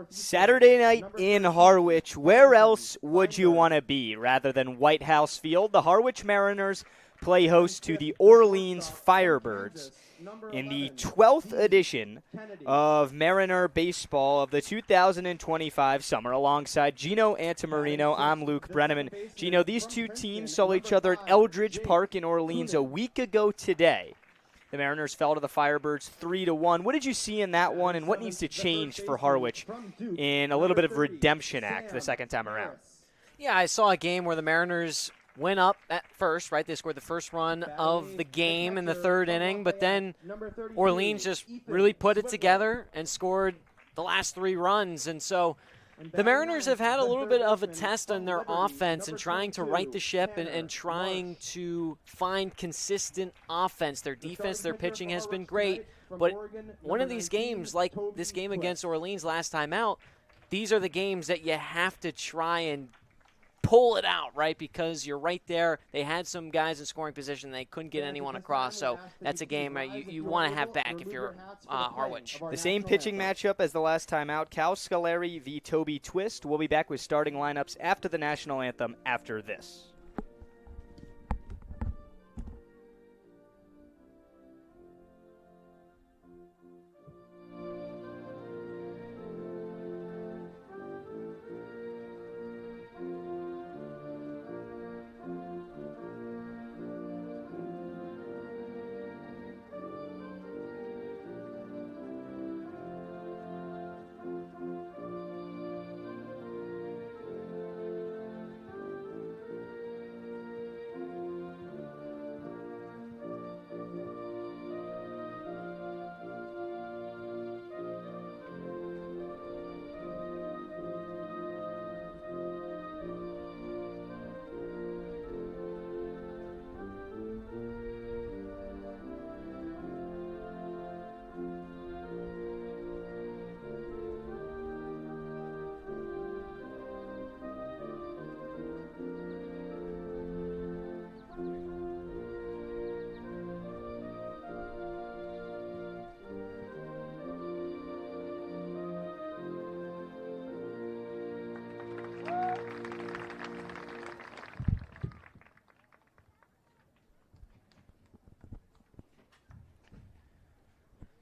Saturday night in Harwich. Where else would you want to be rather than White House Field? The Harwich Mariners play host to the Orleans Firebirds in the 12th edition of Mariner Baseball of the 2025 summer. Alongside Gino Antamarino, I'm Luke Brenneman. Gino, these two teams saw each other at Eldridge Park in Orleans a week ago today. The Mariners fell to the Firebirds 3-1. What did you see in that one, and what needs to change for Harwich in a little bit of redemption act the second time around? Yeah, I saw a game where the Mariners went up at first, right? They scored the first run of the game in the third inning, but then Orleans just really put it together and scored the last three runs. And so the Mariners have had a little bit of a test on their offense and trying to right the ship and trying to find consistent offense. Their defense, their pitching has been great, but one of these games, like this game against Orleans last time out, these are the games that you have to try and pull it out, right? Because you're right there. They had some guys in scoring position. They couldn't get anyone across, so that's a game you want to have back if you're Harwich. The same pitching matchup as the last time out. Cal Scolari v. Toby Twist. We'll be back with starting lineups after the national anthem after this.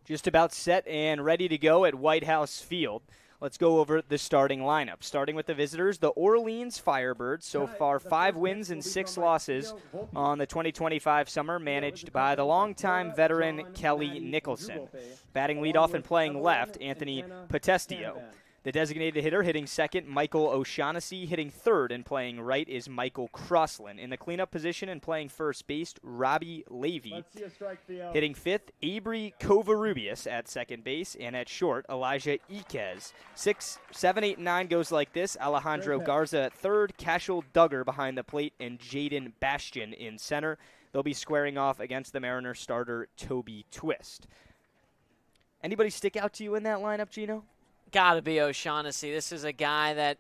Just about set and ready to go at White House Field. Let's go over the starting lineup. Starting with the visitors, the Orleans Firebirds. So far, 5 wins and 6 losses on the 2025 summer, managed by the longtime veteran Kelly Nicholson. Batting leadoff and playing left, Anthony Potestio. The designated hitter hitting second, Michael O'Shaughnessy. Hitting third and playing right is Michael Crossland. In the cleanup position and playing first base, Robbie Levy. Hitting fifth, Abri Covarrubias at second base. And at short, Elijah Iquez. 6, 7, 8, 9 goes like this. Alejandro Garza at third, Cashel Duggar behind the plate, and Jaden Bastian in center. They'll be squaring off against the Mariners starter, Toby Twist. Anybody stick out to you in that lineup, Gino? Gotta be O'Shaughnessy. This is a guy that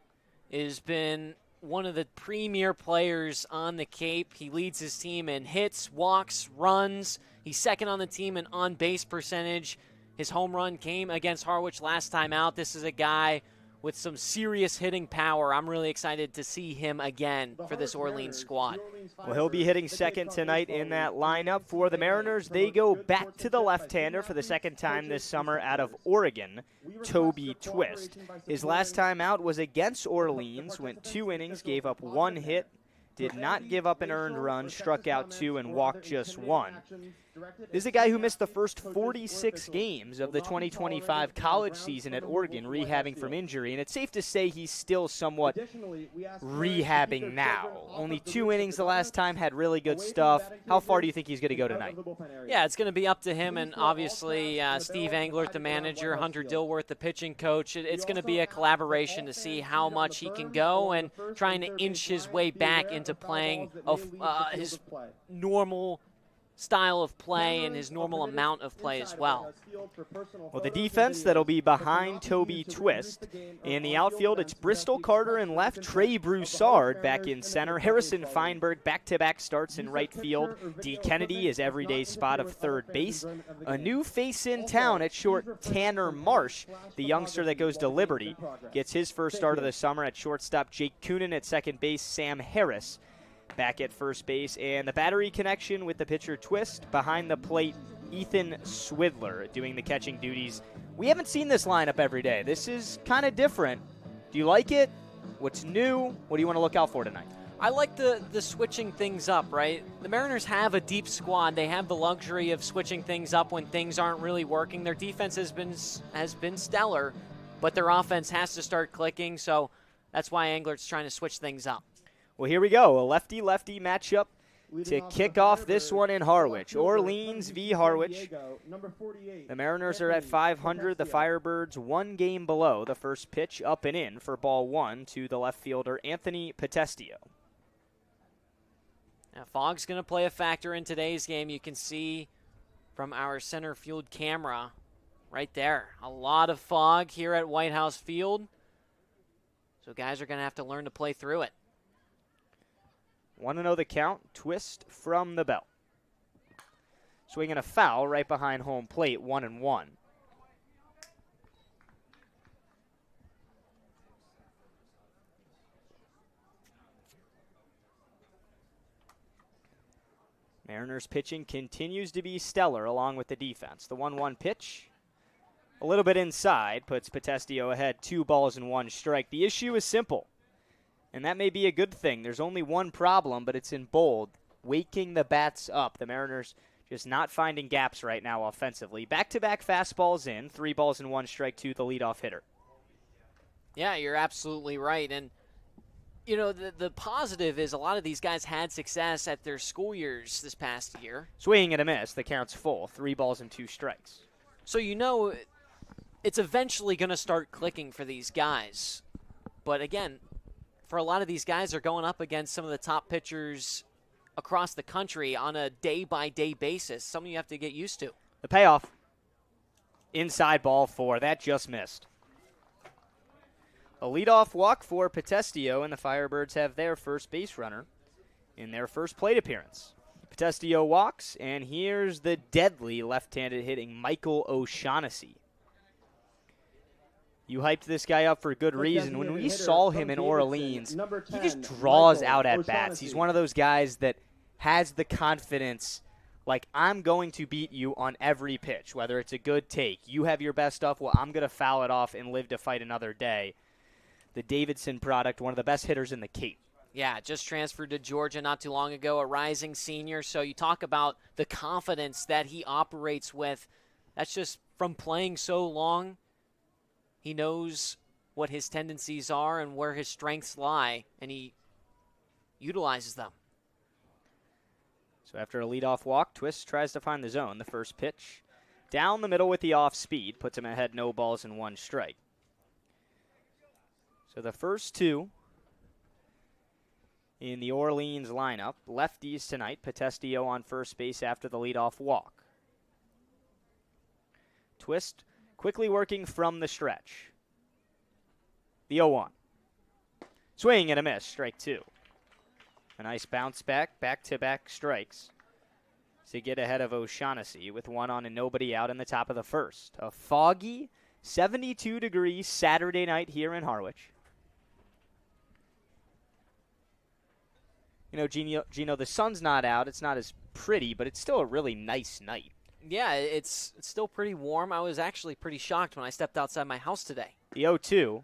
has been one of the premier players on the Cape. He leads his team in hits, walks, runs. He's second on the team in on-base percentage. His home run came against Harwich last time out. This is a guy with some serious hitting power. I'm really excited to see him again for this Orleans squad. Well, he'll be hitting second tonight in that lineup. For the Mariners, they go back to the left-hander for the second time this summer out of Oregon, Toby Twist. His last time out was against Orleans, went 2 innings, gave up 1 hit, did not give up an earned run, struck out 2, and walked just 1. This is a guy who missed the first 46 games of the 2025 college season at Oregon, rehabbing from injury, and it's safe to say he's still somewhat rehabbing now. Only 2 innings the last time, had really good stuff. How far do you think he's going to go tonight? Yeah, it's going to be up to him, and obviously Steve Englert, the manager, Hunter Dilworth, the pitching coach. It's going to be a collaboration to see how much he can go and trying to inch his way back into playing his normal style of play and his normal amount of play as well. Well, the defense that'll be behind Toby Twist. In the outfield, it's Bristol Carter in left, Trey Broussard back in center, Harrison Feinberg back-to-back starts in right field, D. Kennedy is everyday spot of third base. A new face in town at short, Tanner Marsh, the youngster that goes to Liberty, gets his first start of the summer at shortstop. Jake Coonan at second base, Sam Harris back at first base, and the battery connection with the pitcher Twist. Behind the plate, Ethan Swidler doing the catching duties. We haven't seen this lineup every day. This is kind of different. Do you like it? What's new? What do you want to look out for tonight? I like the switching things up, right? The Mariners have a deep squad. They have the luxury of switching things up when things aren't really working. Their defense has been stellar, but their offense has to start clicking, so that's why Englert's trying to switch things up. Well, here we go. A lefty-lefty matchup to kick off this one in Harwich. Orleans v. Harwich. The Mariners are at 500. The Firebirds 1 game below. The first pitch up and in for ball 1 to the left fielder, Anthony Potestio. Now, fog's going to play a factor in today's game. You can see from our center field camera right there. A lot of fog here at White House Field. So guys are going to have to learn to play through it. Want to know the count? Twist from the belt. Swinging a foul right behind home plate, 1-1. Mariners pitching continues to be stellar along with the defense. The 1-1 pitch, a little bit inside, puts Potestio ahead, 2 balls and 1 strike. The issue is simple. And that may be a good thing. There's only one problem, but it's in bold. Waking the bats up. The Mariners just not finding gaps right now offensively. Back-to-back fastballs in. 3 balls and 1 strike to the leadoff hitter. Yeah, you're absolutely right. And, you know, the positive is a lot of these guys had success at their school years this past year. Swing and a miss. The count's full. 3 balls and 2 strikes. So you know it's eventually going to start clicking for these guys. But, again, for a lot of these guys, they're going up against some of the top pitchers across the country on a day-by-day basis, something you have to get used to. The payoff. Inside ball 4. That just missed. A leadoff walk for Potestio, and the Firebirds have their first base runner in their first plate appearance. Potestio walks, and here's the deadly left-handed hitting Michael O'Shaughnessy. You hyped this guy up for good reason. When we saw him in Orleans, he just draws out at bats. He's one of those guys that has the confidence, like, I'm going to beat you on every pitch, whether it's a good take. You have your best stuff, well, I'm going to foul it off and live to fight another day. The Davidson product, one of the best hitters in the Cape. Yeah, just transferred to Georgia not too long ago, a rising senior. So you talk about the confidence that he operates with. That's just from playing so long. He knows what his tendencies are and where his strengths lie, and he utilizes them. So after a leadoff walk, Twist tries to find the zone. The first pitch down the middle with the off speed puts him ahead, 0 balls and 1 strike. So the first 2 in the Orleans lineup, lefties tonight. Potestio on first base after the leadoff walk. Twist quickly working from the stretch. The 0-1. Swing and a miss, strike 2. A nice bounce back-to-back strikes to get ahead of O'Shaughnessy with 1 on and nobody out in the top of the first. A foggy 72-degree Saturday night here in Harwich. You know, Gino, the sun's not out. It's not as pretty, but it's still a really nice night. Yeah, it's still pretty warm. I was actually pretty shocked when I stepped outside my house today. The 0-2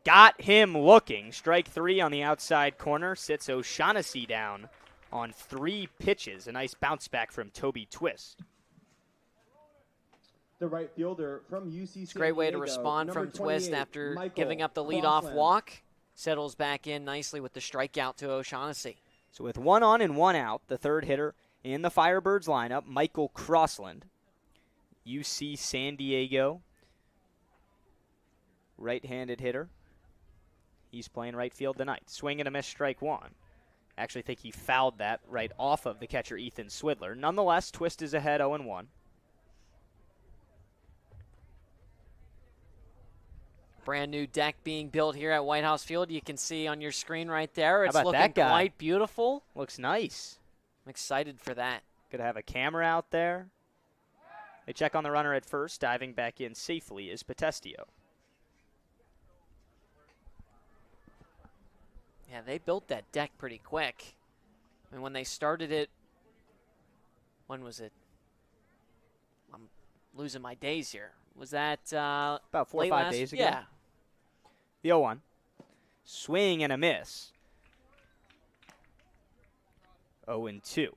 got him looking. Strike 3 on the outside corner. Sits O'Shaughnessy down on 3 pitches. A nice bounce back from Toby Twist. The right fielder from UC It's a great way to respond from Twist after giving up the leadoff walk. Settles back in nicely with the strikeout to O'Shaughnessy. So with 1 on and 1 out, the third hitter in the Firebirds lineup, Michael Crossland, UC San Diego, right-handed hitter. He's playing right field tonight. Swing and a miss, strike 1. Actually think he fouled that right off of the catcher, Ethan Swidler. Nonetheless, Twist is ahead 0-1. Brand new deck being built here at White House Field. You can see on your screen right there. It's How about looking that guy? quite beautiful. Looks nice. I'm excited for that. Could have a camera out there. They check on the runner at first. Diving back in safely is Potestio. Yeah, they built that deck pretty quick. I mean, when they started it, when was it? I'm losing my days here. Was that About 4 or late 5 last- days ago. Yeah. The 0-1. Swing and a miss. 0-2.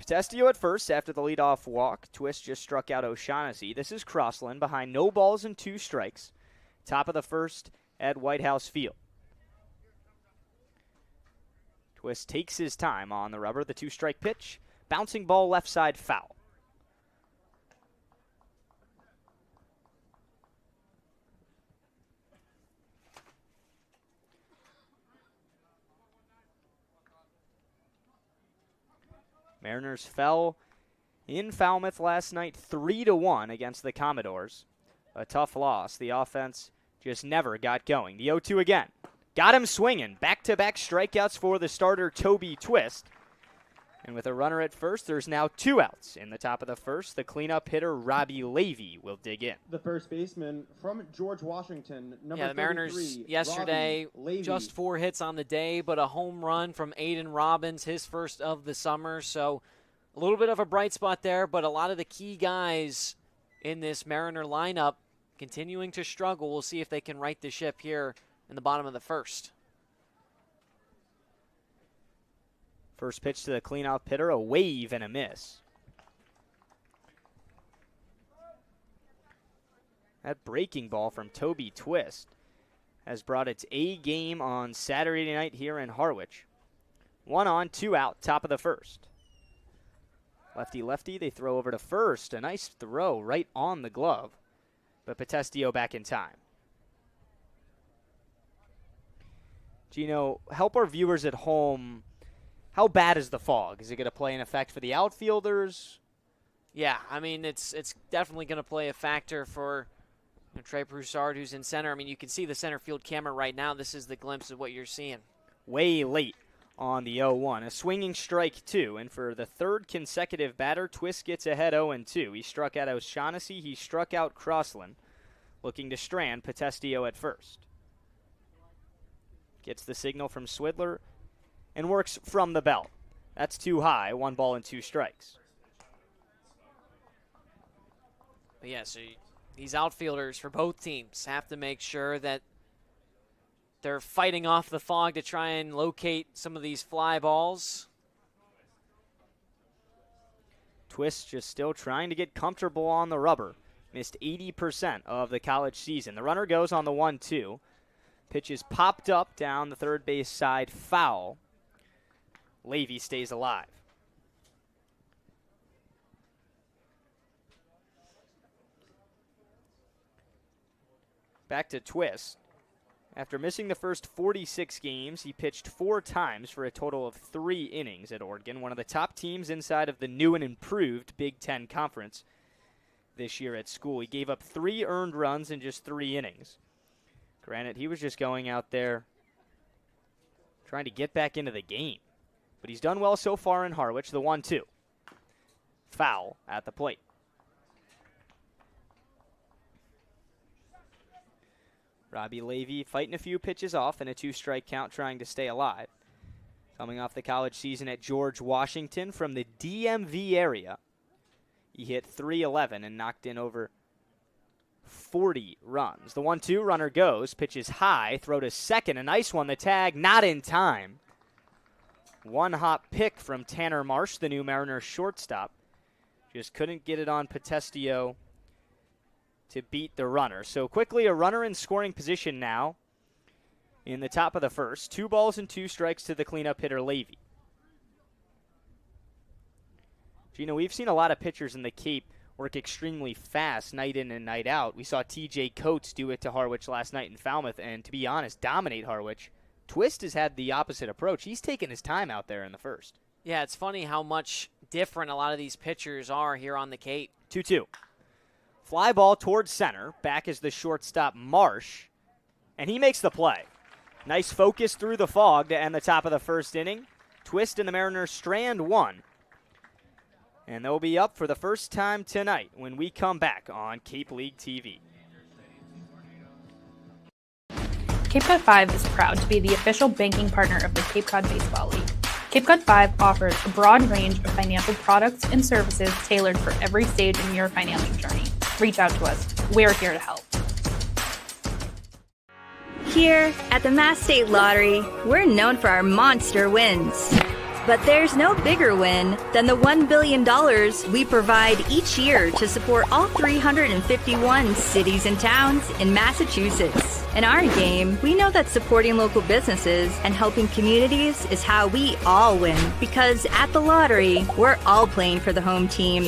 Potestio at first after the leadoff walk. Twist just struck out O'Shaughnessy. This is Crossland behind no balls and 2 strikes. Top of the first at White House Field. Twist takes his time on the rubber. The 2-strike pitch. Bouncing ball left side foul. Mariners fell in Falmouth last night 3-1 against the Commodores. A tough loss. The offense just never got going. The 0-2 again. Got him swinging. Back-to-back strikeouts for the starter, Toby Twist. And with a runner at first, there's now 2 outs. In the top of the first, the cleanup hitter, Robbie Levy, will dig in. The first baseman from George Washington, number Yeah, the Mariners 33, yesterday, Robbie Levy. just 4 hits on the day, but a home run from Aiden Robbins, his first of the summer. So a little bit of a bright spot there, but a lot of the key guys in this Mariner lineup continuing to struggle. We'll see if they can right the ship here in the bottom of the first. First pitch to the cleanup hitter, a wave and a miss. That breaking ball from Toby Twist has brought its A game on Saturday night here in Harwich. 1 on, 2 out, top of the first. Lefty-lefty, they throw over to first. A nice throw right on the glove, but Potestio back in time. Gino, help our viewers at home. How bad is the fog? Is it going to play an effect for the outfielders? Yeah, I mean, it's definitely going to play a factor for Trey Broussard, who's in center. I mean, you can see the center field camera right now. This is the glimpse of what you're seeing. Way late on the 0-1. A swinging strike, 2. And for the 3rd consecutive batter, Twist gets ahead 0-2. He struck out O'Shaughnessy. He struck out Crossland. Looking to strand Potestio at first. Gets the signal from Swidler and works from the belt. That's too high. 1 ball and 2 strikes. But yeah, so these outfielders for both teams have to make sure that they're fighting off the fog to try and locate some of these fly balls. Twist just still trying to get comfortable on the rubber. Missed 80% of the college season. The runner goes on the 1-2. Pitch is popped up down the third base side, foul. Levy stays alive. Back to Twist. After missing the first 46 games, he pitched 4 times for a total of 3 innings at Oregon, one of the top teams inside of the new and improved Big Ten Conference this year at school. He gave up 3 earned runs in just 3 innings. Granted, he was just going out there trying to get back into the game. But he's done well so far in Harwich. The 1-2. Foul at the plate. Robbie Levy fighting a few pitches off in a 2-strike count, trying to stay alive. Coming off the college season at George Washington from the DMV area. He hit .311 and knocked in over 40 runs. The 1-2, runner goes, pitches high, throw to second, a nice one, the tag, not in time. 1-hop pick from Tanner Marsh, the new Mariners shortstop. Just couldn't get it on Potestio to beat the runner. So quickly, a runner in scoring position now in the top of the first. 2 balls and 2 strikes to the cleanup hitter, Levy. Gino, we've seen a lot of pitchers in the Cape work extremely fast night in and night out. We saw T.J. Coates do it to Harwich last night in Falmouth, and to be honest, dominate Harwich Twist has had the opposite approach. He's taken his time out there in the first. Yeah, it's funny how much different a lot of these pitchers are here on the Cape. 2-2. Fly ball towards center. Back is the shortstop, Marsh. And he makes the play. Nice focus through the fog to end the top of the first inning. Twist and the Mariners strand one. And they'll be up for the first time tonight when we come back on Cape League TV. Cape Cod 5 is proud to be the official banking partner of the Cape Cod Baseball League. Cape Cod 5 offers a broad range of financial products and services tailored for every stage in your financial journey. Reach out to us. We're here to help. Here at the Mass State Lottery, we're known for our monster wins. But there's no bigger win than the $1 billion we provide each year to support all 351 cities and towns in Massachusetts. In our game, we know that supporting local businesses and helping communities is how we all win. Because at the lottery, we're all playing for the home team.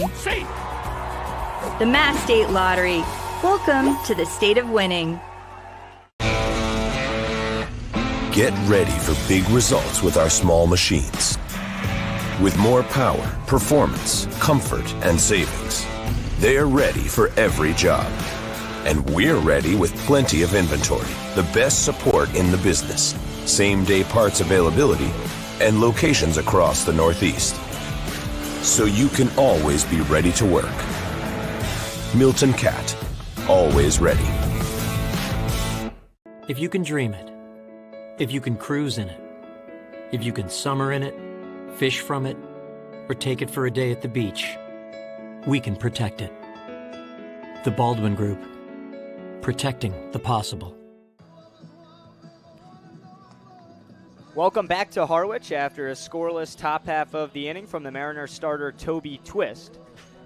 The Mass State Lottery. Welcome to the state of winning. Get ready for big results with our small machines. With more power, performance, comfort, and savings. They're ready for every job. And we're ready with plenty of inventory, the best support in the business, same-day parts availability, and locations across the Northeast. So you can always be ready to work. Milton Cat, always ready. If you can dream it, if you can cruise in it, if you can summer in it, fish from it, or take it for a day at the beach, we can protect it. The Baldwin Group, protecting the possible. Welcome back to Harwich after a scoreless top half of the inning from the Mariners starter Toby Twist.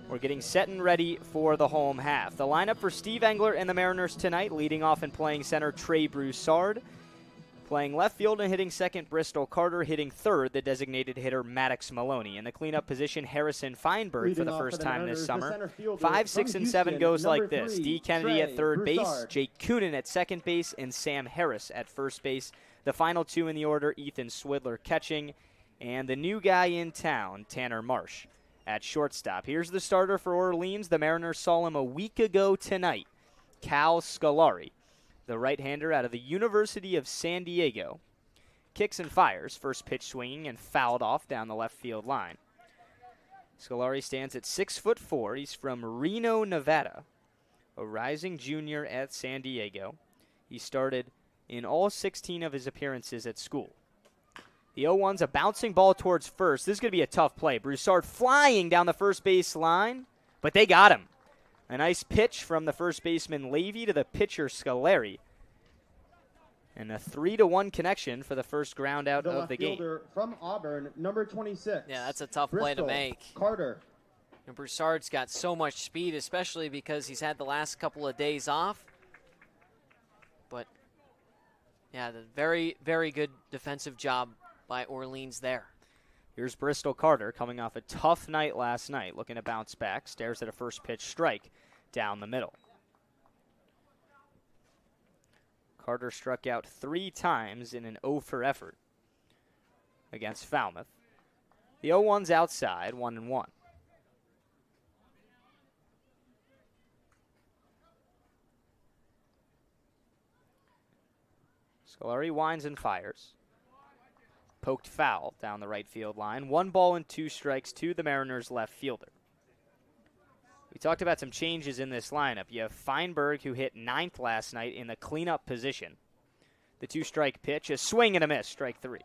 We're getting set and ready for the home half. The lineup for Steve Engler and the Mariners tonight, leading off and playing center Trey Broussard. Playing left field and hitting second, Bristol Carter. Hitting third, the designated hitter, Maddox Maloney. In the cleanup position, Harrison Feinberg for the first time this summer. 5, 6, and 7 goes like this. D. Kennedy at third base, Jake Coonan at second base, and Sam Harris at first base. The final two in the order, Ethan Swidler catching, and the new guy in town, Tanner Marsh, at shortstop. Here's the starter for Orleans. The Mariners saw him a week ago tonight, Cal Scolari, the right-hander out of the University of San Diego. Kicks and fires, first pitch swinging and fouled off down the left field line. Scolari stands at 6'4". He's from Reno, Nevada, a rising junior at San Diego. He started in all 16 of his appearances at school. The 0-1's a bouncing ball towards first. This is going to be a tough play. Broussard flying down the first base line, but they got him. A nice pitch from the first baseman Levy to the pitcher Scolari. And a 3-1 connection for the first ground out of the game. From Auburn, number 26. Yeah, that's a tough play to make. Carter. And Broussard's got so much speed, especially because he's had the last couple of days off. But, yeah, the very, very good defensive job by Orleans there. Here's Bristol Carter coming off a tough night last night, looking to bounce back, stares at a first pitch strike down the middle. Carter struck out 3 times in an 0-for effort against Falmouth. The 0-1's outside, 1-1. Scolari winds and fires. Poked foul down the right field line. 1 ball and 2 strikes to the Mariners left fielder. We talked about some changes in this lineup. You have Feinberg, who hit 9th last night in the cleanup position. The 2-strike pitch, a swing and a miss, strike 3.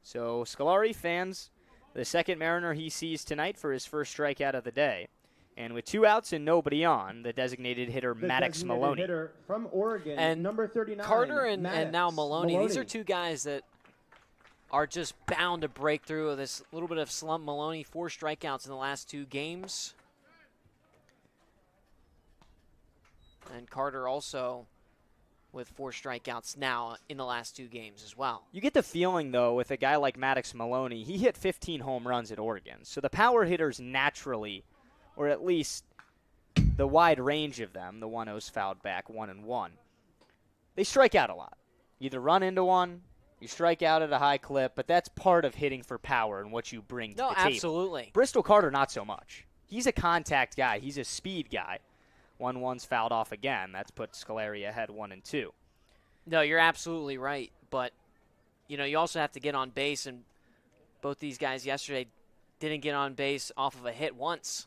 So Scolari fans the second Mariner he sees tonight for his first strikeout of the day. And with 2 outs and nobody on, the designated hitter, Maddox Maloney. Hitter from Oregon, And number 39, Carter and now Maloney. Maloney. These are 2 guys that are just bound to break through this little bit of slump. Maloney, 4 strikeouts in the last 2 games. And Carter also with 4 strikeouts now in the last 2 games as well. You get the feeling, though, with a guy like Maddox Maloney, he hit 15 home runs at Oregon. So the power hitters naturally, or at least the the wide range of them, the 1-0's fouled back 1-1. They strike out a lot. You either run into one, you strike out at a high clip, but that's part of hitting for power and what you bring to the table. Absolutely. Bristol Carter, not so much. He's a contact guy. He's a speed guy. 1-1's fouled off again. That's put Scolari ahead 1-2. No, you're absolutely right. But, you also have to get on base, and both these guys yesterday didn't get on base off of a hit once.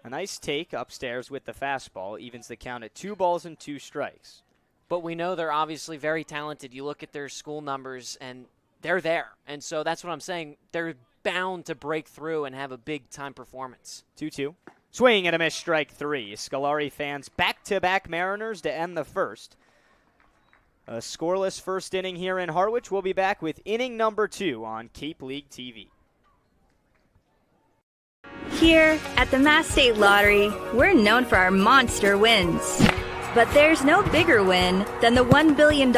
A nice take upstairs with the fastball evens the count at 2 balls and 2 strikes. But we know they're obviously very talented. You look at their school numbers, and they're there. And so that's what I'm saying. They're bound to break through and have a big-time performance. 2-2. Swing and a miss, strike 3. Scolari fans back-to-back Mariners to end the first. A scoreless first inning here in Harwich. We'll be back with inning number 2 on Cape League TV. Here at the Mass State Lottery, we're known for our monster wins. But there's no bigger win than the $1 billion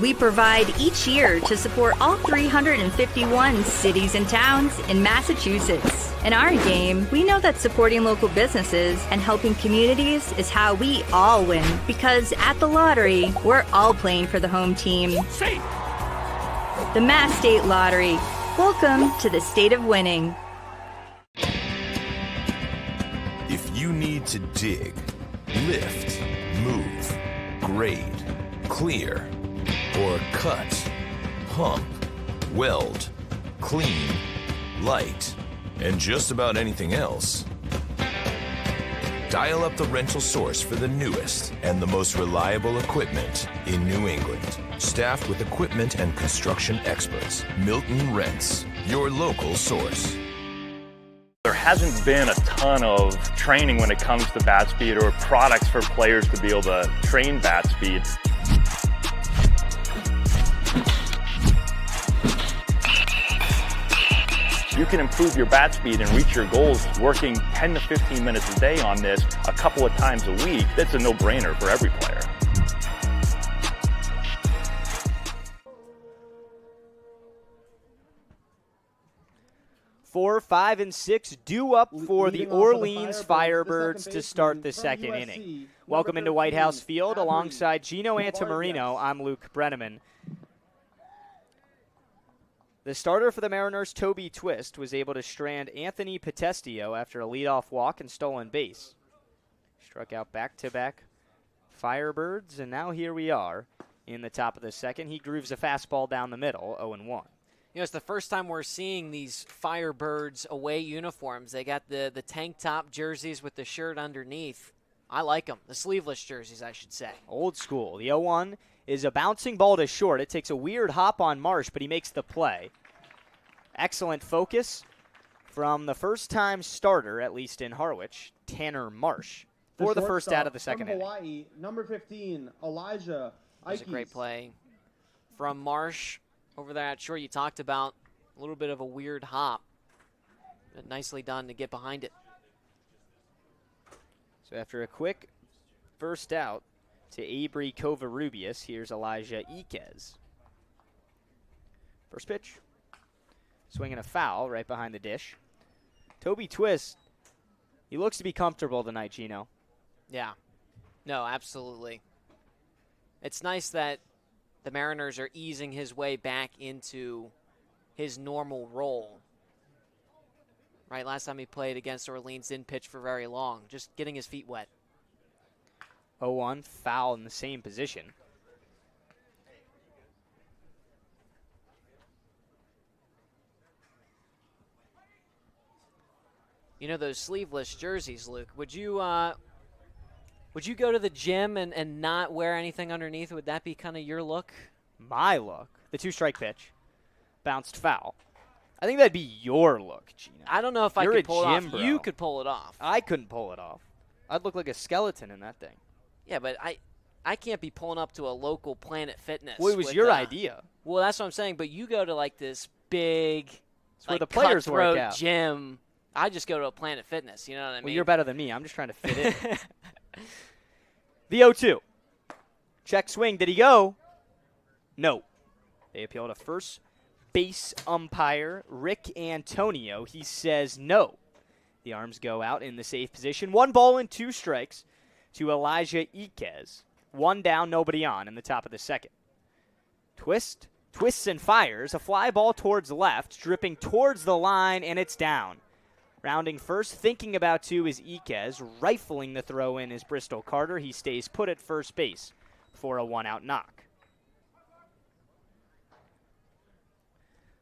we provide each year to support all 351 cities and towns in Massachusetts. In our game, we know that supporting local businesses and helping communities is how we all win. Because at the lottery, we're all playing for the home team. The Mass State Lottery. Welcome to the state of winning. If you need to dig, lift, move, grade, clear, or cut, pump, weld, clean, light, and just about anything else, dial up the rental source for the newest and the most reliable equipment in New England. Staffed with equipment and construction experts, Milton Rents, your local source. There hasn't been a ton of training when it comes to bat speed or products for players to be able to train bat speed. You can improve your bat speed and reach your goals working 10 to 15 minutes a day on this a couple of times a week. That's a no-brainer for every player. 4, 5, and 6 due up for the Orleans Firebirds to start the second inning. Welcome into White House Field alongside Gino Antamarino. I'm Luke Brenneman. The starter for the Mariners, Toby Twist, was able to strand Anthony Potestio after a leadoff walk and stolen base. Struck out back-to-back Firebirds, and now here we are in the top of the second. He grooves a fastball down the middle, 0-1. It's the first time we're seeing these Firebirds away uniforms. They got the tank top jerseys with the shirt underneath. I like them. The sleeveless jerseys, I should say. Old school. The 0-1 is a bouncing ball to short. It takes a weird hop on Marsh, but he makes the play. Excellent focus from the first-time starter, at least in Harwich, Tanner Marsh, for the first out of the second inning. Hawaii, number 15, Elijah That was a great play from Marsh. Over that short, you talked about a little bit of a weird hop, but nicely done to get behind it. So after a quick first out to Abri Covarrubias, here's Elijah Iquez. First pitch. Swinging a foul right behind the dish. Toby Twist, he looks to be comfortable tonight, Gino. Yeah. No, absolutely. It's nice that the Mariners are easing his way back into his normal role. Right, last time he played against Orleans, didn't pitch for very long, just getting his feet wet. 0-1, foul in the same position. You know those sleeveless jerseys, Luke, would you go to the gym and not wear anything underneath? Would that be kind of your look? My look. The 2-strike pitch. Bounced foul. I think that'd be your look, Gino. I don't know if I You're could a pull it off. gym bro. You could pull it off. I couldn't pull it off. I'd look like a skeleton in that thing. Yeah, but I can't be pulling up to a local Planet Fitness. Well, it was with, your idea. Well, that's what I'm saying. But you go to like this big, It's where the players work cutthroat out. gym. I just go to a Planet Fitness. You know what I mean? Well, you're better than me. I'm just trying to fit in. The 0-2. Check swing. Did he go? No. They appeal to first base umpire Rick Antonio. He says no. The arms go out in the safe position. 1 ball and 2 strikes to Elijah Iquez. 1 down, nobody on in the top of the second. Twists and fires. A fly ball towards left, dripping towards the line, and it's down. Rounding first, thinking about 2 is Iquez. Rifling the throw in is Bristol Carter. He stays put at first base for a 1-out knock.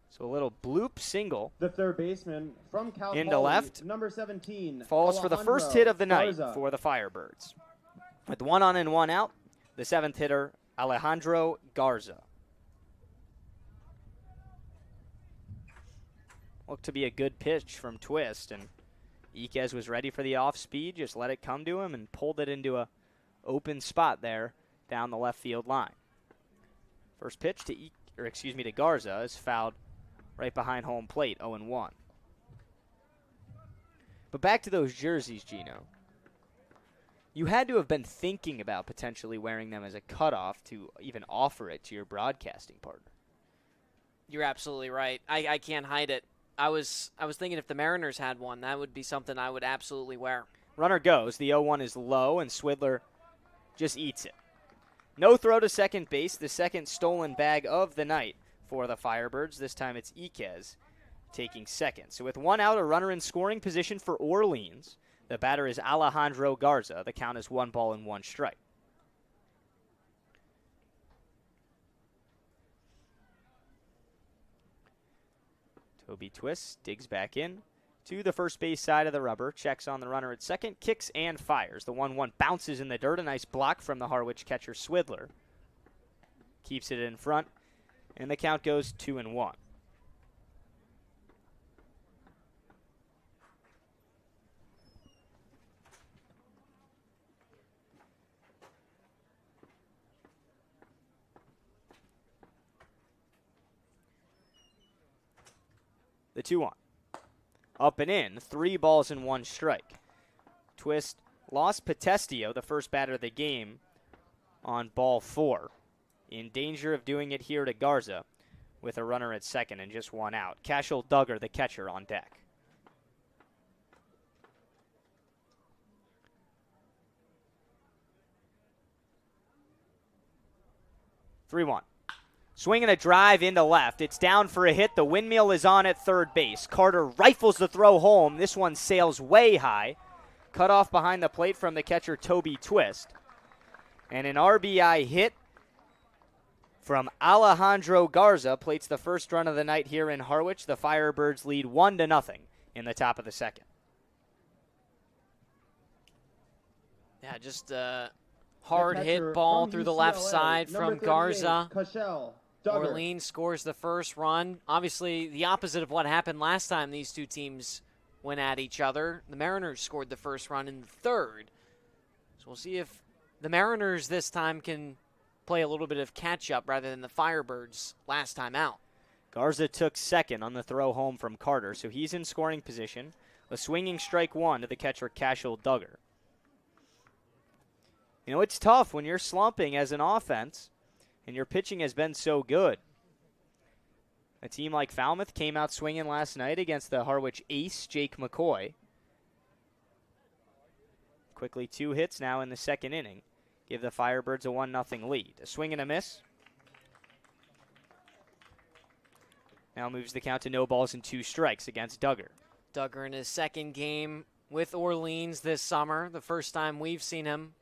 So a little bloop single. The third baseman from Cal Into Poly, left. number 17. Falls for the Alejandro first hit of the night Garza. for the Firebirds. With 1 on and 1 out, the 7th hitter, Alejandro Garza. Looked to be a good pitch from Twist, and Iquez was ready for the off speed, just let it come to him and pulled it into a open spot there down the left field line. First pitch to Garza is fouled right behind home plate, 0-1. But back to those jerseys, Gino. You had to have been thinking about potentially wearing them as a cutoff to even offer it to your broadcasting partner. You're absolutely right. I can't hide it. I was thinking if the Mariners had one, that would be something I would absolutely wear. Runner goes. The 0-1 is low, and Swidler just eats it. No throw to second base, the second stolen bag of the night for the Firebirds. This time it's Iquez taking second. So with 1 out, a runner in scoring position for Orleans. The batter is Alejandro Garza. The count is 1 ball and 1 strike. Toby Twist digs back in to the first base side of the rubber, checks on the runner at second, kicks and fires. The 1-1 bounces in the dirt. A nice block from the Harwich catcher Swidler. Keeps it in front, and the count goes 2-1. The 2-1. Up and in, 3 balls and 1 strike. Twist lost Potestio, the first batter of the game, on ball 4. In danger of doing it here to Garza with a runner at second and just 1 out. Cashel Duggar, the catcher, on deck. Three-1. Swinging a drive into left. It's down for a hit. The windmill is on at third base. Carter rifles the throw home. This one sails way high. Cut off behind the plate from the catcher, Toby Twist. And an RBI hit from Alejandro Garza plates the first run of the night here in Harwich. The Firebirds lead 1-0 in the top of the second. Yeah, just a hard hit ball through the left side from Garza. Orleans scores the first run. Obviously, the opposite of what happened last time these two teams went at each other. The Mariners scored the first run in the third. So we'll see if the Mariners this time can play a little bit of catch-up rather than the Firebirds last time out. Garza took second on the throw home from Carter, so he's in scoring position. A swinging strike 1 to the catcher, Cashel Duggar. You know, it's tough when you're slumping as an offense and your pitching has been so good. A team like Falmouth came out swinging last night against the Harwich ace, Jake McCoy. Quickly 2 hits now in the second inning. Give the Firebirds a 1-0 lead. A swing and a miss. Now moves the count to no balls and 2 strikes against Duggar. Duggar in his second game with Orleans this summer. The first time we've seen him.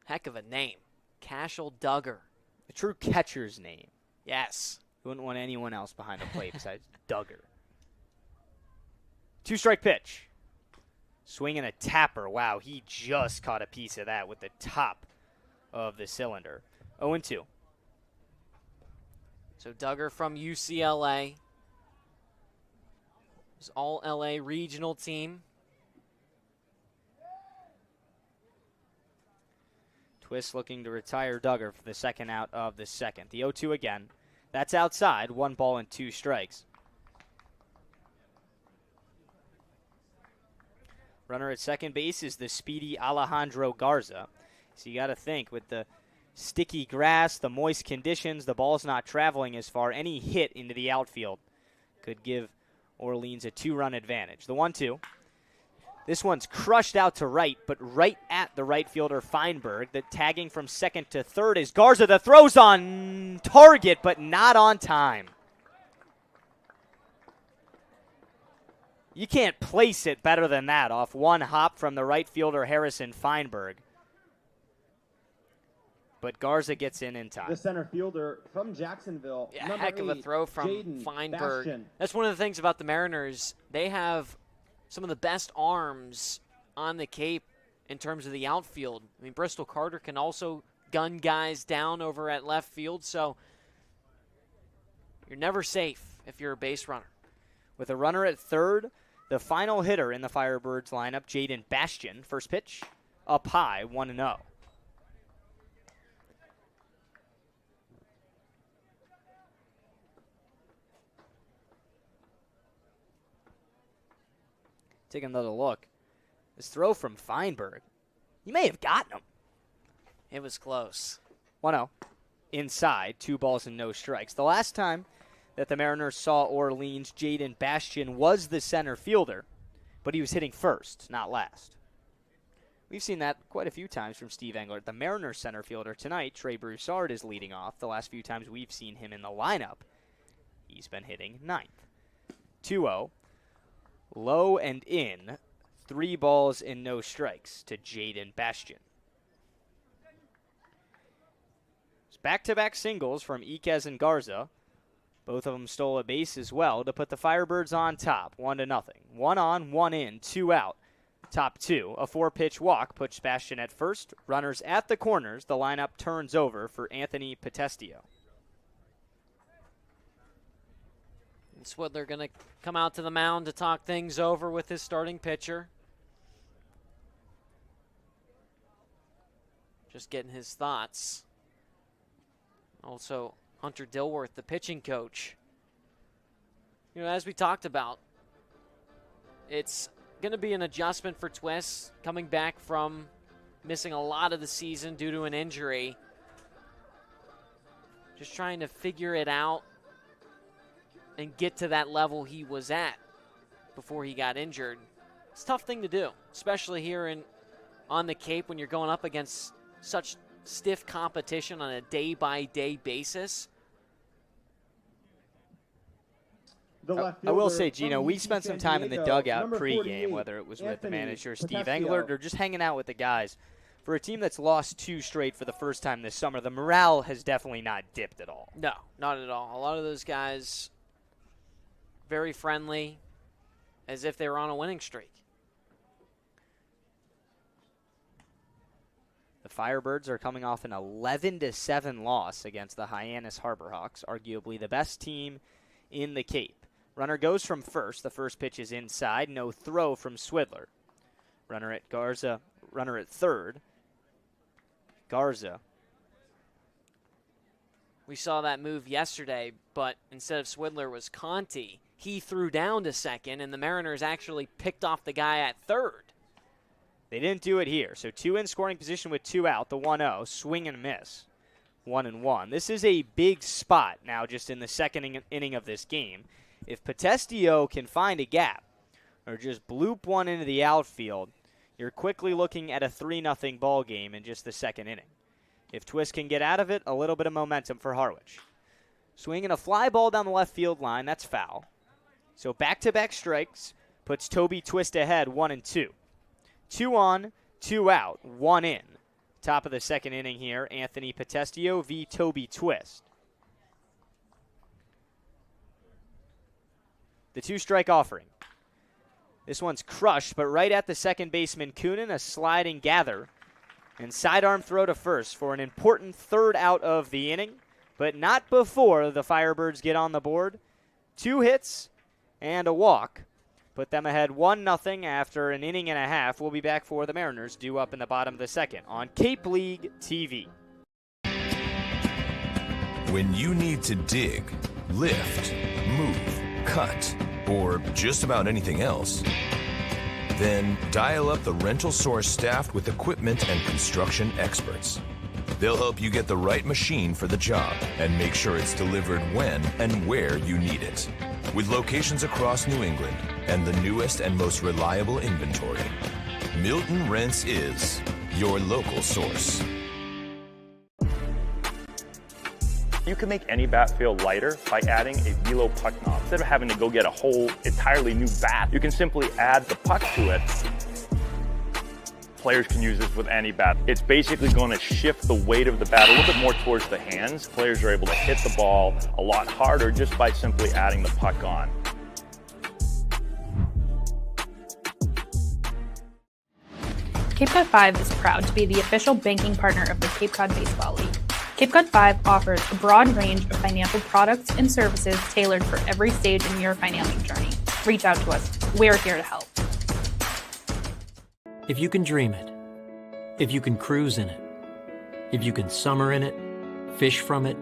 Heck of a name. Cashel Duggar. A true catcher's name. Yes. You wouldn't want anyone else behind the plate besides Duggar. 2-strike pitch. Swinging a tapper. Wow, he just caught a piece of that with the top of the cylinder. 0-2. So Duggar from UCLA. His all-LA regional team. Twist looking to retire Duggar for the second out of the second. The 0-2 again. That's outside. 1 ball and 2 strikes. Runner at second base is the speedy Alejandro Garza. So you got to think with the sticky grass, the moist conditions, the ball's not traveling as far. Any hit into the outfield could give Orleans a 2-run advantage. The 1-2. This one's crushed out to right, but right at the right fielder Feinberg. The tagging from second to third is Garza. The throw's on target, but not on time. You can't place it better than that off one hop from the right fielder Harrison Feinberg. But Garza gets in time. The center fielder from Jacksonville. Yeah, heck of a throw from Jaden Feinberg. Bastian. That's one of the things about the Mariners. They have some of the best arms on the Cape in terms of the outfield. I mean, Bristol Carter can also gun guys down over at left field, so you're never safe if you're a base runner. With a runner at third, the final hitter in the Firebirds lineup, Jaden Bastian. First pitch, up high, 1-0. Take another look. This throw from Feinberg, he may have gotten him. It was close. 1-0. Inside, 2 balls and no strikes. The last time that the Mariners saw Orleans, Jaden Bastian was the center fielder, but he was hitting first, not last. We've seen that quite a few times from Steve Englert. The Mariners center fielder tonight, Trey Broussard, is leading off. The last few times we've seen him in the lineup, he's been hitting ninth. 2-0. Low and in, 3 balls and no strikes to Jaden Bastian. Back-to-back singles from Iquez and Garza. Both of them stole a base as well to put the Firebirds on top, 1-0. 1 on, 1 in, 2 out. Top 2, a 4-pitch walk puts Bastian at first. Runners at the corners. The lineup turns over for Anthony Potestio. And Swidler going to come out to the mound to talk things over with his starting pitcher. Just getting his thoughts. Also, Hunter Dilworth, the pitching coach. You know, as we talked about, it's going to be an adjustment for Twist coming back from missing a lot of the season due to an injury. Just trying to figure it out and get to that level he was at before he got injured. It's a tough thing to do, especially here on the Cape when you're going up against such stiff competition on a day-by-day basis. I will say, Gino, we spent some time in the dugout pregame, whether it was with the manager Steve Englert or just hanging out with the guys. For a team that's lost 2 straight for the first time this summer, the morale has definitely not dipped at all. No, not at all. A lot of those guys very friendly, as if they were on a winning streak. The Firebirds are coming off an 11-7 loss against the Hyannis Harbor Hawks, arguably the best team in the Cape. Runner goes from first. The first pitch is inside. No throw from Swidler. Runner at Garza. Runner at third. Garza. We saw that move yesterday, but instead of Swidler was Conti. He threw down to second, and the Mariners actually picked off the guy at third. They didn't do it here. So 2 in scoring position with 2 out. The 1-0. Swing and miss. 1-1. This is a big spot now just in the second inning of this game. If Potestio can find a gap or just bloop one into the outfield, you're quickly looking at a 3-0 ball game in just the second inning. If Twist can get out of it, a little bit of momentum for Harwich. Swinging a fly ball down the left field line, that's foul. So back-to-back strikes puts Toby Twist ahead 1-2. 2 on, 2 out, 1 in. Top of the second inning here, Anthony Potestio v. Toby Twist. The 2-strike offering. This one's crushed, but right at the second baseman, Coonan, a sliding gather. And sidearm throw to first for an important third out of the inning, but not before the Firebirds get on the board. 2 hits and a walk. Put them ahead 1-0 after an inning and a half. We'll be back for the Mariners, due up in the bottom of the second on Cape League TV. When you need to dig, lift, move, cut, or just about anything else, then dial up the Rental Source staffed with equipment and construction experts. They'll help you get the right machine for the job and make sure it's delivered when and where you need it. With locations across New England and the newest and most reliable inventory, Milton Rents is your local source. You can make any bat feel lighter by adding a velo puck knob. Instead of having to go get a whole entirely new bat, you can simply add the puck to it. Players can use this with any bat. It's basically going to shift the weight of the bat a little bit more towards the hands. Players are able to hit the ball a lot harder just by simply adding the puck on. Cape Cod 5 is proud to be the official banking partner of the Cape Cod Baseball League. Cape Cod 5 offers a broad range of financial products and services tailored for every stage in your financial journey. Reach out to us. We're here to help. If you can dream it, if you can cruise in it, if you can summer in it, fish from it,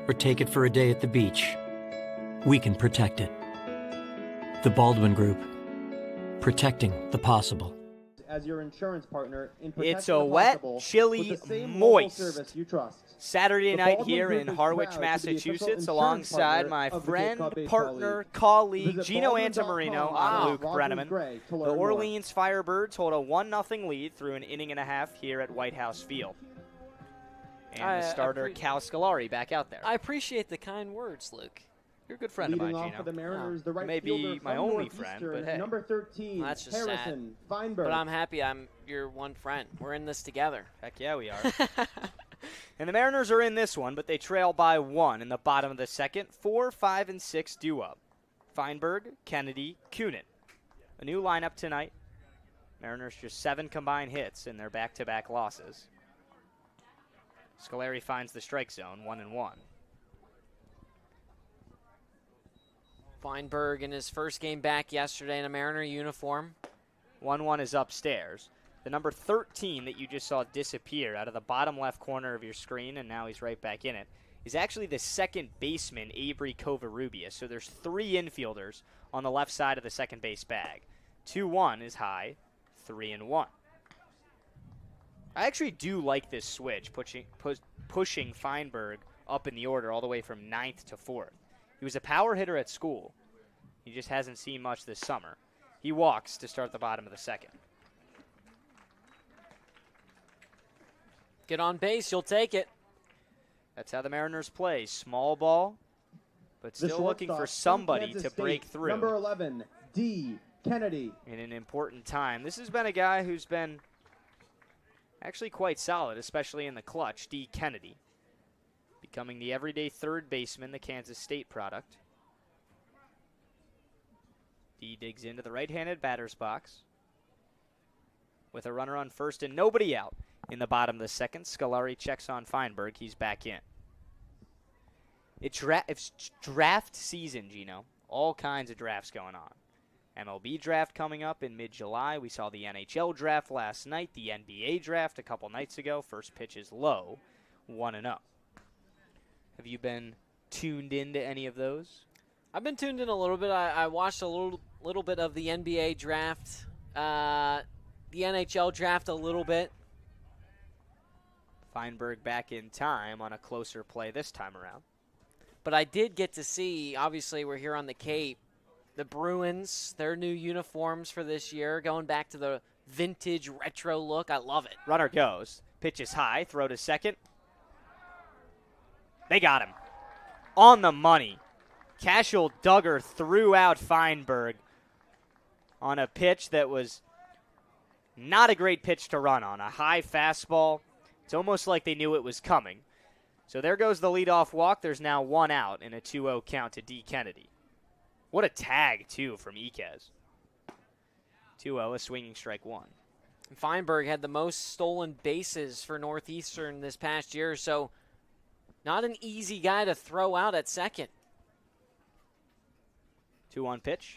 or take it for a day at the beach, we can protect it. The Baldwin Group, protecting the possible. As your insurance partner in It's protecting a the wet, possible chilly, with the same local moist service you trust. Saturday The night Baldwin here Group in is Harwich, proud to be the official Massachusetts, insurance alongside partner my of the Cape friend, Cod Baseball partner, League. colleague, Visit Gino baldwin.com Antamarino. / I'm Luke Rogers Brenneman. Gray to The learn more. Orleans Firebirds hold a 1-0 lead through an inning and a half here at White House Field. And the starter, Cal Scolari, back out there. I appreciate the kind words, Luke. You're a good friend Leading of mine, off Gino. for the Mariners, the right May be fielder my from only friend, Northeastern, but hey. number 13, Well, that's just Harrison Feinberg. But I'm happy I'm your one friend. We're in this together. Heck yeah, we are. And the Mariners are in this one, but they trail by 1 in the bottom of the second. 4, 5, and 6 due up. Feinberg, Kennedy, Kunin. A new lineup tonight. Mariners just 7 combined hits in their back-to-back losses. Scolari finds the strike zone, 1-1. Feinberg in his first game back yesterday in a Mariner uniform. 1-1 is upstairs. The number 13 that you just saw disappear out of the bottom left corner of your screen, and now he's right back in it, is actually the second baseman, Avery Covarrubias. So there's 3 infielders on the left side of the second base bag. 2-1 is high, 3-1. I actually do like this switch, pushing Feinberg up in the order all the way from 9th to 4th. He was a power hitter at school. He just hasn't seen much this summer. He walks to start the bottom of the second. Get on base, you'll take it. That's how the Mariners play. Small ball, but The still looking for shortstop from somebody Kansas to State, break through Number 11, D. Kennedy. in an important time. This has been a guy who's been actually quite solid, especially in the clutch, D. Kennedy. Becoming the everyday third baseman, the Kansas State product. D digs into the right-handed batter's box. With a runner on first and nobody out in the bottom of the second, Scolari checks on Feinberg. He's back in. It's draft season, Gino. All kinds of drafts going on. MLB draft coming up in mid-July. We saw the NHL draft last night, the NBA draft a couple nights ago. First pitch is low, 1-0. Have you been tuned into any of those? I've been tuned in a little bit. I watched a little bit of the NBA draft, the NHL draft a little bit. Feinberg back in time on a closer play this time around. But I did get to see, obviously we're here on the Cape, the Bruins, their new uniforms for this year, going back to the vintage retro look. I love it. Runner goes. Pitch is high. Throw to second. They got him. On the money. Cashel Duggar threw out Feinberg on a pitch that was not a great pitch to run on. A high fastball. It's almost like they knew it was coming. So there goes the leadoff walk. There's now 1 out in a 2-0 count to D. Kennedy. What a tag, too, from Iquez. 2-0, a swinging strike 1. Feinberg had the most stolen bases for Northeastern this past year, so not an easy guy to throw out at second. 2-1 pitch.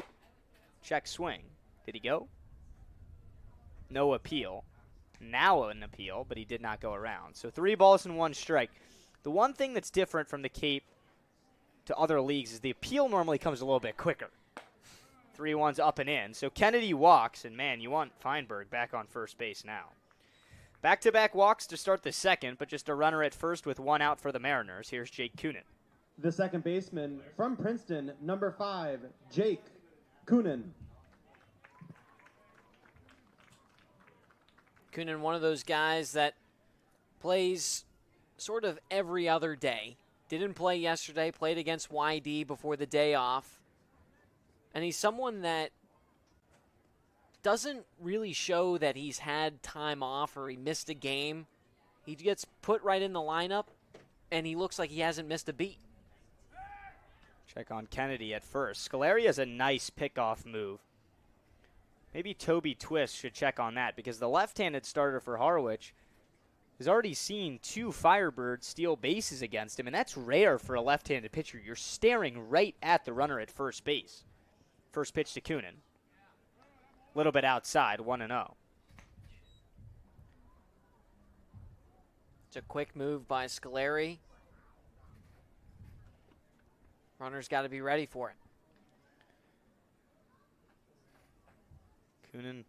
Check swing. Did he go? No appeal. Now an appeal, but he did not go around. So 3 balls and 1 strike. The one thing that's different from the Cape to other leagues is the appeal normally comes a little bit quicker. 3-1's up and in. So Kennedy walks, and man, you want Feinberg back on first base now. Back-to-back walks to start the second, but just a runner at first with 1 out for the Mariners. Here's Jake Kunin. The second baseman from Princeton, number 5, Jake Coonan. Coonan, one of those guys that plays sort of every other day. Didn't play yesterday, played against YD before the day off. And he's someone that doesn't really show that he's had time off or he missed a game. He gets put right in the lineup, and he looks like he hasn't missed a beat. Check on Kennedy at first. Scolari has a nice pickoff move. Maybe Toby Twist should check on that because the left-handed starter for Harwich has already seen 2 Firebirds steal bases against him, and that's rare for a left-handed pitcher. You're staring right at the runner at first base. First pitch to Coonan. A little bit outside, 1-0. It's a quick move by Scolari. Runner's got to be ready for it. Coonan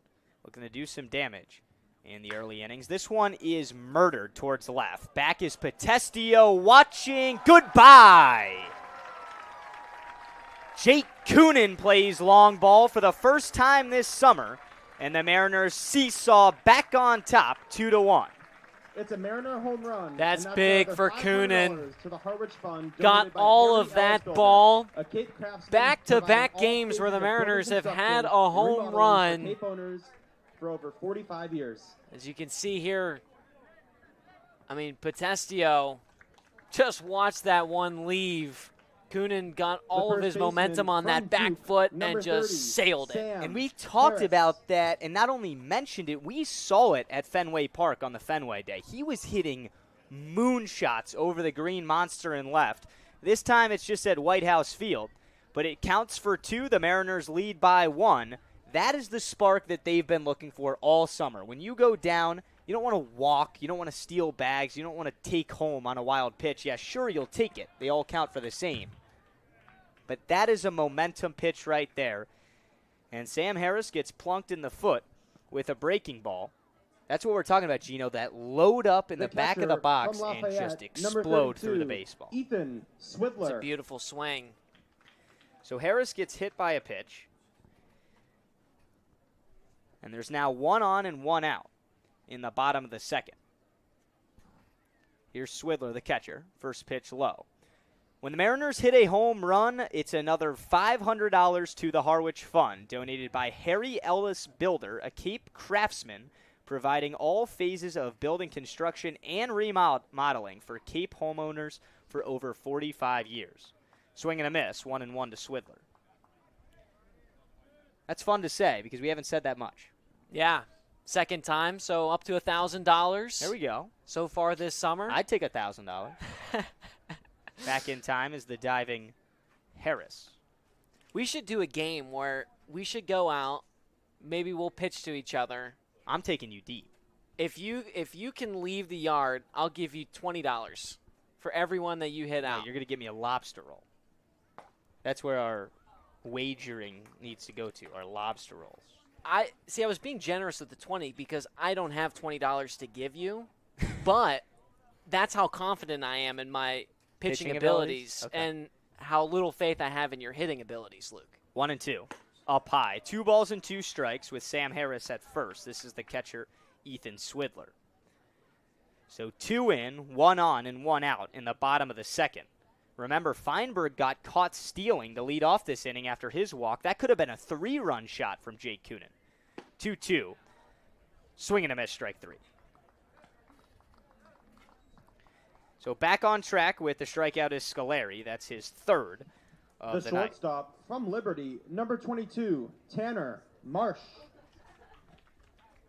looking to do some damage in the early innings. This one is murdered towards the left. Back is Potestio watching. Goodbye. Jake Coonan plays long ball for the first time this summer, and the Mariners seesaw back on top 2-1. It's a Mariner home run. That's and big another for $500 Coonan. to the Harwich Fund, Got donated by all Harry of that Ellisbuilder, ball. a Cape craftsman Back-to-back providing all games where the phases of building Mariners have construction, had a home remodeling for run. Cape owners for over 45 years. As you can see here, I mean, Potestio, just watch that one leave. Coonan got all of first his baseman momentum on that from back Duke, foot number and just 30, sailed it. Sam And we talked Harris. about that and not only mentioned it, we saw it at Fenway Park on the Fenway Day. He was hitting moonshots over the green monster and left. This time it's just at White House Field, but it counts for 2. The Mariners lead by 1. That is the spark that they've been looking for all summer. When you go down, you don't want to walk, you don't want to steal bags, you don't want to take home on a wild pitch. Yeah, sure, you'll take it. They all count for the same. But that is a momentum pitch right there. And Sam Harris gets plunked in the foot with a breaking ball. That's what we're talking about, Gino, that load up in the back of the catcher box from and Lafayette, just number explode through the 32, baseball. Ethan It's a Swidler. beautiful swing. So Harris gets hit by a pitch. And there's now 1 on and 1 out in the bottom of the second. Here's Swidler, the catcher. First pitch low. When the Mariners hit a home run, it's another $500 to the Harwich Fund, donated by Harry Ellis Builder, a Cape craftsman, providing all phases of building construction and remodeling for Cape homeowners for over 45 years. Swing and a miss, 1-1 to Swidler. That's fun to say because we haven't said that much. Yeah, second time, so up to $1,000. There we go. So far this summer. I'd take $1,000. Back in time is the diving Harris. We should do a game where we should go out. Maybe we'll pitch to each other. I'm taking you deep. If you can leave the yard, I'll give you $20 for everyone that you hit Yeah, out. you're going to get me a lobster roll. That's where our wagering needs to go to, our lobster rolls. I was being generous with the 20 because I don't have $20 to give you, but that's how confident I am in my pitching abilities Okay. and how little faith I have in your hitting abilities, Luke. 1-2. Up high. 2 balls and 2 strikes with Sam Harris at first. This is the catcher, Ethan Swidler. So 2 in, 1 on, and 1 out in the bottom of the second. Remember, Feinberg got caught stealing to lead off this inning after his walk. That could have been a 3-run shot from Jake Coonan. 2-2. Swing and a miss, strike 3. So back on track with the strikeout is Scolari. That's his 3rd of The the night. shortstop from Liberty, number 22, Tanner Marsh.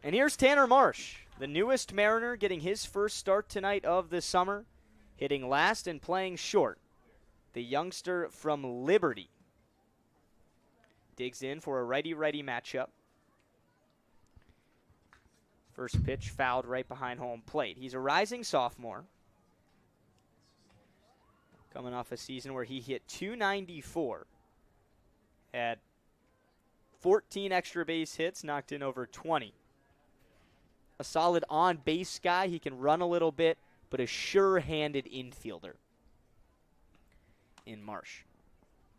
And here's Tanner Marsh, the newest Mariner, getting his first start tonight of the summer, hitting last and playing short. The youngster from Liberty digs in for a righty-righty matchup. First pitch fouled right behind home plate. He's a rising sophomore, coming off a season where he hit .294, had 14 extra base hits, knocked in over 20. A solid on-base guy. He can run a little bit, but a sure-handed infielder. in Marsh.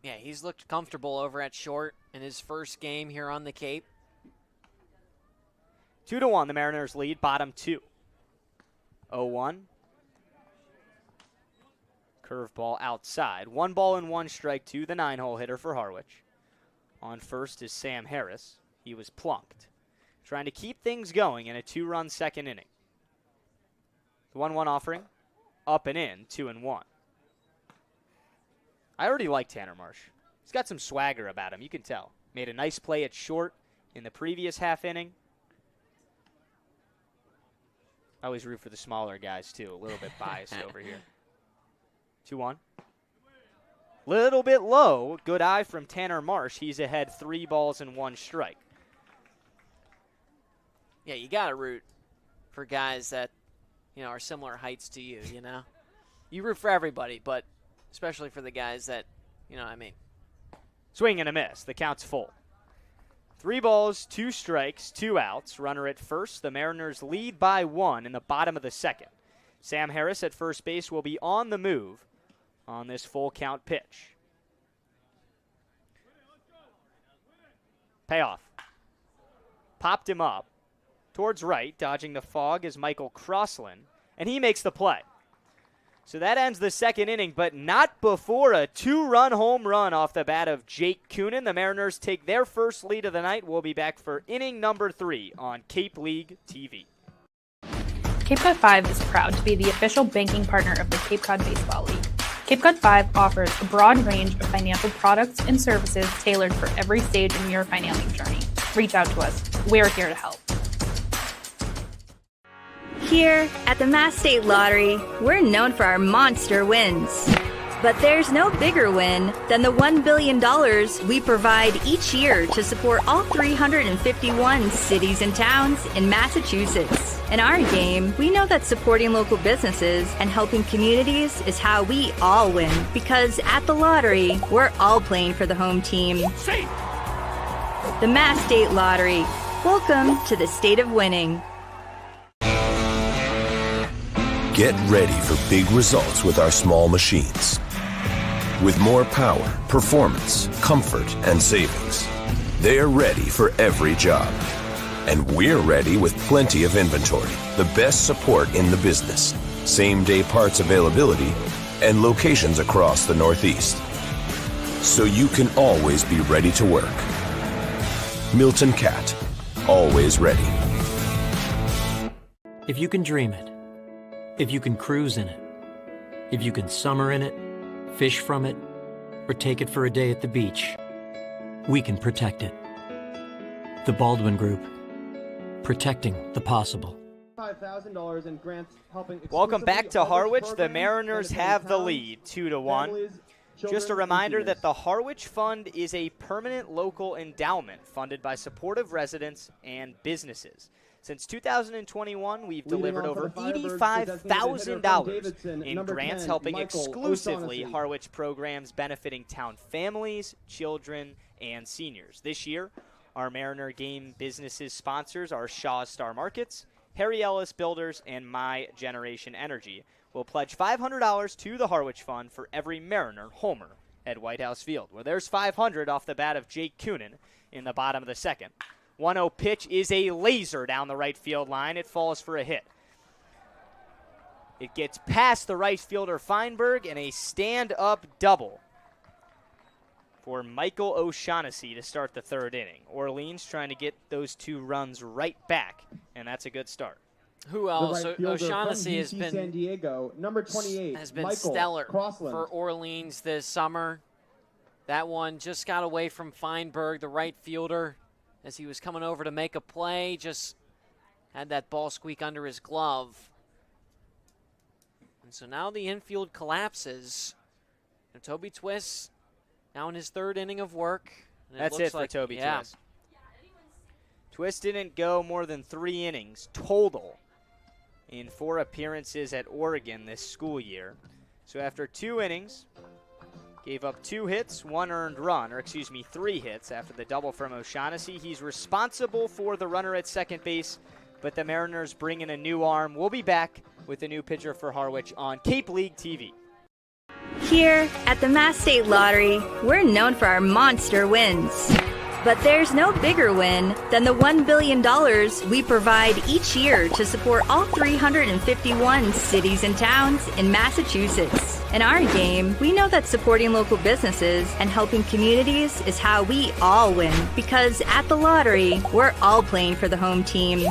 Yeah, he's looked comfortable over at short in his first game here on the Cape. 2-1, the Mariners lead, bottom 2. 0-1. Curveball outside. 1 ball and 1 strike to the 9-hole hitter for Harwich. On first is Sam Harris. He was plunked. Trying to keep things going in a 2-run second inning. The 1-1 offering, up and in, 2-1. I already like Tanner Marsh. He's got some swagger about him, you can tell. Made a nice play at short in the previous half inning. I always root for the smaller guys, too. A little bit biased over here. 2-1. Little bit low. Good eye from Tanner Marsh. He's ahead 3 balls and 1 strike. Yeah, you got to root for guys that, are similar heights to you, You root for everybody, but especially for the guys that, what I mean. Swing and a miss. The count's full. 3 balls, 2 strikes, 2 outs. Runner at first. The Mariners lead by 1 in the bottom of the second. Sam Harris at first base will be on the move on this full count pitch. Payoff. Popped him up towards right. Dodging the fog is Michael Crossland, and he makes the play. So that ends the second inning, but not before a 2-run home run off the bat of Jake Coonan. The Mariners take their first lead of the night. We'll be back for inning number 3 on Cape League TV. Cape Cod 5 is proud to be the official banking partner of the Cape Cod Baseball League. Cape Cod 5 offers a broad range of financial products and services tailored for every stage in your financing journey. Reach out to us. We're here to help. Here at the Mass State Lottery, we're known for our monster wins. But there's no bigger win than the $1 billion we provide each year to support all 351 cities and towns in Massachusetts. In our game, we know that supporting local businesses and helping communities is how we all win. Because at the lottery, we're all playing for the home team. The Mass State Lottery. Welcome to the state of winning. Get ready for big results with our small machines. With more power, performance, comfort, and savings, they're ready for every job. And we're ready with plenty of inventory, the best support in the business, same-day parts availability, and locations across the Northeast. So you can always be ready to work. Milton Cat, always ready. If you can dream it, if you can cruise in it, if you can summer in it, fish from it, or take it for a day at the beach, we can protect it. The Baldwin Group. Protecting the possible. $5,000 in grants helping. Welcome back to Harwich. The Mariners have the lead, 2-1. Just a reminder that the Harwich Fund is a permanent local endowment funded by supportive residents and businesses. Since 2021, we've delivered over $85,000 in grants helping exclusively Harwich programs benefiting town families, children, and seniors. This year, our Mariner Game Businesses sponsors are Shaw's Star Markets, Harry Ellis Builders, and My Generation Energy. Will pledge $500 to the Harwich Fund for every Mariner homer at White House Field, where there's $500 off the bat of Jake Coonan in the bottom of the second. 1-0 pitch is a laser down the right field line. It falls for a hit. It gets past the right fielder Feinberg, and a stand-up double for Michael O'Shaughnessy to start the third inning. Orleans trying to get those 2 runs right back, and that's a good start. Who else? Right O'Shaughnessy has been San Diego, number 28, has been Michael stellar Crossland. for Orleans this summer. That one just got away from Feinberg, the right fielder, as he was coming over to make a play. Just had that ball squeak under his glove. And so now the infield collapses. And Toby Twist now in his third inning of work. And That's it for Toby Twist. Twist didn't go more than 3 innings total in 4 appearances at Oregon this school year. So after 2 innings, gave up 2 hits, 1 earned run, or 3 hits after the double from O'Shaughnessy. He's responsible for the runner at second base, but the Mariners bring in a new arm. We'll be back with a new pitcher for Harwich on Cape League TV. Here at the Mass State Lottery, we're known for our monster wins. But there's no bigger win than the $1 billion we provide each year to support all 351 cities and towns in Massachusetts. In our game, we know that supporting local businesses and helping communities is how we all win. Because at the lottery, we're all playing for the home team.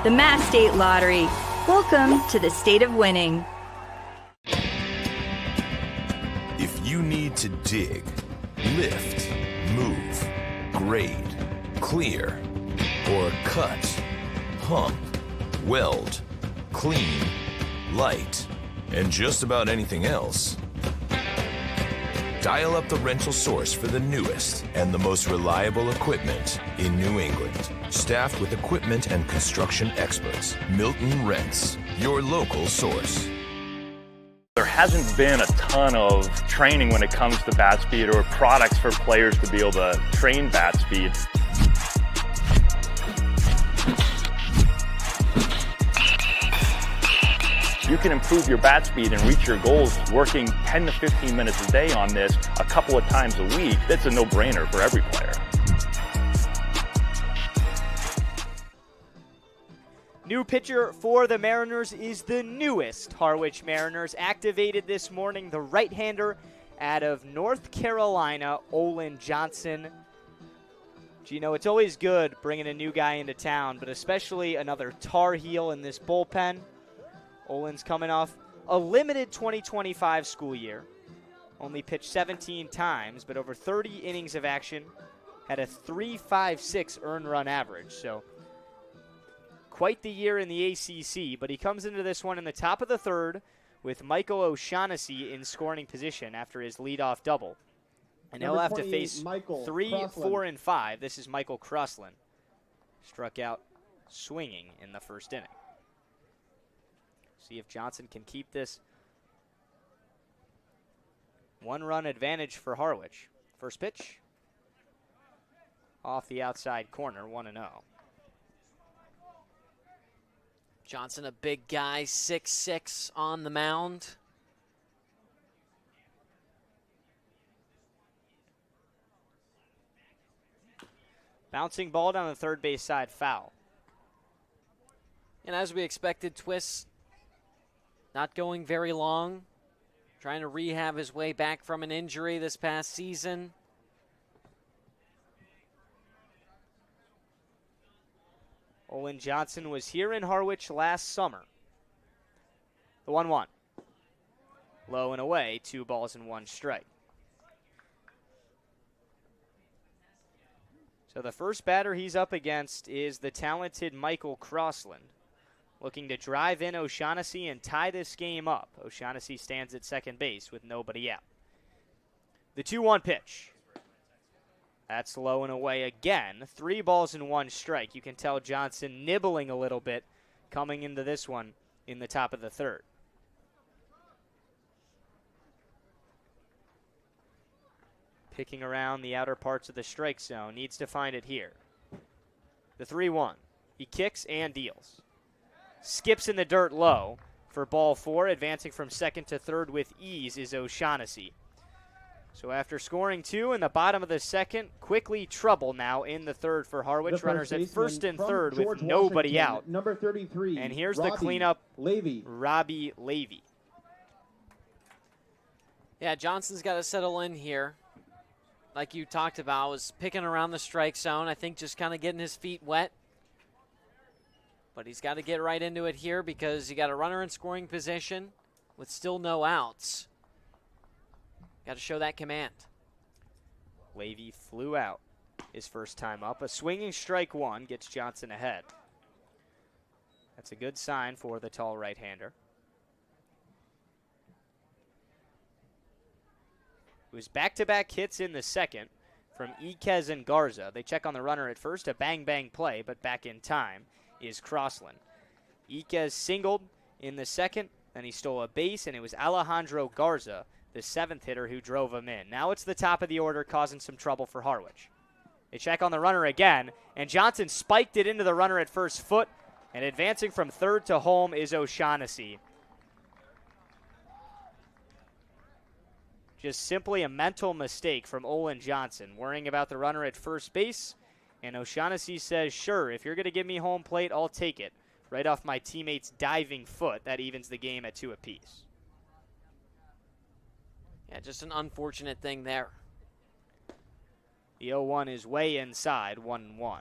The Mass State Lottery. Welcome to the state of winning. If you need to dig, lift, move, grade, clear, or cut, pump, weld, clean, light, and just about anything else, dial up the rental source for the newest and the most reliable equipment in New England. Staffed with equipment and construction experts, Milton Rents, your local source. There hasn't been a ton of training when it comes to bat speed or products for players to be able to train bat speed. You can improve your bat speed and reach your goals working 10 to 15 minutes a day on this a couple of times a week. That's a no-brainer for every player. New pitcher for the Mariners is the newest Harwich Mariners, activated this morning, the right-hander out of North Carolina, Olin Johnson. Gino, it's always good bringing a new guy into town, but especially another Tar Heel in this bullpen. Olin's coming off a limited 2025 school year. Only pitched 17 times, but over 30 innings of action, had a 3.56 earned run average. So quite the year in the ACC, but he comes into this one in the top of the third with Michael O'Shaughnessy in scoring position after his leadoff double. And he'll have to face Michael 3, Crossland. 4, and 5. This is Michael Crossland. Struck out swinging in the first inning. See if Johnson can keep this one-run advantage for Harwich. First pitch. Off the outside corner, 1-0. Johnson, a big guy, 6'6" on the mound. Bouncing ball down the third base side, foul. And as we expected, Twist not going very long. Trying to rehab his way back from an injury this past season. Olin Johnson was here in Harwich last summer. The 1-1. Low and away, 2 balls and 1 strike. So the first batter he's up against is the talented Michael Crossland, looking to drive in O'Shaughnessy and tie this game up. O'Shaughnessy stands at second base with nobody out. The 2-1 pitch. That's low and away again. 3 balls and 1 strike. You can tell Johnson nibbling a little bit coming into this one in the top of the third. Picking around the outer parts of the strike zone. Needs to find it here. The 3-1. He kicks and deals. Skips in the dirt low for ball 4. Advancing from second to third with ease is O'Shaughnessy. So after scoring 2 in the bottom of the second, quickly trouble now in the third for Harwich. Runners at first and third with nobody out. Number 33. And here's Robbie the cleanup, Levy. Robbie Levy. Yeah, Johnson's got to settle in here. Like you talked about, was picking around the strike zone. I think just kind of getting his feet wet. But he's got to get right into it here because you got a runner in scoring position with still no outs. Got to show that command. Levy flew out his first time up. A swinging strike 1 gets Johnson ahead. That's a good sign for the tall right-hander. It was back-to-back hits in the second from Iquez and Garza. They check on the runner at first, a bang-bang play, but back in time is Crossland. Iquez singled in the second, then he stole a base, and it was Alejandro Garza, the 7th hitter, who drove him in. Now it's the top of the order, causing some trouble for Harwich. They check on the runner again, and Johnson spiked it into the runner at first foot, and advancing from third to home is O'Shaughnessy. Just simply a mental mistake from Olin Johnson, worrying about the runner at first base. And O'Shaughnessy says, sure, if you're going to give me home plate, I'll take it. Right off my teammate's diving foot. That evens the game at 2 apiece. Yeah, just an unfortunate thing there. The 0-1 is way inside, 1-1.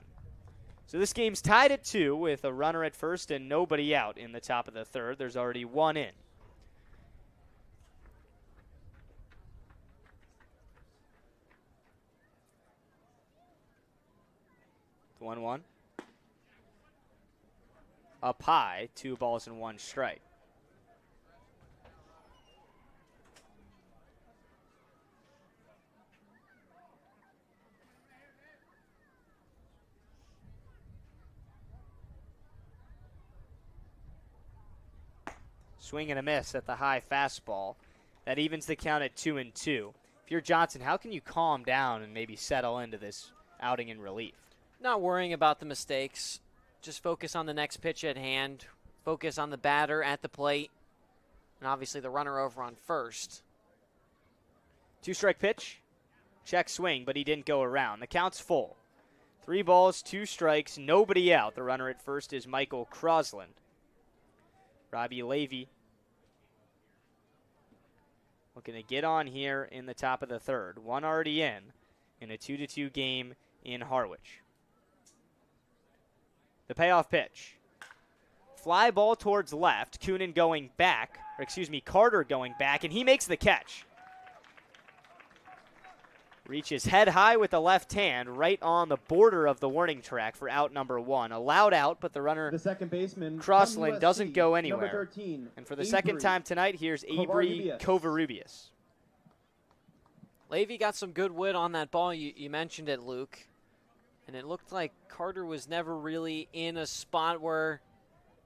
So this game's tied at 2 with a runner at first and nobody out in the top of the third. There's already 1 in. The 1-1. Up high, 2 balls and 1 strike. Swing and a miss at the high fastball. That evens the count at 2-2. If you're Johnson, how can you calm down and maybe settle into this outing in relief? Not worrying about the mistakes. Just focus on the next pitch at hand. Focus on the batter at the plate. And obviously the runner over on first. 2-strike pitch. Check swing, but he didn't go around. The count's full. 3 balls, 2 strikes, nobody out. The runner at first is Michael Crosland. Robbie Levy looking to get on here in the top of the third. 1 already in a 2-2 game in Harwich. The payoff pitch. Fly ball towards left. Coonan going back, or excuse me, Carter going back, and he makes the catch. Reaches head high with the left hand right on the border of the warning track for out number 1. Allowed out, but the runner, The second baseman, Crossland, doesn't go number anywhere. 13, And for the second time tonight, here's Avery Covarrubias. Levy got some good wood on that ball. You mentioned it, Luke. And it looked like Carter was never really in a spot where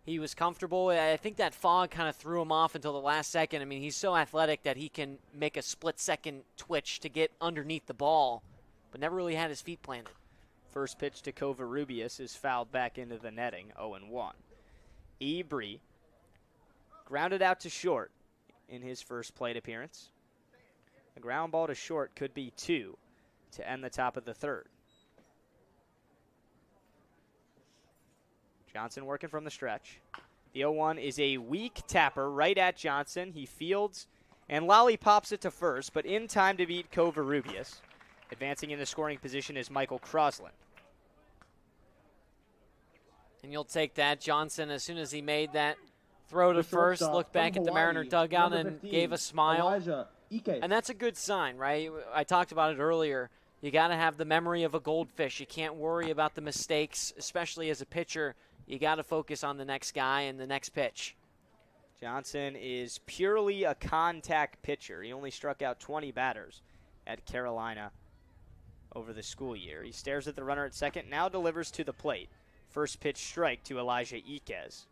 he was comfortable. I think that fog kind of threw him off until the last second. I mean, he's so athletic that he can make a split-second twitch to get underneath the ball, but never really had his feet planted. First pitch to Covarrubias is fouled back into the netting, 0-1. Avery grounded out to short in his first plate appearance. A ground ball to short could be 2 to end the top of the third. Johnson working from the stretch. The 0-1 is a weak tapper right at Johnson. He fields and lollipops it to first, but in time to beat Covarrubias. Advancing into scoring position is Michael Crosland. And you'll take that. Johnson, as soon as he made that throw to first, looked back at the Mariner dugout and gave a smile. And that's a good sign, right? I talked about it earlier. You got to have the memory of a goldfish. You can't worry about the mistakes, especially as a pitcher. You got to focus on the next guy and the next pitch. Johnson is purely a contact pitcher. He only struck out 20 batters at Carolina over the school year. He stares at the runner at second, now delivers to the plate. First pitch strike to Elijah Iquez.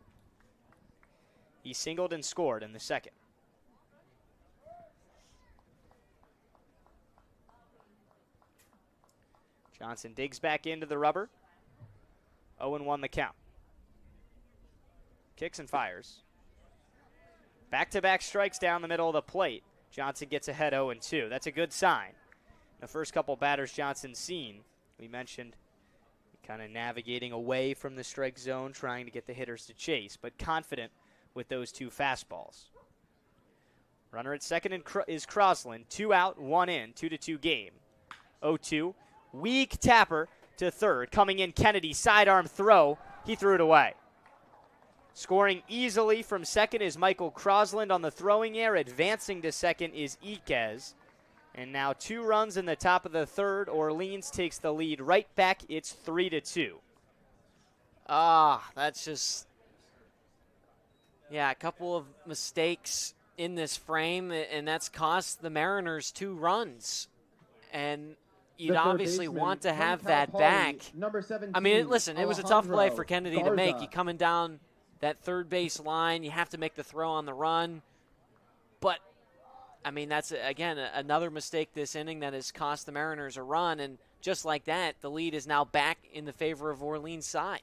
He singled and scored in the second. Johnson digs back into the rubber. 0-1 the count. Kicks and fires. Back-to-back strikes down the middle of the plate. Johnson gets ahead 0-2. That's a good sign. The first couple batters Johnson's seen, we mentioned kind of navigating away from the strike zone, trying to get the hitters to chase, but confident with those 2 fastballs. Runner at second is Crosland. 2 out, 1 in, 2-2 game. 0-2. Weak tapper to third. Coming in, Kennedy, sidearm throw. He threw it away. Scoring easily from second is Michael Crosland on the throwing air. Advancing to second is Iquez. And now 2 runs in the top of the third. Orleans takes the lead right back. It's 3-2. That's just, a couple of mistakes in this frame, and that's cost the Mariners 2 runs. And you'd obviously want to have that back. I mean, listen, it was a tough play for Kennedy to make. You coming down that third base line, you have to make the throw on the run. But, I mean, that's, again, another mistake this inning that has cost the Mariners a run. And just like that, the lead is now back in the favor of Orleans' side.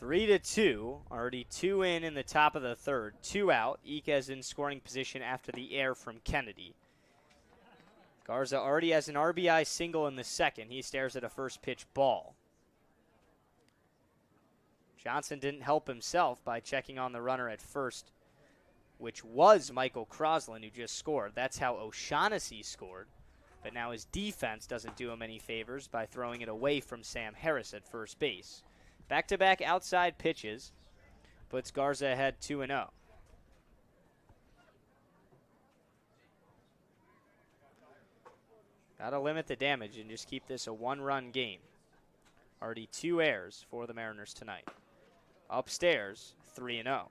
3-2, already 2 in the top of the third. 2 out. Iquez in scoring position after the air from Kennedy. Garza already has an RBI single in the second. He stares at a first pitch ball. Johnson didn't help himself by checking on the runner at first, which was Michael Crosland, who just scored. That's how O'Shaughnessy scored. But now his defense doesn't do him any favors by throwing it away from Sam Harris at first base. Back-to-back outside pitches puts Garza ahead 2-0. Gotta limit the damage and just keep this a one-run game. Already 2 errors for the Mariners tonight. Upstairs, 3-0.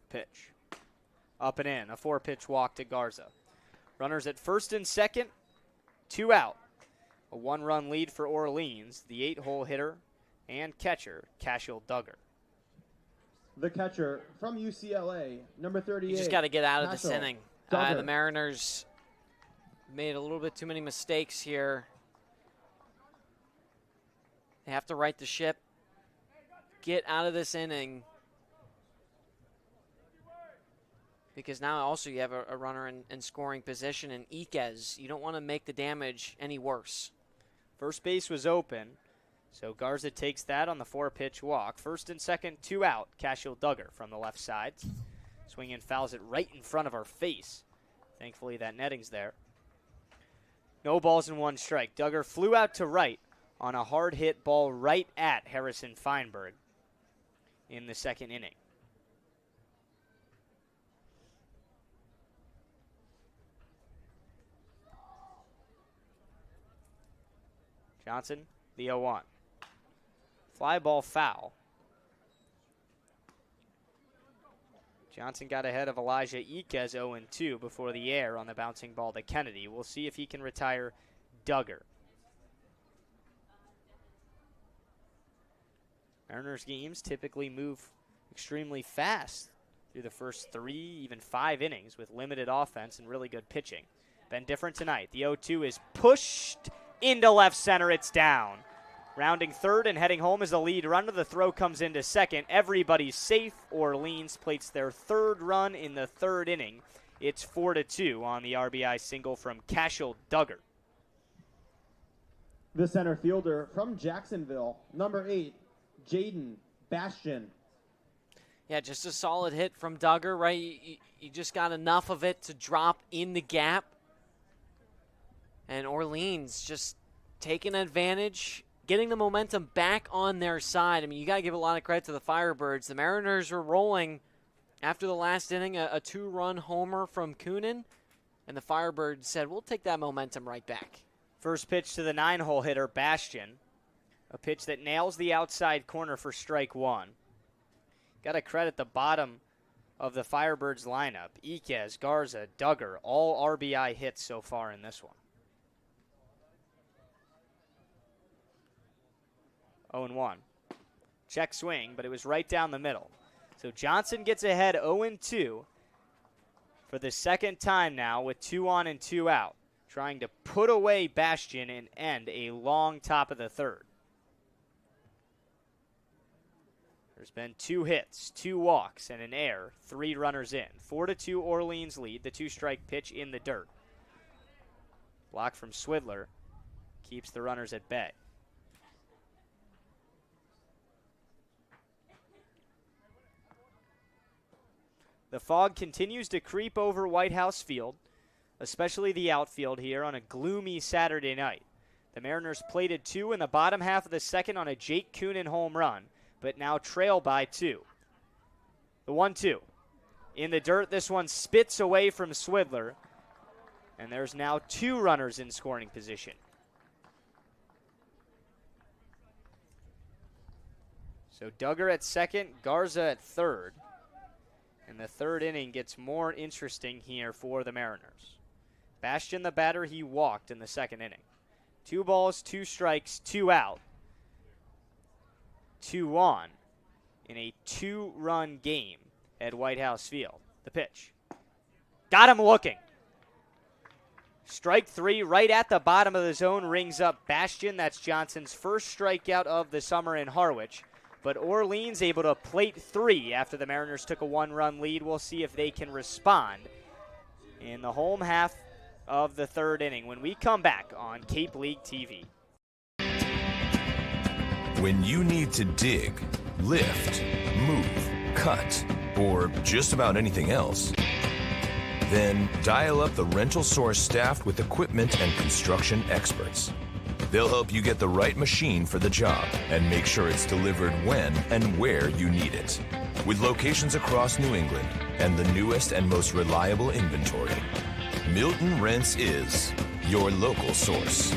Pitch. Up and in. A 4-pitch walk to Garza. Runners at first and second. 2 out. A 1-run lead for Orleans. The 8-hole hitter and catcher, Cashel Duggar. The catcher from UCLA, number 38. You just got to get out of this Cashel inning. Duggar. The Mariners made a little bit too many mistakes here. They have to right the ship. Get out of this inning. Because now also you have a runner in scoring position, and Iquez, you don't want to make the damage any worse. First base was open, so Garza takes that on the 4-pitch walk. First and second, 2 out. Cashel Duggar from the left side. Swing and fouls it right in front of our face. Thankfully, that netting's there. No balls and 1 strike. Duggar flew out to right on a hard hit ball right at Harrison Feinberg in the second inning. Johnson, the 0-1. Fly ball foul. Johnson got ahead of Elijah Iquez 0-2 before the air on the bouncing ball to Kennedy. We'll see if he can retire Duggar. Mariners games typically move extremely fast through the first 3, even 5 innings with limited offense and really good pitching. Been different tonight. The 0-2 is pushed into left center. It's down. Rounding third and heading home is the lead runner. The throw comes into second. Everybody's safe. Orleans plates their 3rd run in the 3rd inning. It's 4-2 on the RBI single from Cashel Duggar. The center fielder from Jacksonville, number 8, Jaden Bastian. Yeah, just a solid hit from Duggar, right? You just got enough of it to drop in the gap. And Orleans just taking advantage, getting the momentum back on their side. I mean, you got to give a lot of credit to the Firebirds. The Mariners were rolling after the last inning, a 2-run homer from Coonan, and the Firebirds said, we'll take that momentum right back. First pitch to the 9-hole hitter, Bastian. A pitch that nails the outside corner for strike 1. Got to credit the bottom of the Firebirds lineup. Iquez, Garza, Duggar, all RBI hits so far in this one. 0-1. Check swing, but it was right down the middle. So Johnson gets ahead 0-2 for the second time now with 2 on and 2 out, trying to put away Bastian and end a long top of the 3rd. There's been 2 hits, 2 walks, and an error, 3 runners in. 4-2 Orleans lead, the 2-strike pitch in the dirt. Block from Swidler keeps the runners at bay. The fog continues to creep over White House Field, especially the outfield here on a gloomy Saturday night. The Mariners plated 2 in the bottom half of the second on a Jake Coonan home run, but now trail by 2. The 1-2. In the dirt, this one spits away from Swidler, and there's now 2 runners in scoring position. So Duggar at second, Garza at third. And the 3rd inning gets more interesting here for the Mariners. Bastian, the batter, he walked in the 2nd inning. 2 balls, 2 strikes, 2 out. 2 on in a 2-run game at White House Field. The pitch. Got him looking. Strike 3 right at the bottom of the zone rings up Bastion. That's Johnson's first strikeout of the summer in Harwich. But Orleans able to plate 3 after the Mariners took a 1-run lead. We'll see if they can respond in the home half of the 3rd inning when we come back on Cape League TV. When you need to dig, lift, move, cut, or just about anything else, then dial up the Rental Source staff with equipment and construction experts. They'll help you get the right machine for the job and make sure it's delivered when and where you need it. With locations across New England and the newest and most reliable inventory, Milton Rents is your local source.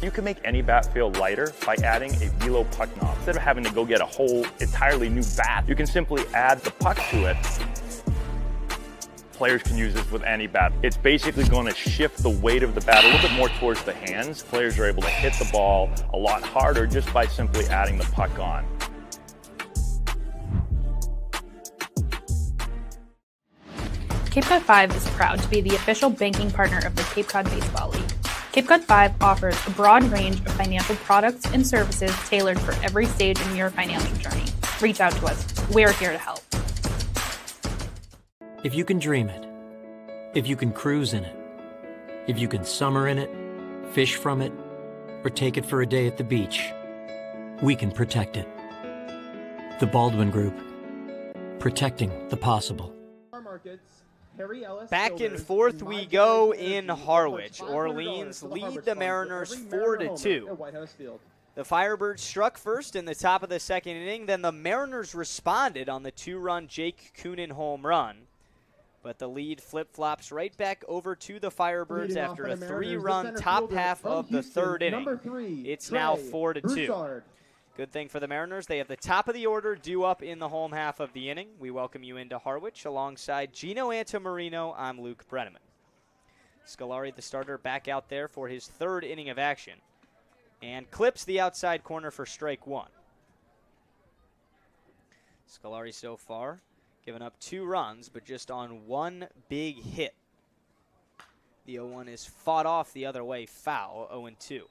You can make any bat feel lighter by adding a velo puck knob. Instead of having to go get a whole entirely new bat, you can simply add the puck to it. Players can use this with any bat. It's basically going to shift the weight of the bat a little bit more towards the hands. Players are able to hit the ball a lot harder just by simply adding the puck on. Cape Cod 5 is proud to be the official banking partner of the Cape Cod Baseball League. Cape Cod 5 offers a broad range of financial products and services tailored for every stage in your financial journey. Reach out to us. We're here to help. If you can dream it, if you can cruise in it, if you can summer in it, fish from it, or take it for a day at the beach, we can protect it. The Baldwin Group, protecting the possible. Back and forth we go in Harwich. Orleans lead the Mariners 4-2. The Firebirds struck first in the top of the 2nd inning. Then the Mariners responded on the 2-run Jake Coonan home run. But the lead flip-flops right back over to the Firebirds after a 3-run top half of the 3rd inning. It's now 4-2. Good thing for the Mariners, they have the top of the order due up in the home half of the inning. We welcome you into Harwich alongside Gino Antamarino. I'm Luke Brenneman. Scolari, the starter, back out there for his 3rd inning of action and clips the outside corner for strike 1. Scolari so far given up 2 runs, but just on 1 big hit. The 0-1 is fought off the other way, foul, 0-2.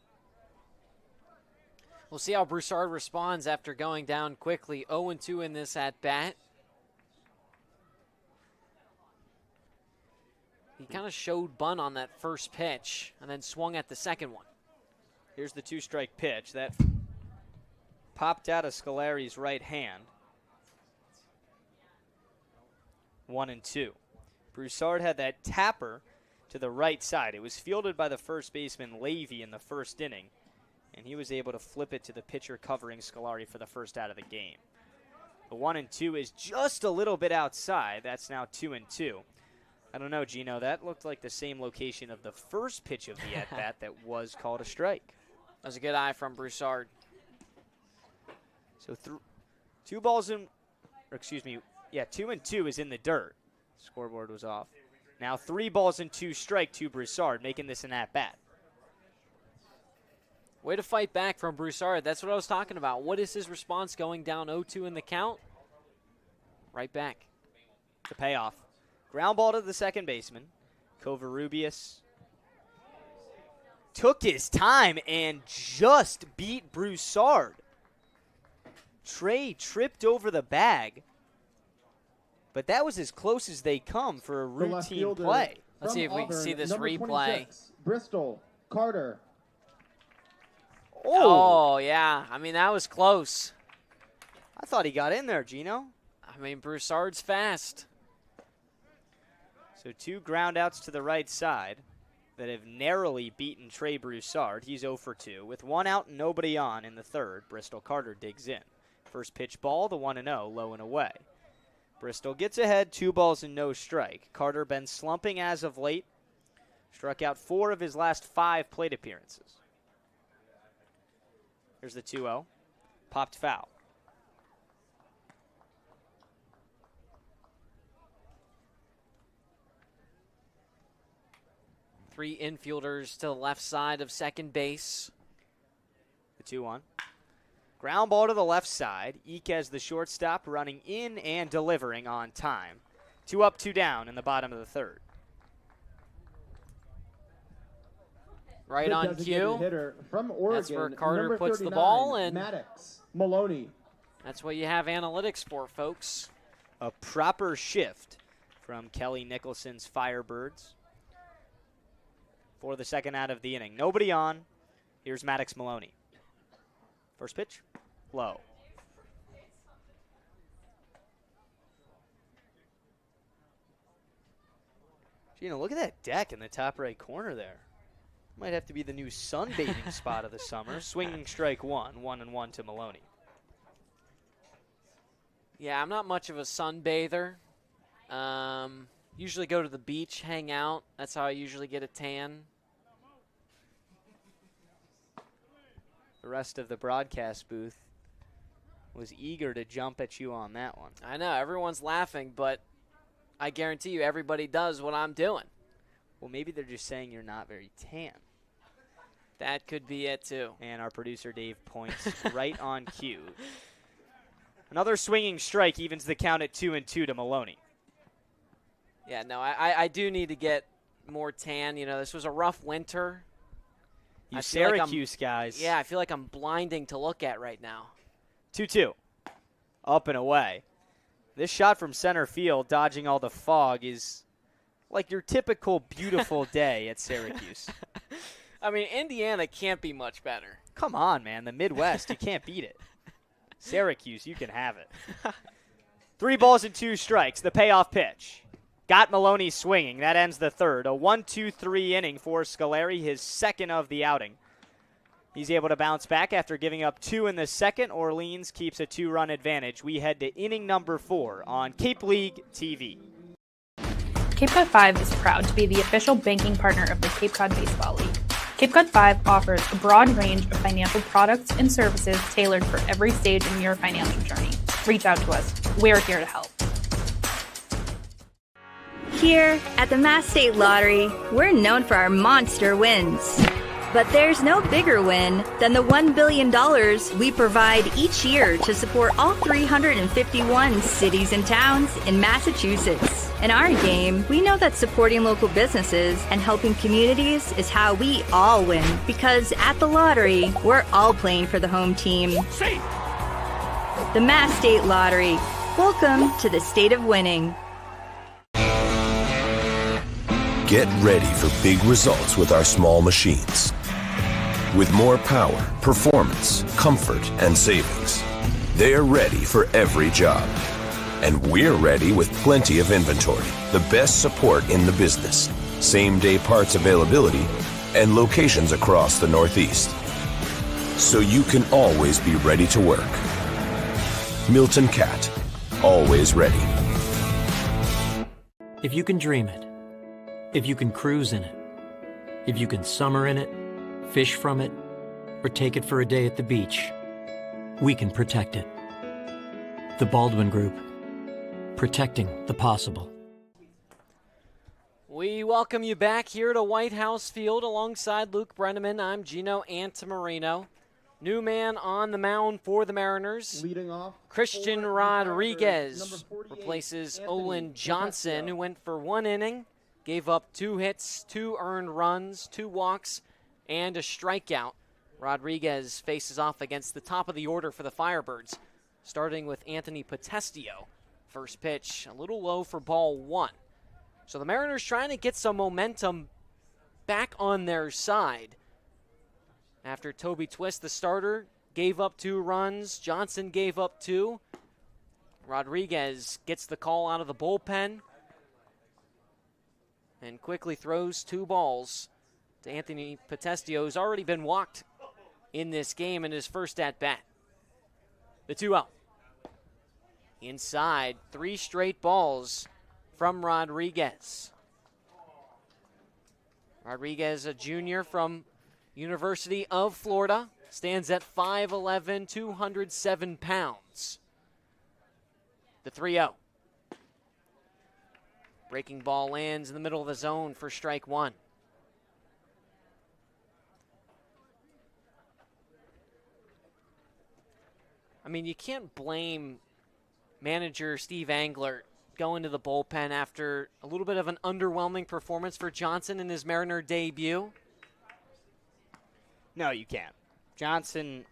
We'll see how Broussard responds after going down quickly. 0-2 in this at-bat. He kind of showed bunt on that first pitch and then swung at the second one. Here's the 2-strike pitch. That popped out of Scolari's right hand. 1-2. Broussard had that tapper to the right side. It was fielded by the first baseman Levy in the 1st inning, and he was able to flip it to the pitcher covering Scolari for the first out of the game. The 1-2 is just a little bit outside. That's now 2-2. I don't know, Gino. That looked like the same location of the first pitch of the at-bat that was called a strike. That was a good eye from Broussard. So 2 balls in, or excuse me, yeah, 2-2 is in the dirt. Scoreboard was off. Now 3 balls and 2 strike to Broussard, making this an at-bat. Way to fight back from Broussard. That's what I was talking about. What is his response going down 0-2 in the count? Right back. The payoff. Ground ball to the second baseman. Covarrubias took his time and just beat Broussard. Trey tripped over the bag, but that was as close as they come for a routine play. Let's see if we can see this replay. Bristol, Carter. Oh, yeah. I mean, that was close. I thought he got in there, Gino. I mean, Broussard's fast. So 2 ground outs to the right side that have narrowly beaten Trey Broussard. He's 0 for 2. With 1 out and nobody on in the 3rd, Bristol Carter digs in. First pitch ball, the 1-0, low and away. Bristol gets ahead, 2 balls and no strike. Carter been slumping as of late. Struck out 4 of his last 5 plate appearances. Here's the 2-0. Popped foul. 3 infielders to the left side of second base. The 2-1. Ground ball to the left side. Iquez, the shortstop, running in and delivering on time. 2 up, 2 down in the bottom of the third. Right The on designated cue. hitter from Oregon, That's where Carter number puts the 39, ball, and Maddox Maloney. that's what you have analytics for, folks. A proper shift from Kelly Nicholson's Firebirds for the second out of the inning. Nobody on. Here's Maddox Maloney. First pitch, low. Gina, look at that deck in the top right corner there. Might have to be the new sunbathing spot of the summer. Swinging strike 1, 1-1 to Maloney. Yeah, I'm not much of a sunbather. Usually go to the beach, hang out. That's how I usually get a tan. The rest of the broadcast booth was eager to jump at you on that one. I know, everyone's laughing, but I guarantee you everybody does what I'm doing. Well, maybe they're just saying you're not very tan. That could be it, too. And our producer Dave points right on cue. Another swinging strike evens the count at 2-2 to Maloney. Yeah, no, I do need to get more tan. You know, this was a rough winter. You I feel like Syracuse guys. Yeah, I feel like I'm blinding to look at right now. 2-2. Up and away. This shot from center field, dodging all the fog, is like your typical beautiful day at Syracuse. I mean, Indiana can't be much better. Come on, man. The Midwest, you can't beat it. Syracuse, you can have it. 3 balls and 2 strikes. The payoff pitch. Got Maloney swinging. That ends the third. A 1-2-3 inning for Scolari, his second of the outing. He's able to bounce back after giving up 2 in the second. Orleans keeps a 2-run advantage. We head to inning number 4 on Cape League TV. Cape Cod 5 is proud to be the official banking partner of the Cape Cod Baseball League. Cape Cod 5 offers a broad range of financial products and services tailored for every stage in your financial journey. Reach out to us. We're here to help. Here at the Mass State Lottery, we're known for our monster wins. But there's no bigger win than the $1 billion we provide each year to support all 351 cities and towns in Massachusetts. In our game, we know that supporting local businesses and helping communities is how we all win. Because at the lottery, we're all playing for the home team. The Mass State Lottery. Welcome to the state of winning. Get ready for big results with our small machines. With more power, performance, comfort, and savings, they're ready for every job. And we're ready with plenty of inventory, the best support in the business, same-day parts availability, and locations across the Northeast. So you can always be ready to work. Milton Cat, always ready. If you can dream it, if you can cruise in it, if you can summer in it, fish from it, or take it for a day at the beach, we can protect it. The Baldwin Group, protecting the possible. We welcome you back here to White House Field alongside Luke Brenneman. I'm Gino Antamarino. New man on the mound for the Mariners. Leading off, Christian for Rodriguez number 48, replaces Anthony Olin Johnson, Potestio. who went for 1 inning, gave up 2 hits, 2 earned runs, 2 walks, and a strikeout. Rodriguez faces off against the top of the order for the Firebirds, starting with Anthony Potestio. First pitch, a little low for ball 1. So the Mariners trying to get some momentum back on their side. After Toby Twist, the starter, gave up 2 runs, Johnson gave up 2. Rodriguez gets the call out of the bullpen and quickly throws 2 balls to Anthony Potestio, who's already been walked in this game in his first at-bat. The 2-0. Inside, 3 straight balls from Rodriguez. Rodriguez, a junior from University of Florida, stands at 5'11", 207 pounds. The 3-0. Breaking ball lands in the middle of the zone for strike 1. mean, you can't blame manager Steve Englert going to the bullpen after a little bit of an underwhelming performance for Johnson in his Mariner debut. No, you can't. Johnson,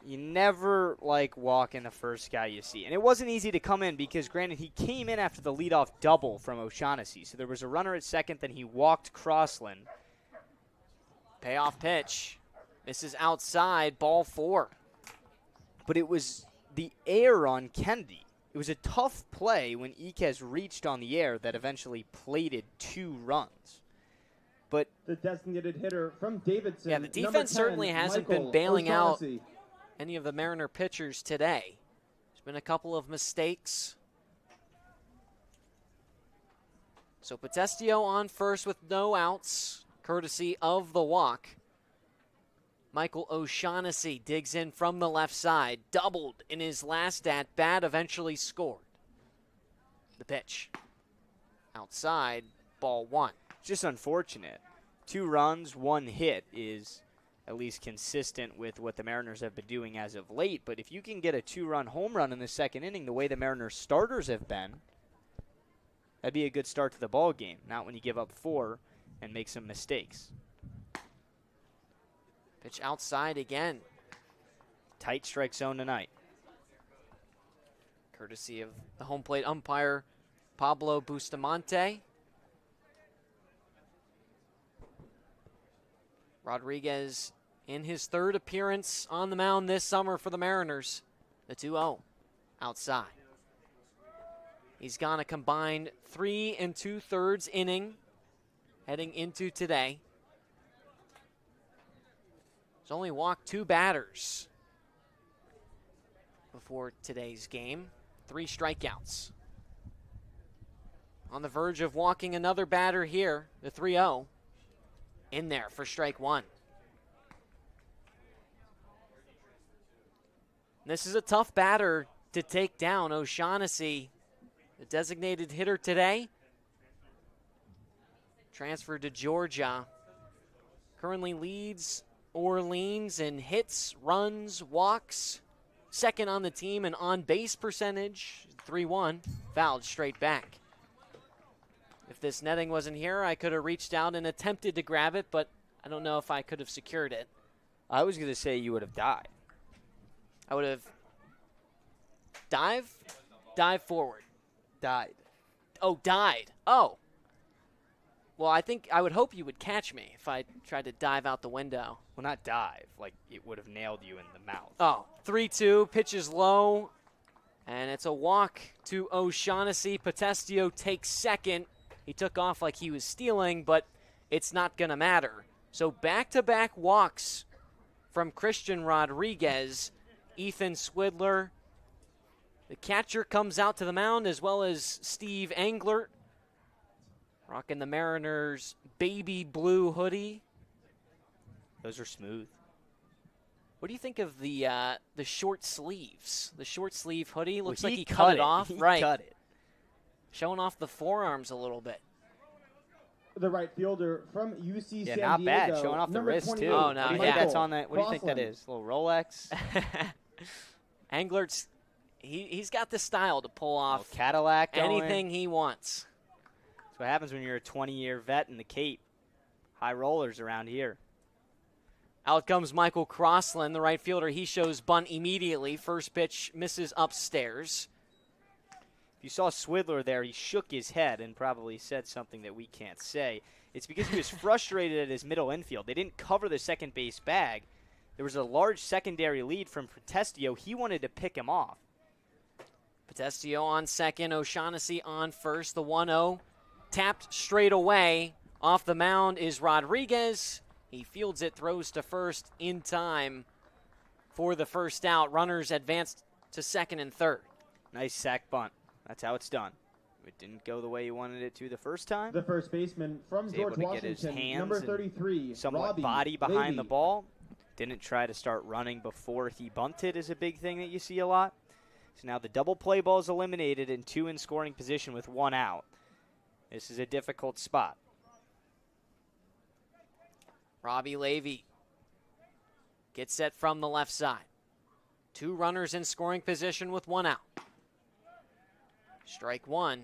you never like walking the first guy you see. And it wasn't easy to come in because, granted, he came in after the leadoff double from O'Shaughnessy. So there was a runner at second, then he walked Crossland. Payoff pitch. Misses outside, ball 4. But it was the air on Kennedy. It was a tough play when Iquez reached on the air that eventually plated 2 runs. But the designated hitter from Davidson. Yeah, the defense certainly hasn't been bailing out any of the Mariner pitchers today. There's been a couple of mistakes. So Potestio on first with no outs, courtesy of the walk. Michael O'Shaughnessy digs in from the left side, doubled in his last at-bat, eventually scored. The pitch. Outside, ball 1. just unfortunate. 2 runs, 1 hit is at least consistent with what the Mariners have been doing as of late. But if you can get a 2-run home run in the second inning the way the Mariners starters have been, that'd be a good start to the ball game. Not when you give up 4 and make some mistakes. Pitch outside again. Tight strike zone tonight. Courtesy of the home plate umpire, Pablo Bustamante. Rodriguez in his 3rd appearance on the mound this summer for the Mariners. The 2-0 outside. He's gone a combined 3 2/3 inning heading into today. He's only walked 2 batters before today's game. 3 strikeouts. On the verge of walking another batter here, the 3-0. In there for strike 1. This is a tough batter to take down. O'Shaughnessy, the designated hitter today, transferred to Georgia, currently leads Orleans in hits, runs, walks, second on the team in on-base percentage, 3-1, fouled straight back. If this netting wasn't here, I could have reached out and attempted to grab it, but I don't know if I could have secured it. I was going to say you would have died. I would have dive forward. Died. Oh, died. Oh. Well, I would hope you would catch me if I tried to dive out the window. Well, not dive. Like, it would have nailed you in the mouth. Oh, 3-2, pitch is low, and it's a walk to O'Shaughnessy. Potestio takes second. He took off like he was stealing, but it's not going to matter. So back-to-back walks from Christian Rodriguez. Ethan Swidler, the catcher, comes out to the mound, as well as Steve Englert, rocking the Mariners' baby blue hoodie. Those are smooth. What do you think of the short sleeves? The short sleeve hoodie looks Well, like he cut it off. He right. cut it. Showing off the forearms a little bit. The right fielder from UC Yeah, San not Diego. bad. Showing off the number wrist, 28, too. Oh, no, what do you yeah. think that's on that? What do you think that Crossland. is? A little Rolex? Englert's, he's got the style to pull off Little Cadillac going? anything he wants. That's what happens when you're a 20-year vet in the Cape. High rollers around here. Out comes Michael Crossland, the right fielder. He shows bunt immediately. First pitch misses upstairs. If you saw Swidler there, he shook his head and probably said something that we can't say. It's because he was frustrated at his middle infield. They didn't cover the second base bag. There was a large secondary lead from Potestio. He wanted to pick him off. Potestio on second, O'Shaughnessy on first. The 1-0 tapped straight away. Off the mound is Rodriguez. He fields it, throws to first in time for the first out. Runners advanced to second and third. Nice sack bunt. That's how it's done. It didn't go the way you wanted it to the first time. The first baseman from Was George able to get his Washington, hands number and 33, somewhat Robbie body behind the Levy. ball. Didn't try to start running before he bunted is a big thing that you see a lot. So now the double play ball is eliminated and 2 in scoring position with 1 out. This is a difficult spot. Robbie Levy gets set from the left side. 2 runners in scoring position with 1 out. Strike 1.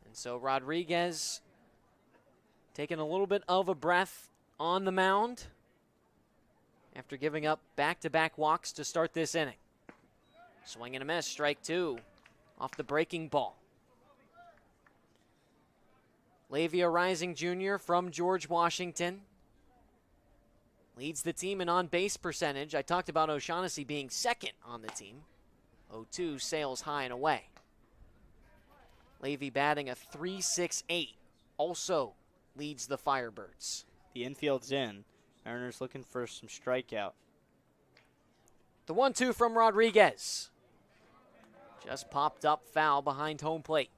And so Rodriguez taking a little bit of a breath on the mound after giving up back-to-back walks to start this inning. Swing and a miss, strike 2 off the breaking ball. Lavia Rising Jr. from George Washington leads the team in on-base percentage. I talked about O'Shaughnessy being second on the team. 0-2 sails high and away. Lavy batting a .368, also leads the Firebirds. The infield's in. Mariners looking for some strikeout. The 1-2 from Rodriguez. Just popped up foul behind home plate.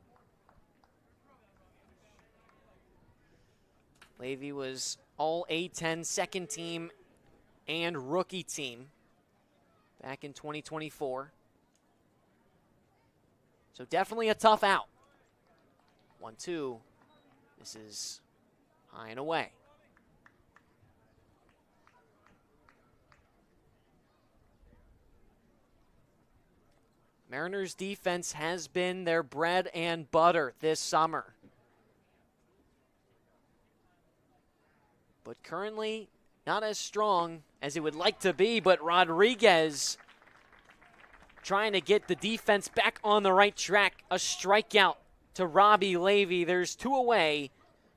Lavy was all A-10 second team and rookie team back in 2024. So definitely a tough out. 1-2. This is high and away. Mariners defense has been their bread and butter this summer. But currently, not as strong as it would like to be, but Rodriguez trying to get the defense back on the right track. A strikeout to Robbie Lavy. There's 2 away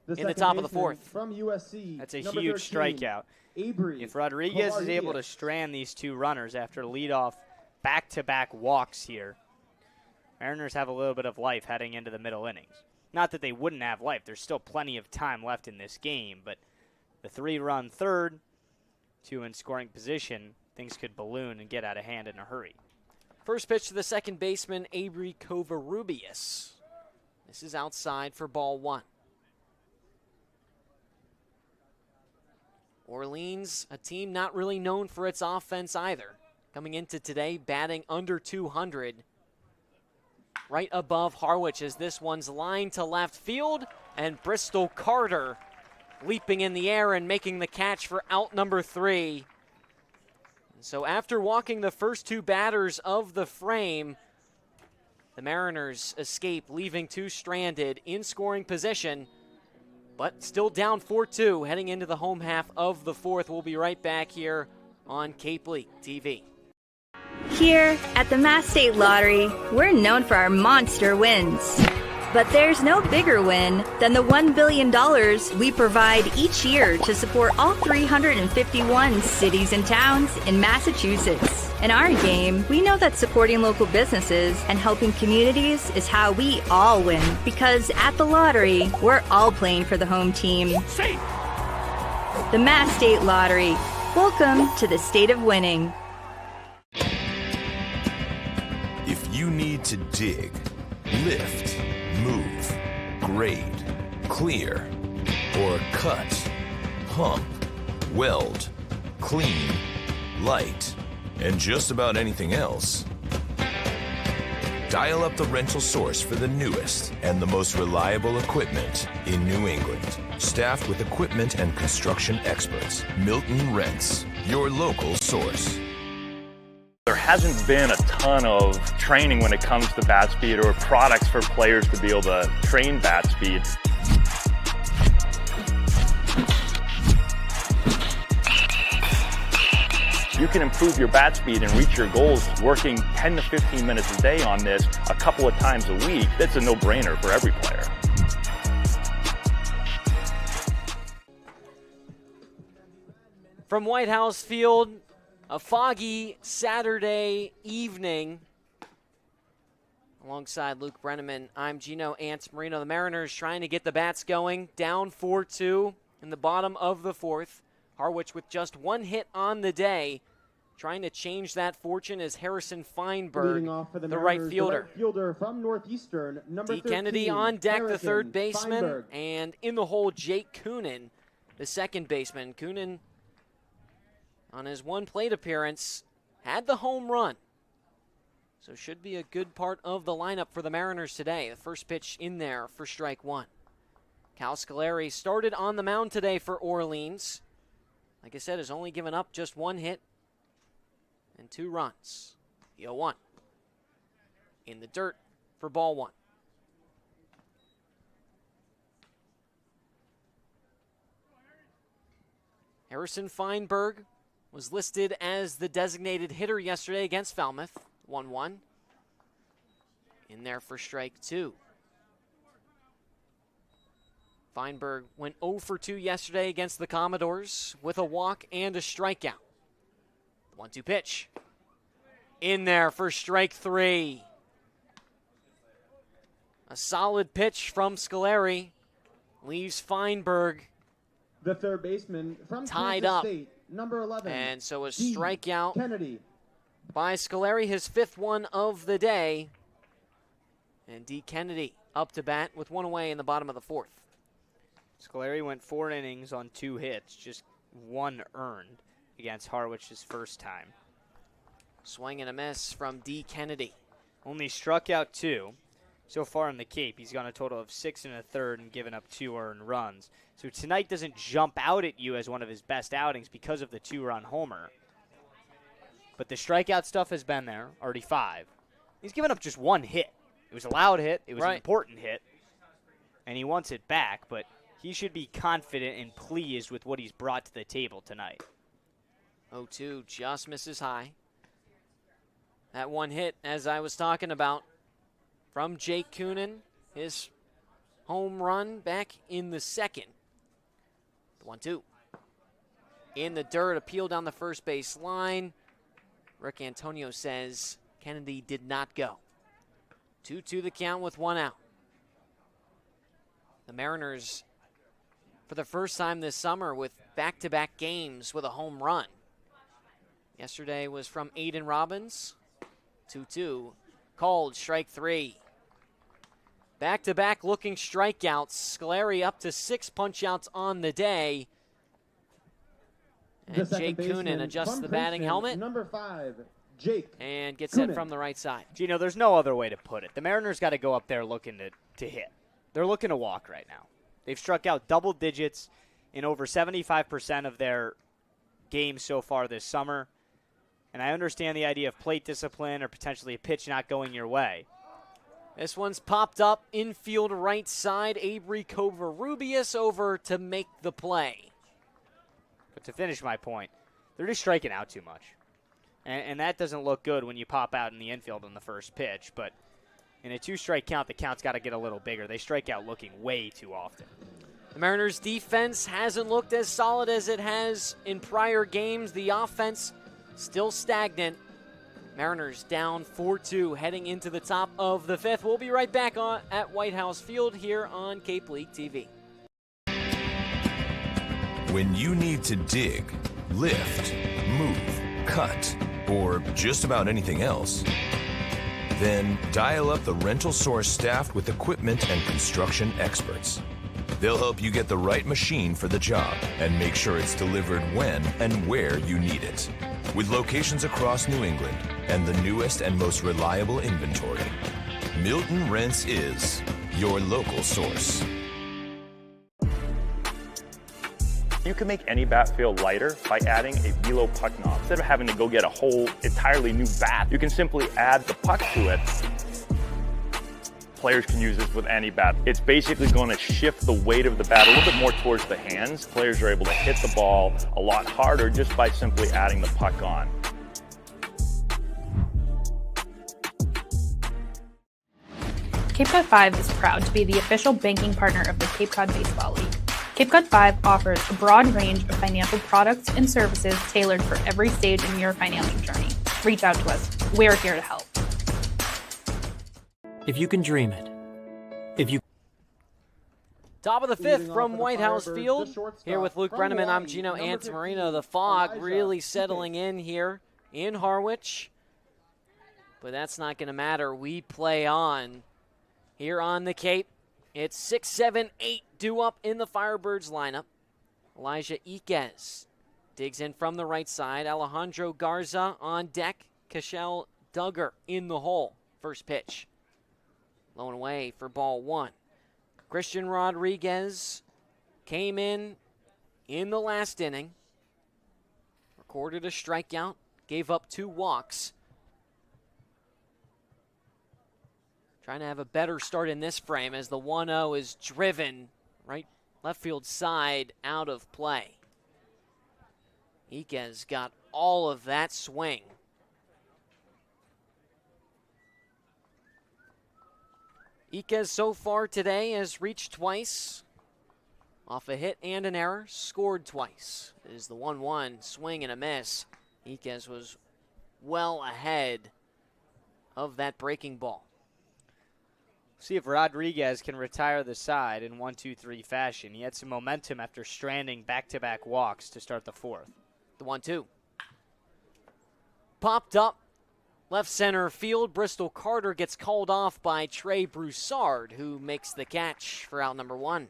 in the top of the 4th. From USC, That's a huge strikeout. If Rodriguez is able to strand these 2 runners after leadoff back-to-back walks here, Mariners have a little bit of life heading into the middle innings. Not that they wouldn't have life. There's still plenty of time left in this game, but the 3-run third, 2 in scoring position, things could balloon and get out of hand in a hurry. First pitch to the second baseman, Avery Covarrubias. This is outside for ball 1. Orleans, a team not really known for its offense either. Coming into today, batting under 200. Right above Harwich as this one's lined to left field. And Bristol Carter leaping in the air and making the catch for out number 3. So after walking the first 2 batters of the frame, the Mariners escape, leaving 2 stranded in scoring position, but still down 4-2 heading into the home half of the 4th. We'll be right back here on Cape League TV. Here at the Mass State Lottery, we're known for our monster wins. But there's no bigger win than the $1 billion we provide each year to support all 351 cities and towns in Massachusetts. In our game, we know that supporting local businesses and helping communities is how we all win. Because at the lottery, we're all playing for the home team. The Mass State Lottery. Welcome to the state of winning. If you need to dig, lift, move, grade, clear, or cut, pump, weld, clean, light, and just about anything else, dial up the rental source for the newest and the most reliable equipment in New England. Staffed with equipment and construction experts, Milton Rents, your local source. There hasn't been a ton of training when it comes to bat speed or products for players to be able to train bat speed. You can improve your bat speed and reach your goals working 10 to 15 minutes a day on this a couple of times a week. That's a no-brainer for every player. From White House Field, a foggy Saturday evening. Alongside Luke Brenneman, I'm Gino Ants Marino. The Mariners trying to get the bats going. Down 4-2 in the bottom of the 4th. Harwich with just 1 hit on the day. Trying to change that fortune is Harrison Feinberg, the right fielder. From Northeastern, number D. 13, Kennedy on deck, the third baseman. Feinberg. And in the hole, Jake Coonan, the second baseman. Coonan, on his 1 plate appearance, had the home run. So should be a good part of the lineup for the Mariners today. The first pitch in there for strike 1. Cal Scolari started on the mound today for Orleans. Like I said, has only given up just 1 hit and 2 runs. The 0-1. In the dirt for ball 1. Harrison Firebirds was listed as the designated hitter yesterday against Falmouth. 1-1. In there for strike 2. Firebirds went 0 for 2 yesterday against the Commodores with a walk and a strikeout. 1-2 pitch. In there for strike 3. A solid pitch from Scolari leaves Firebirds The third baseman from tied Kansas up. State, number 11. And so a D. strikeout Kennedy. by Scolari, his 5th one of the day. And D. Kennedy up to bat with 1 away in the bottom of the 4th. Scolari went 4 innings on 2 hits, just 1 earned against Harwich his first time. Swing and a miss from D. Kennedy. Only struck out 2. So far in the Cape, he's gone a total of 6 1/3 and given up 2 earned runs. So tonight doesn't jump out at you as one of his best outings because of the 2-run homer. But the strikeout stuff has been there, already 5. He's given up just 1 hit. It was a loud hit. It was an important hit. And he wants it back, but he should be confident and pleased with what he's brought to the table tonight. 0-2 just misses high. That 1 hit, as I was talking about, from Jake Coonan, his home run back in the 2nd. The 1-2. In the dirt, appeal down the first base line. Rick Antonio says Kennedy did not go. 2-2 the count with 1 out. The Mariners, for the first time this summer, with back-to-back games with a home run. Yesterday was from Aiden Robbins. 2-2. Called, strike 3. Back-to-back looking strikeouts. Scolari up to 6 punch-outs on the day. And Jake Coonan adjusts the batting helmet. Number 5, Jake. And gets Coonan. it from the right side. Gino, there's no other way to put it. The Mariners got to go up there looking to hit. They're looking to walk right now. They've struck out double digits in over 75% of their games so far this summer. And I understand the idea of plate discipline or potentially a pitch not going your way. This one's popped up infield right side. Avery Covarrubias over to make the play. But to finish my point, they're just striking out too much. And that doesn't look good when you pop out in the infield on the first pitch. But in a 2-strike count, the count's got to get a little bigger. They strike out looking way too often. The Mariners' defense hasn't looked as solid as it has in prior games. The offense still stagnant. Mariners down 4-2 heading into the top of the 5th. We'll be right back at White House Field here on Cape League TV. When you need to dig, lift, move, cut, or just about anything else, then dial up the Rental Source staffed with equipment and construction experts. They'll help you get the right machine for the job and make sure it's delivered when and where you need it. With locations across New England and the newest and most reliable inventory, Milton Rents is your local source. You can make any bat feel lighter by adding a velo puck knob. Instead of having to go get a whole entirely new bat, you can simply add the puck to it. Players can use this with any bat. It's basically going to shift the weight of the bat a little bit more towards the hands. Players are able to hit the ball a lot harder just by simply adding the puck on. Cape Cod 5 is proud to be the official banking partner of the Cape Cod Baseball League. Cape Cod 5 offers a broad range of financial products and services tailored for every stage in your financial journey. Reach out to us. We're here to help. If you can dream it, if you Top of the 5th Leading from off for the White House Firebirds, Field. the shortstop Here with Luke from Brenneman, I'm Hawaii, Gino number Antamarino. 15, The fog Elijah really Ike. settling in here in Harwich. But that's not going to matter. We play on here on the Cape. It's 6, 7, 8 due up in the Firebirds lineup. Elijah Iquez digs in from the right side. Alejandro Garza on deck. Cashel Duggar in the hole. First pitch. Low and away for ball 1. Christian Rodriguez came in the last inning. Recorded a strikeout. gave up 2 walks. Trying to have a better start in this frame as the 1-0 is driven right left field side out of play. Iquez got all of that swing. Iquez so far today has reached twice off a hit and an error, scored twice. It is the 1-1 swing and a miss. Iquez was well ahead of that breaking ball. See if Rodriguez can retire the side in 1-2-3 fashion. He had some momentum after stranding back-to-back walks to start the 4th. The 1-2. Popped up. Left center field, Bristol Carter gets called off by Trey Broussard, who makes the catch for out number 1.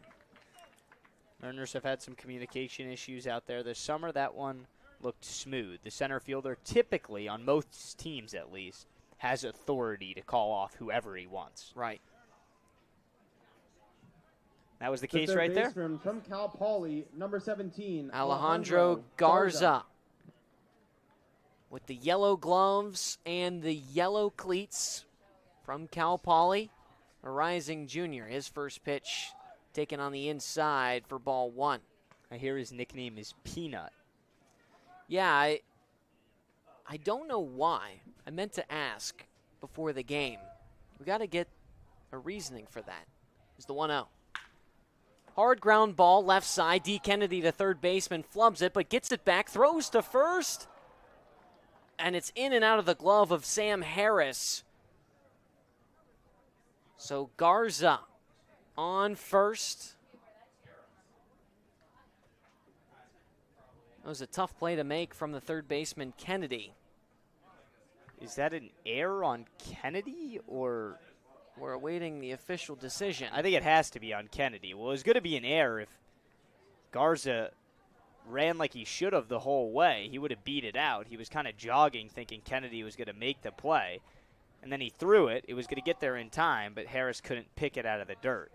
Mariners have had some communication issues out there this summer. That one looked smooth. The center fielder typically, on most teams at least, has authority to call off whoever he wants. Right. That was the The case third right there. baseman from Cal Poly, number 17, Alejandro Garza. With the yellow gloves and the yellow cleats from Cal Poly. Arising Jr., his first pitch taken on the inside for ball 1. I hear his nickname is Peanut. Yeah, I don't know why. I meant to ask before the game. We got to get a reasoning for that. It's the 1-0. Hard ground ball, left side. D. Kennedy, the third baseman, flubs it, but gets it back, throws to first. And it's in and out of the glove of Sam Harris. So Garza on first. That was a tough play to make from the third baseman, Kennedy. Is that an error on Kennedy, or? We're awaiting the official decision. I think it has to be on Kennedy. Well, it was going to be an error if Garza ran like he should have the whole way. He would have beat it out. He was kind of jogging, thinking Kennedy was going to make the play. And then he threw it. It was going to get there in time, but Harris couldn't pick it out of the dirt.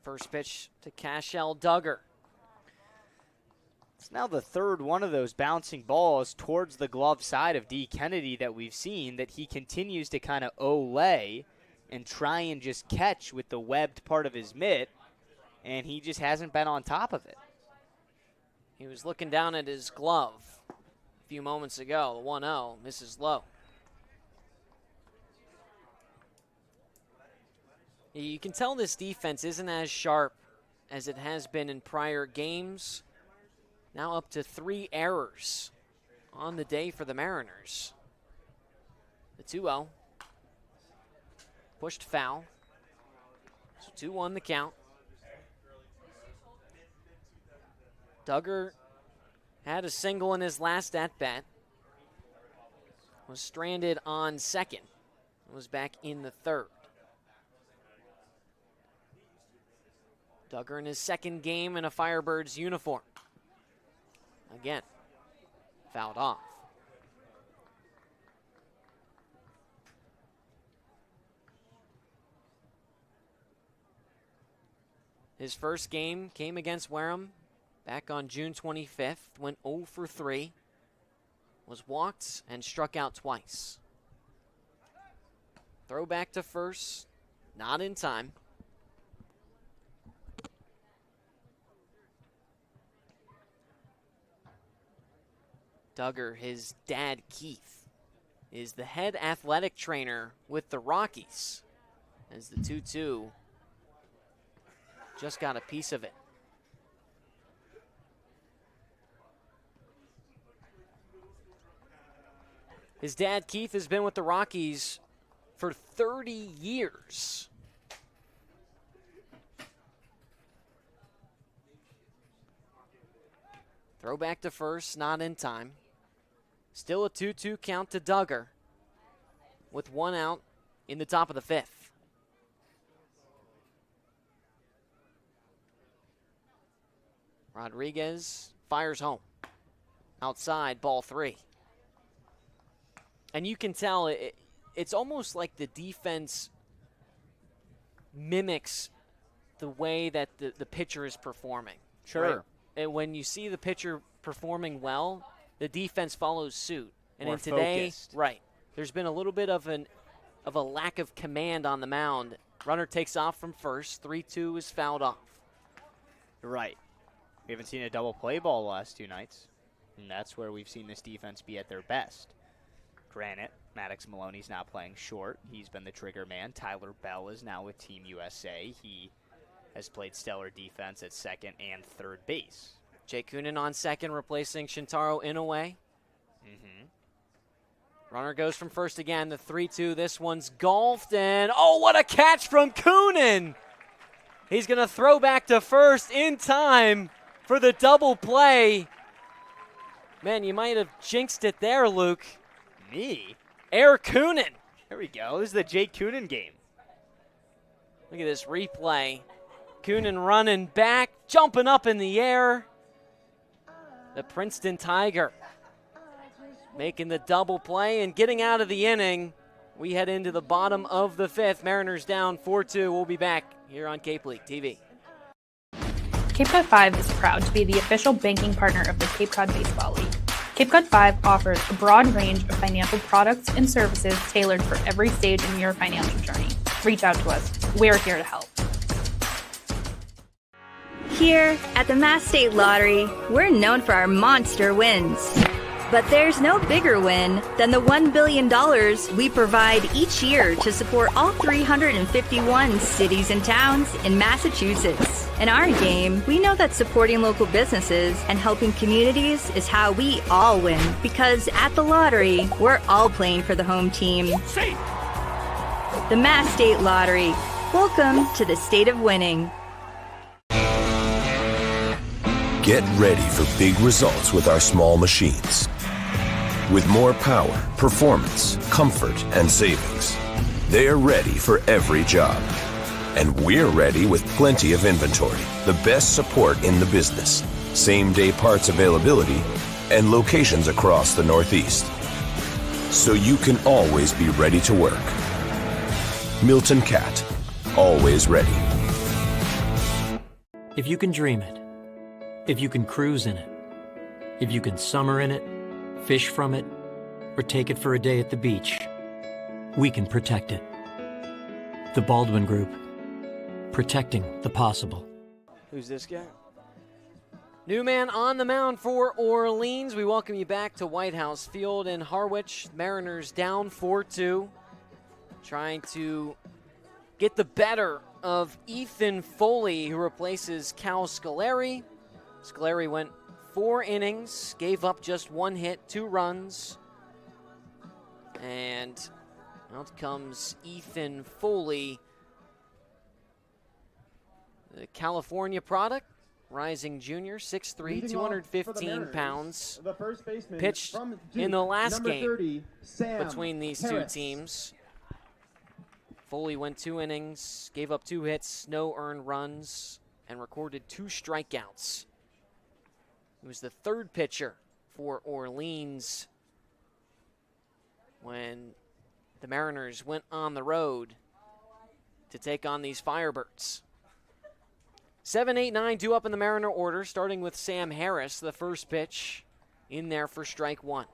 First pitch to Cashel Duggar. It's now the third one of those bouncing balls towards the glove side of D. Kennedy that we've seen that he continues to kind of olay and try and just catch with the webbed part of his mitt, and he just hasn't been on top of it. He was looking down at his glove a few moments ago. The 1-0 misses low. You can tell this defense isn't as sharp as it has been in prior games. Now up to 3 errors on the day for the Mariners. The 2-0. Pushed foul. So 2-1 the count. Duggar had a single in his last at-bat. Was stranded on second. Was back in the third. Duggar in his second game in a Firebirds uniform. Again, fouled off. His first game came against Wareham back on June 25th, went 0 for 3, was walked and struck out twice. Throw back to first, not in time. Duggar, his dad Keith, is the head athletic trainer with the Rockies, as the 2-2 just got a piece of it. His dad Keith has been with the Rockies for 30 years. Throw back to first, not in time. Still a 2-2 count to Duggar with 1 out in the top of the 5th. Rodriguez fires home. Outside, ball 3. And you can tell it's almost like the defense mimics the way that the pitcher is performing. Sure. Right? And when you see the pitcher performing well, the defense follows suit. And More in today, focused. right, there's been a little bit of a lack of command on the mound. Runner takes off from first. 3-2 is fouled off. Right. We haven't seen a double play ball the last 2 nights, and that's where we've seen this defense be at their best. Granted, Maddox Maloney's not playing short. He's been the trigger man. Tyler Bell is now with Team USA. He has played stellar defense at second and third base. Jake Kunin on second, replacing Shintaro Inoue. Runner goes from first again, the 3-2. This one's golfed, and oh, what a catch from Kunin! He's going to throw back to first in time for the double play. Man, you might have jinxed it there, Luke. Me? Air Kunin. There we go. This is the Jake Kunin game. Look at this replay. Kunin running back, jumping up in the air. The Princeton Tiger making the double play and getting out of the inning. We head into the bottom of the 5th. Mariners down 4-2. We'll be back here on Cape League TV. Cape Cod 5 is proud to be the official banking partner of the Cape Cod Baseball League. Cape Cod 5 offers a broad range of financial products and services tailored for every stage in your financial journey. Reach out to us. We're here to help. Here at the Mass State Lottery, we're known for our monster wins. But there's no bigger win than the $1 billion we provide each year to support all 351 cities and towns in Massachusetts. In our game, we know that supporting local businesses and helping communities is how we all win. Because at the lottery, we're all playing for the home team. The Mass State Lottery. Welcome to the state of winning. Get ready for big results with our small machines. With more power, performance, comfort, and savings, they're ready for every job. And we're ready with plenty of inventory, the best support in the business, same-day parts availability, and locations across the Northeast. So you can always be ready to work. Milton Cat, always ready. If you can dream it, if you can cruise in it, if you can summer in it, fish from it, or take it for a day at the beach, we can protect it. The Baldwin Group, protecting the possible. Who's this guy? New man on the mound for Orleans. We welcome you back to White House Field in Harwich. Mariners down 4-2. Trying to get the better of Ethan Foley, who replaces Cal Scolari. Scolari went 4 innings, gave up just 1 hit, 2 runs. And out comes Ethan Foley, the California product, rising junior, 6'3", 215 pounds. The first baseman Pitched from in the last number game 30, Sam between these Harris. two teams. Foley went 2 innings, gave up 2 hits, no earned runs, and recorded 2 strikeouts. He was the 3rd pitcher for Orleans when the Mariners went on the road to take on these Firebirds. 7, 8, 9 due up in the Mariner order, starting with Sam Harris, the first pitch in there for strike 1.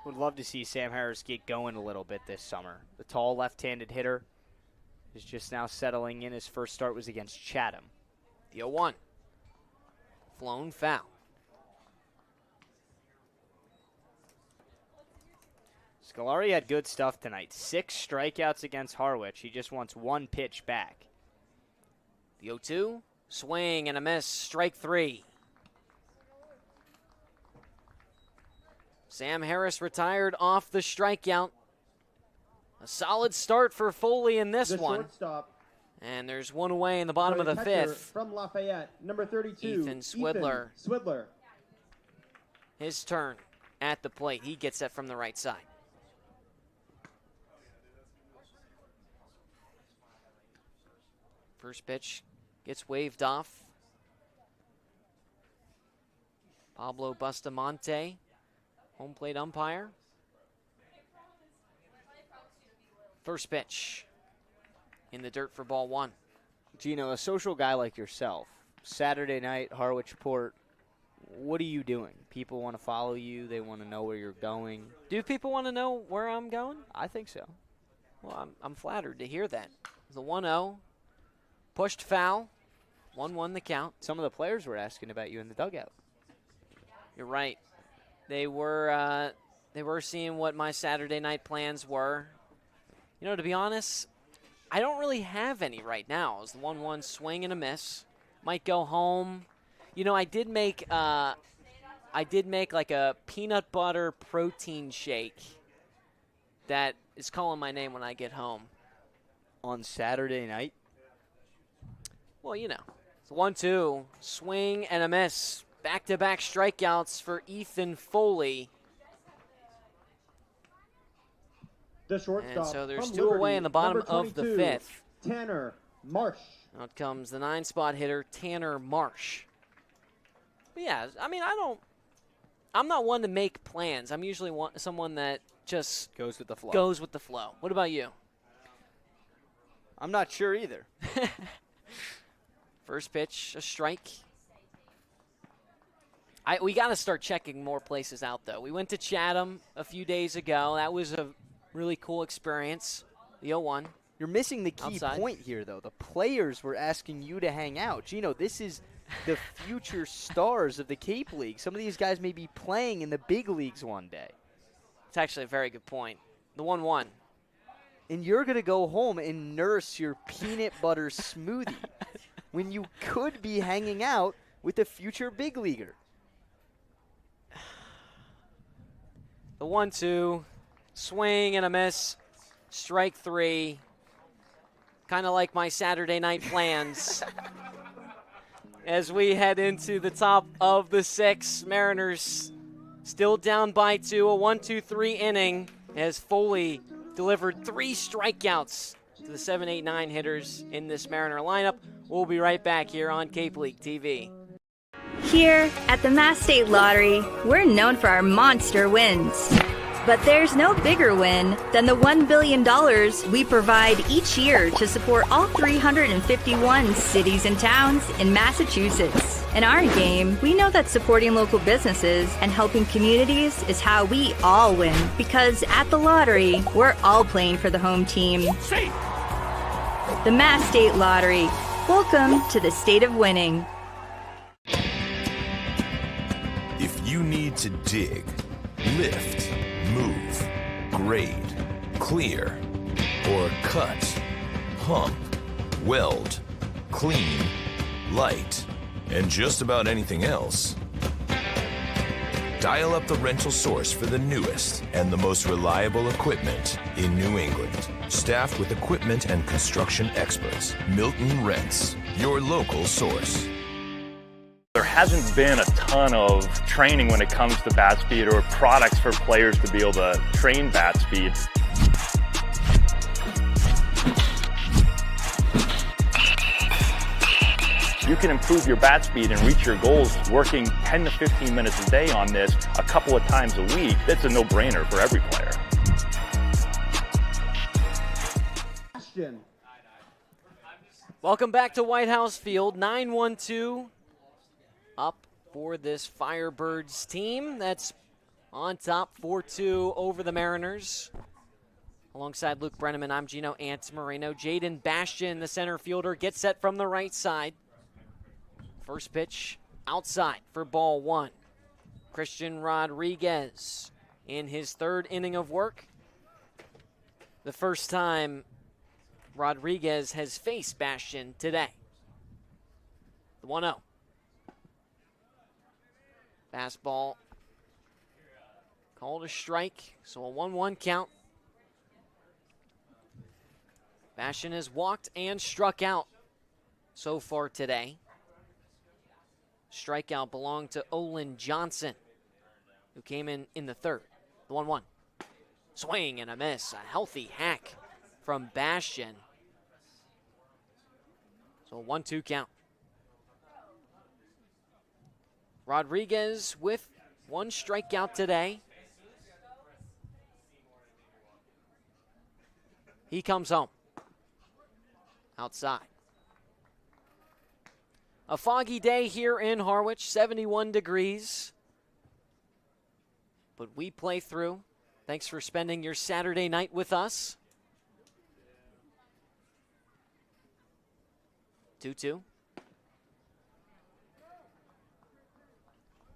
Would love to see Sam Harris get going a little bit this summer. The tall left-handed hitter is just now settling in. His first start was against Chatham. The 0-1. Flown foul. Scolari had good stuff tonight. 6 strikeouts against Harwich. He just wants 1 pitch back. The 0-2. Swing and a miss. Strike 3. Sam Harris retired off the strikeout. A solid start for Foley in this The one. shortstop, And there's 1 away in the bottom of the catcher 5th. from Lafayette, number 32, Ethan Swidler. Swidler. His turn at the plate. He gets that from the right side. First pitch gets waved off. Pablo Bustamante, home plate umpire. First pitch in the dirt for ball 1. Gino, a social guy like yourself, Saturday night, Harwich Port, what are you doing? People want to follow you. They want to know where you're going. Do people want to know where I'm going? I think so. Well, I'm flattered to hear that. The 1-0, pushed foul, 1-1 the count. Some of the players were asking about you in the dugout. You're right. They were seeing what my Saturday night plans were. You know, to be honest, I don't really have any right now. It's the 1-1 swing and a miss. Might go home. You know, I did make like a peanut butter protein shake that is calling my name when I get home. On Saturday night? Well, you know, it's 1-2, swing and a miss. Back-to-back strikeouts for Ethan Foley. The shortstop. And so there's from two away Liberty, in the bottom number of the 22, fifth. Tanner Marsh. Out comes the 9-spot hitter, Tanner Marsh. But yeah, I mean, I'm not one to make plans. I'm usually someone that just Goes with the flow. goes with the flow. What about you? I'm not sure either. First pitch, a strike. We got to start checking more places out, though. We went to Chatham a few days ago. That was a really cool experience. The 0-1. You're missing the key Outside. point here, though. The players were asking you to hang out. Gino, this is the future stars of the Cape League. Some of these guys may be playing in the big leagues one day. It's actually a very good point. The 1-1. And you're going to go home and nurse your peanut butter smoothie when you could be hanging out with a future big leaguer. The 1-2, swing and a miss, strike 3. Kind of like my Saturday night plans. As we head into the top of the 6th, Mariners still down by 2, a 1-2-3 inning as Foley delivered 3 strikeouts to the 7, 8, 9 hitters in this Mariner lineup. We'll be right back here on Cape League TV. Here at the Mass State Lottery, we're known for our monster wins. But there's no bigger win than the $1 billion we provide each year to support all 351 cities and towns in Massachusetts. In our game, we know that supporting local businesses and helping communities is how we all win. Because at the lottery, we're all playing for the home team. The Mass State Lottery. Welcome to the state of winning. If you need to dig, lift, move, grade, clear, or cut, pump, weld, clean, light, and just about anything else, dial up the rental source for the newest and the most reliable equipment in New England. Staffed with equipment and construction experts, Milton Rents, your local source. There hasn't been a ton of training when it comes to bat speed or products for players to be able to train bat speed. You can improve your bat speed and reach your goals working 10 to 15 minutes a day on this a couple of times a week. That's a no-brainer for every player. Welcome back to White House Field. 9-1-2 up for this Firebirds team. That's on top 4-2 over the Mariners. Alongside Luke Brenneman, I'm Gino Antamarino. Jaden Bastian, the center fielder, gets set from the right side. First pitch outside for ball 1. Christian Rodriguez in his 3rd inning of work. The first time Rodriguez has faced Bastian today. The 1-0. Fastball called a strike, so a 1-1 count. Bastian has walked and struck out so far today. Strikeout belonged to Olin Johnson, who came in the 3rd. The 1-1. Swing and a miss. A healthy hack from Bastian. So a 1-2 count. Rodriguez with 1 strikeout today. He comes home. Outside. A foggy day here in Harwich, 71 degrees. But we play through. Thanks for spending your Saturday night with us. 2-2.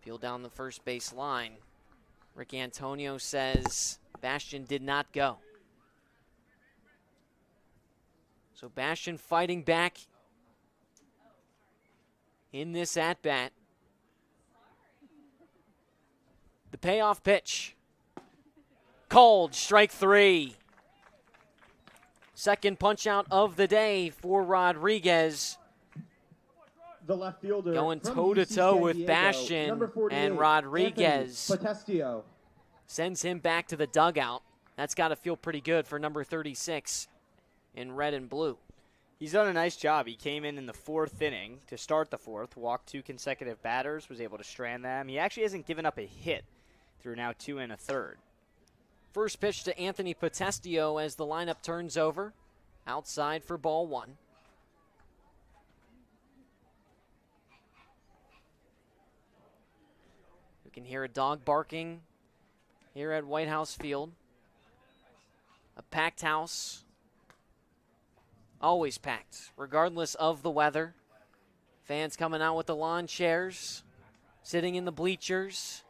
Peel down the first base line. Rick Antonio says Bastian did not go. So Bastian fighting back in this at-bat. The payoff pitch. Cold, strike 3. Second punch out of the day for Rodriguez. The left fielder Going from toe-to-toe UC with San Diego, Bastian number 48, and Rodriguez. Anthony Potestio. Sends him back to the dugout. That's got to feel pretty good for number 36 in red and blue. He's done a nice job. He came in the 4th inning to start the 4th, walked 2 consecutive batters, was able to strand them. He actually hasn't given up a hit through now 2 1/3. First pitch to Anthony Potestio as the lineup turns over. Outside for ball 1. You can hear a dog barking here at White House Field. A packed house. Always packed, regardless of the weather. Fans coming out with the lawn chairs, sitting in the bleachers.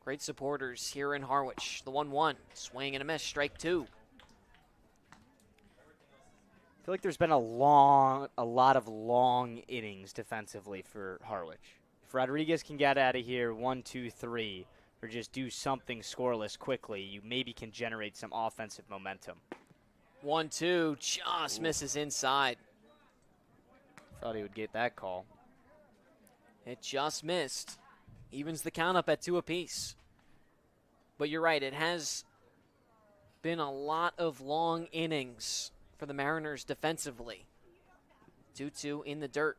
Great supporters here in Harwich. The 1-1, swing and a miss, strike 2. I feel like there's been a lot of long innings defensively for Harwich. If Rodriguez can get out of here 1, 2, 3, or just do something scoreless quickly, you maybe can generate some offensive momentum. 1-2, just misses inside. Thought he would get that call. It just missed. Evens the count up at 2 apiece. But you're right, it has been a lot of long innings for the Mariners defensively. 2-2 in the dirt.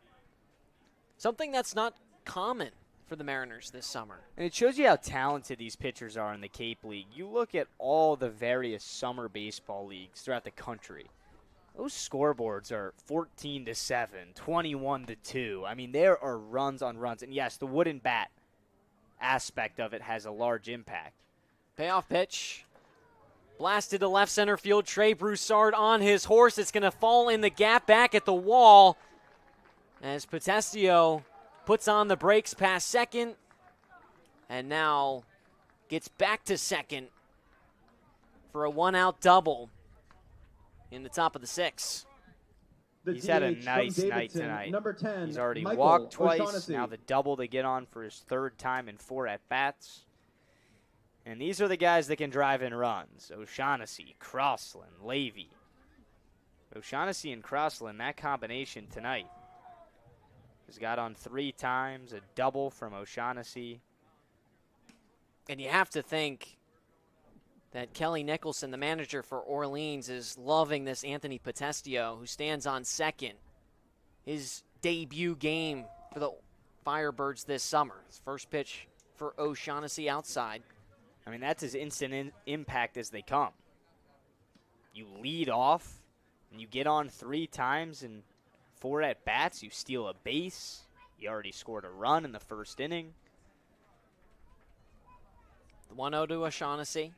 Something that's not common for the Mariners this summer. And it shows you how talented these pitchers are in the Cape League. You look at all the various summer baseball leagues throughout the country. Those scoreboards are 14-7, 21-2. I mean, there are runs on runs. And yes, the wooden bat aspect of it has a large impact. Payoff pitch. Blasted to left center field. Trey Broussard on his horse. It's going to fall in the gap back at the wall as Potestio puts on the brakes past second and now gets back to second for a 1-out double in the top of the 6th. He's had a DH nice from night Davidson, tonight. Number 10, He's already Michael walked twice. O'Shaughnessy. Now the double to get on for his 3rd time in 4 at-bats. And these are the guys that can drive in runs. O'Shaughnessy, Crossland, Levy. O'Shaughnessy and Crossland, that combination tonight has got on 3 times, a double from O'Shaughnessy. And you have to think that Kelly Nicholson, the manager for Orleans, is loving this Anthony Potestio, who stands on second. His debut game for the Firebirds this summer. His first pitch for O'Shaughnessy outside. I mean, that's as instant impact as they come. You lead off, and you get on 3 times in 4 at-bats. You steal a base. You already scored a run in the 1st inning. The 1-0 to O'Shaughnessy.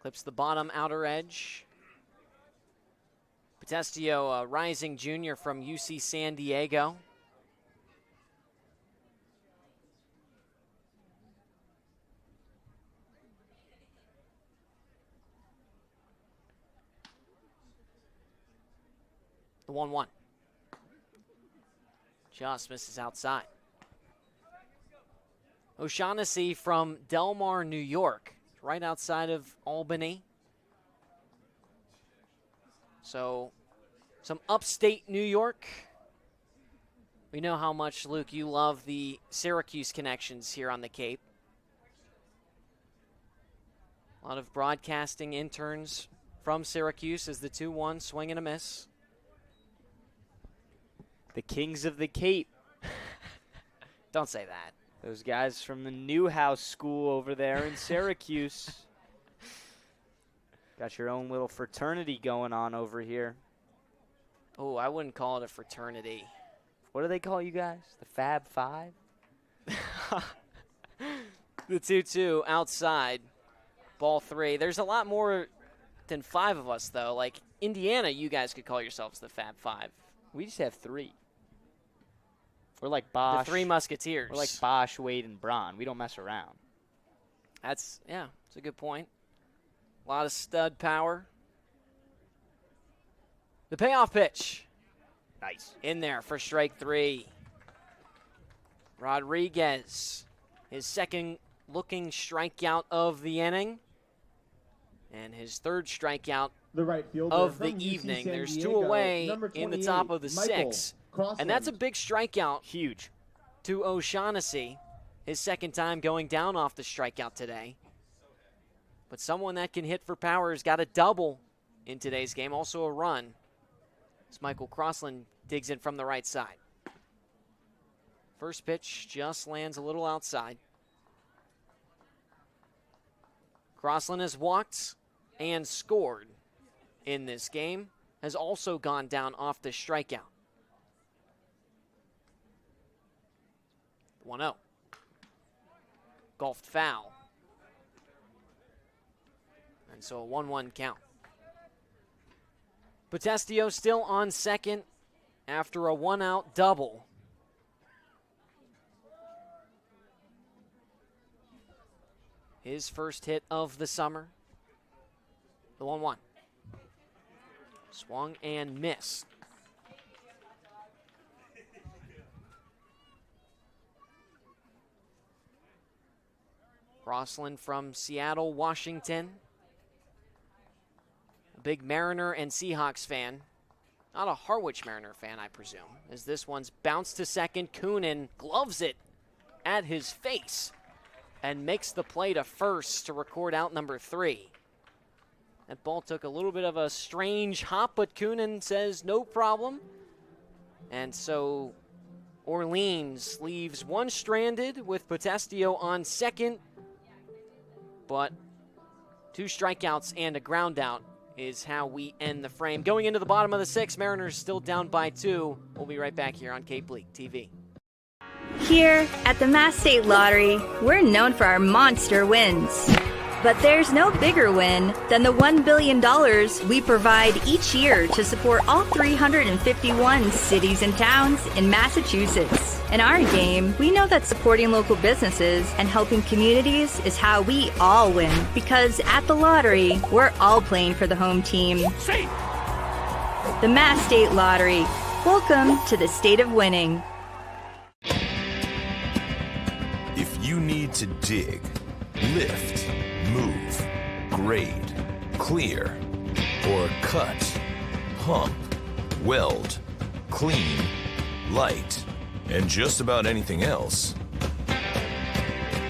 Clips the bottom outer edge. Potestio, a rising junior from UC San Diego. The 1-1. Just misses outside. O'Shaughnessy from Del Mar, New York, right outside of Albany. So, some upstate New York. We know how much, Luke, you love the Syracuse connections here on the Cape. A lot of broadcasting interns from Syracuse as the 2-1 swing and a miss. The Kings of the Cape. Don't say that. Those guys from the Newhouse School over there in Syracuse. Got your own little fraternity going on over here. Oh, I wouldn't call it a fraternity. What do they call you guys? The Fab Five? The 2-2 outside. Ball 3. There's a lot more than 5 of us, though. Like, Indiana, you guys could call yourselves the Fab 5. We just have 3. We're like Bosch. The 3 Musketeers. We're like Bosch, Wade, and Braun. We don't mess around. That's a good point. A lot of stud power. The payoff pitch. Nice. In there for strike 3. Rodriguez, his second looking strikeout of the inning. And his third strikeout The right fielder of the from UC evening. San There's Diego, 2 away number in the 28, top of the Michael 6. Crossland. And that's a big strikeout Huge. to O'Shaughnessy. His second time going down off the strikeout today. But someone that can hit for power has got a double in today's game, also a run. As Michael Crossland digs in from the right side. First pitch just lands a little outside. Crossland has walked and scored in this game, has also gone down off the strikeout. 1-0. Golfed foul. And so a 1-1 count. Potestio still on second after a 1-out double. His first hit of the summer. The 1-1. Swung and missed. Crossland from Seattle, Washington. A big Mariner and Seahawks fan. Not a Harwich Mariner fan, I presume, as this one's bounced to second. Coonan gloves it at his face and makes the play to first to record out number 3. That ball took a little bit of a strange hop, but Coonan says no problem. And so Orleans leaves one stranded with Potestio on second, but 2 strikeouts and a ground out is how we end the frame. Going into the bottom of the 6th, Mariners still down by 2. We'll be right back here on Cape League TV. Here at the Mass State Lottery, we're known for our monster wins. But there's no bigger win than the $1 billion we provide each year to support all 351 cities and towns in Massachusetts. In our game, we know that supporting local businesses and helping communities is how we all win. Because at the lottery, we're all playing for the home team. The Mass State Lottery. Welcome to the state of winning. If you need to dig, lift, move, grade, clear, or cut, pump, weld, clean, light, and just about anything else,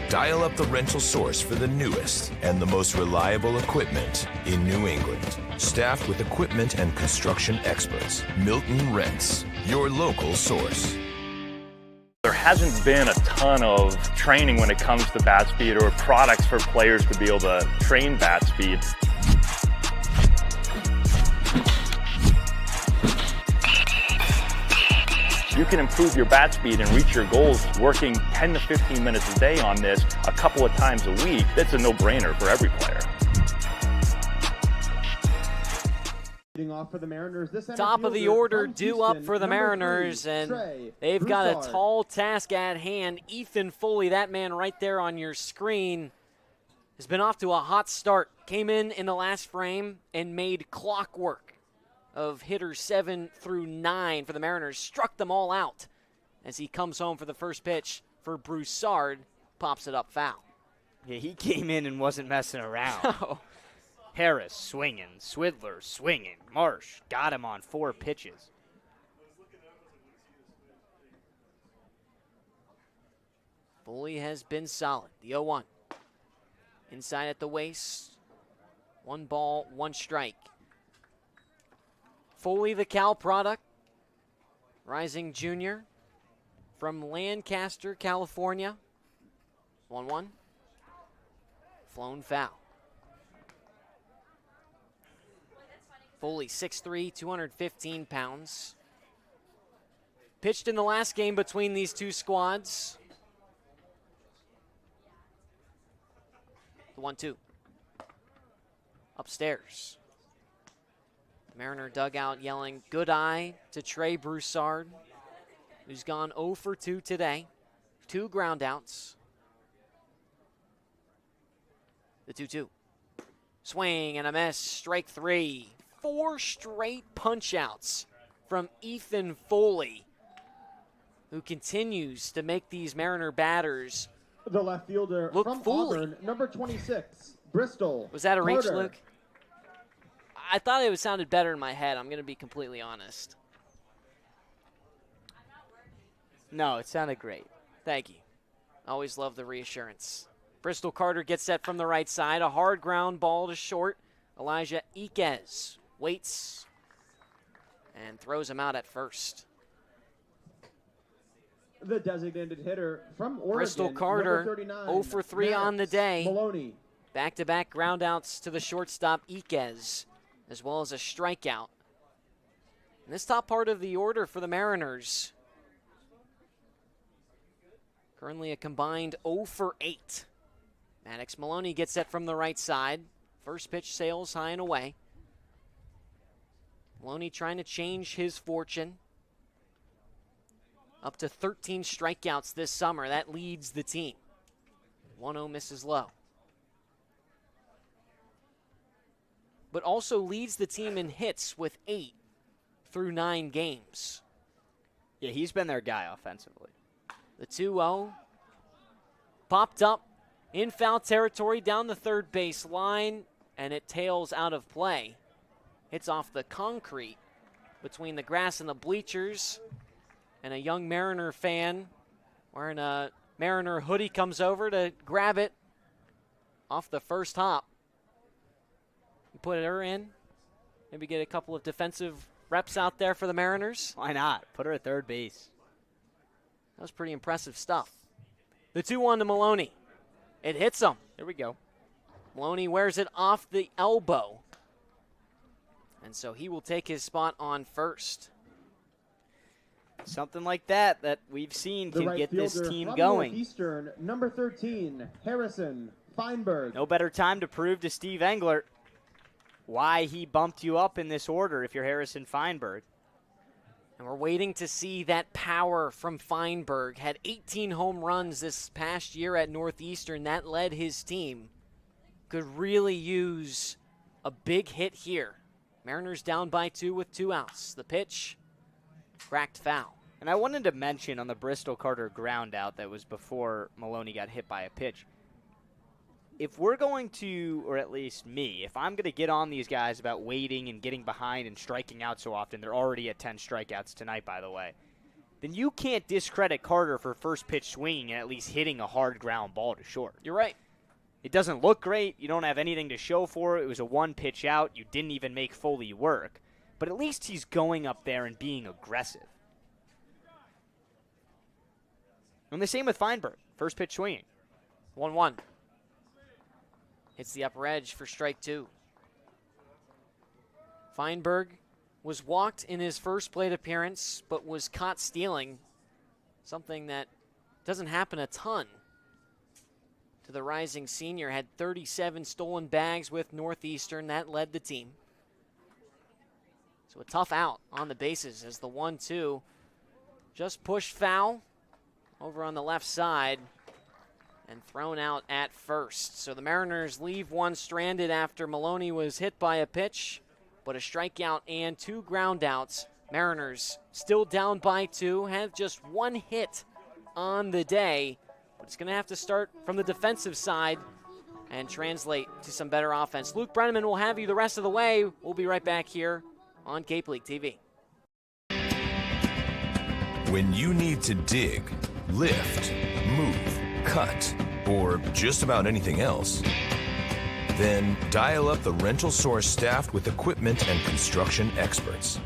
dial up the rental source for the newest and the most reliable equipment in New England. Staffed with equipment and construction experts, Milton Rents, your local source. There hasn't been a ton of training when it comes to bat speed or products for players to be able to train bat speed. You can improve your bat speed and reach your goals working 10 to 15 minutes a day on this a couple of times a week. That's a no-brainer for every player. Off for the Mariners. This Top of the order due up for the Mariners, and they've got a tall task at hand. Ethan Foley, that man right there on your screen, has been off to a hot start. Came in the last frame and made clockwork of hitters 7 through 9 for the Mariners. Struck them all out as he comes home for the first pitch for Broussard. Pops it up foul. Yeah, he came in and wasn't messing around. Oh. Harris swinging, Swidler swinging, Marsh got him on 4 pitches. Foley has been solid. The 0-1. Inside at the waist. 1 ball, 1 strike. Foley, the Cal product. Rising junior from Lancaster, California. 1-1. Flown foul. Foley, 6'3", 215 pounds. Pitched in the last game between these two squads. The 1-2. Upstairs. The Mariner dugout yelling good eye to Trey Broussard, who's gone 0 for 2 today. 2 ground outs. The 2-2. Swing and a miss, strike 3. 4 straight punch outs from Ethan Foley, who continues to make these Mariner batters The left fielder look from foolish. Auburn, number 26, Bristol. Was that a reach, Carter. Luke? I thought it sounded better in my head. I'm going to be completely honest. No, it sounded great. Thank you. Always love the reassurance. Bristol Carter gets set from the right side. A hard ground ball to short. Elijah Iquez waits and throws him out at first. The designated hitter from Oregon, Bristol Carter, number 39, 0 for 3 on the Ners day. Maloney. Back-to-back ground outs to the shortstop Iquez, as well as a strikeout. And this top part of the order for the Mariners, currently a combined 0 for 8. Maddox Maloney gets set from the right side. First pitch sails high and away. Maloney trying to change his fortune. Up to 13 strikeouts this summer. That leads the team. 1-0 misses low. But also leads the team in hits with 8 through 9 games. Yeah, he's been their guy offensively. The 2-0 popped up in foul territory down the third base line, and it tails out of play. Hits off the concrete between the grass and the bleachers, and a young Mariner fan wearing a Mariner hoodie comes over to grab it off the first hop. You put her in, maybe get a couple of defensive reps out there for the Mariners. Why not? Put her at third base. That was pretty impressive stuff. The 2-1 to Maloney. It hits him. Here we go. Maloney wears it off the elbow. And so he will take his spot on first. Something like that we've seen The can right get this fielder team from going. Northeastern, number 13, Harrison Firebirds. No better time to prove to Steve Englert why he bumped you up in this order if you're Harrison Feinberg. And we're waiting to see that power from Feinberg. Had 18 home runs this past year at Northeastern. That led his team. Could really use a big hit here. Mariners down by 2 with 2 outs. The pitch, cracked foul. And I wanted to mention on the Bristol Carter ground out that was before Maloney got hit by a pitch. If we're going to, or at least me, if I'm going to get on these guys about waiting and getting behind and striking out so often, they're already at 10 strikeouts tonight, by the way, then you can't discredit Carter for first pitch swinging and at least hitting a hard ground ball to short. You're right. It doesn't look great. You don't have anything to show for it. It was a 1 pitch out. You didn't even make Foley work. But at least he's going up there and being aggressive. And the same with Feinberg. First pitch swinging. 1-1. Hits the upper edge for strike 2. Feinberg was walked in his first plate appearance, but was caught stealing, something that doesn't happen a ton to the rising senior. Had 37 stolen bags with Northeastern. That led the team. So a tough out on the bases as the 1-2 just pushed foul over on the left side and thrown out at first. So the Mariners leave one stranded after Maloney was hit by a pitch, but a strikeout and 2 ground outs. Mariners still down by 2, have just 1 hit on the day, but it's going to have to start from the defensive side and translate to some better offense. Luke Brenneman will have you the rest of the way. We'll be right back here on Cape League TV. When you need to dig, lift, move, cut, or just about anything else, then dial up the Rental Source staffed with equipment and construction experts.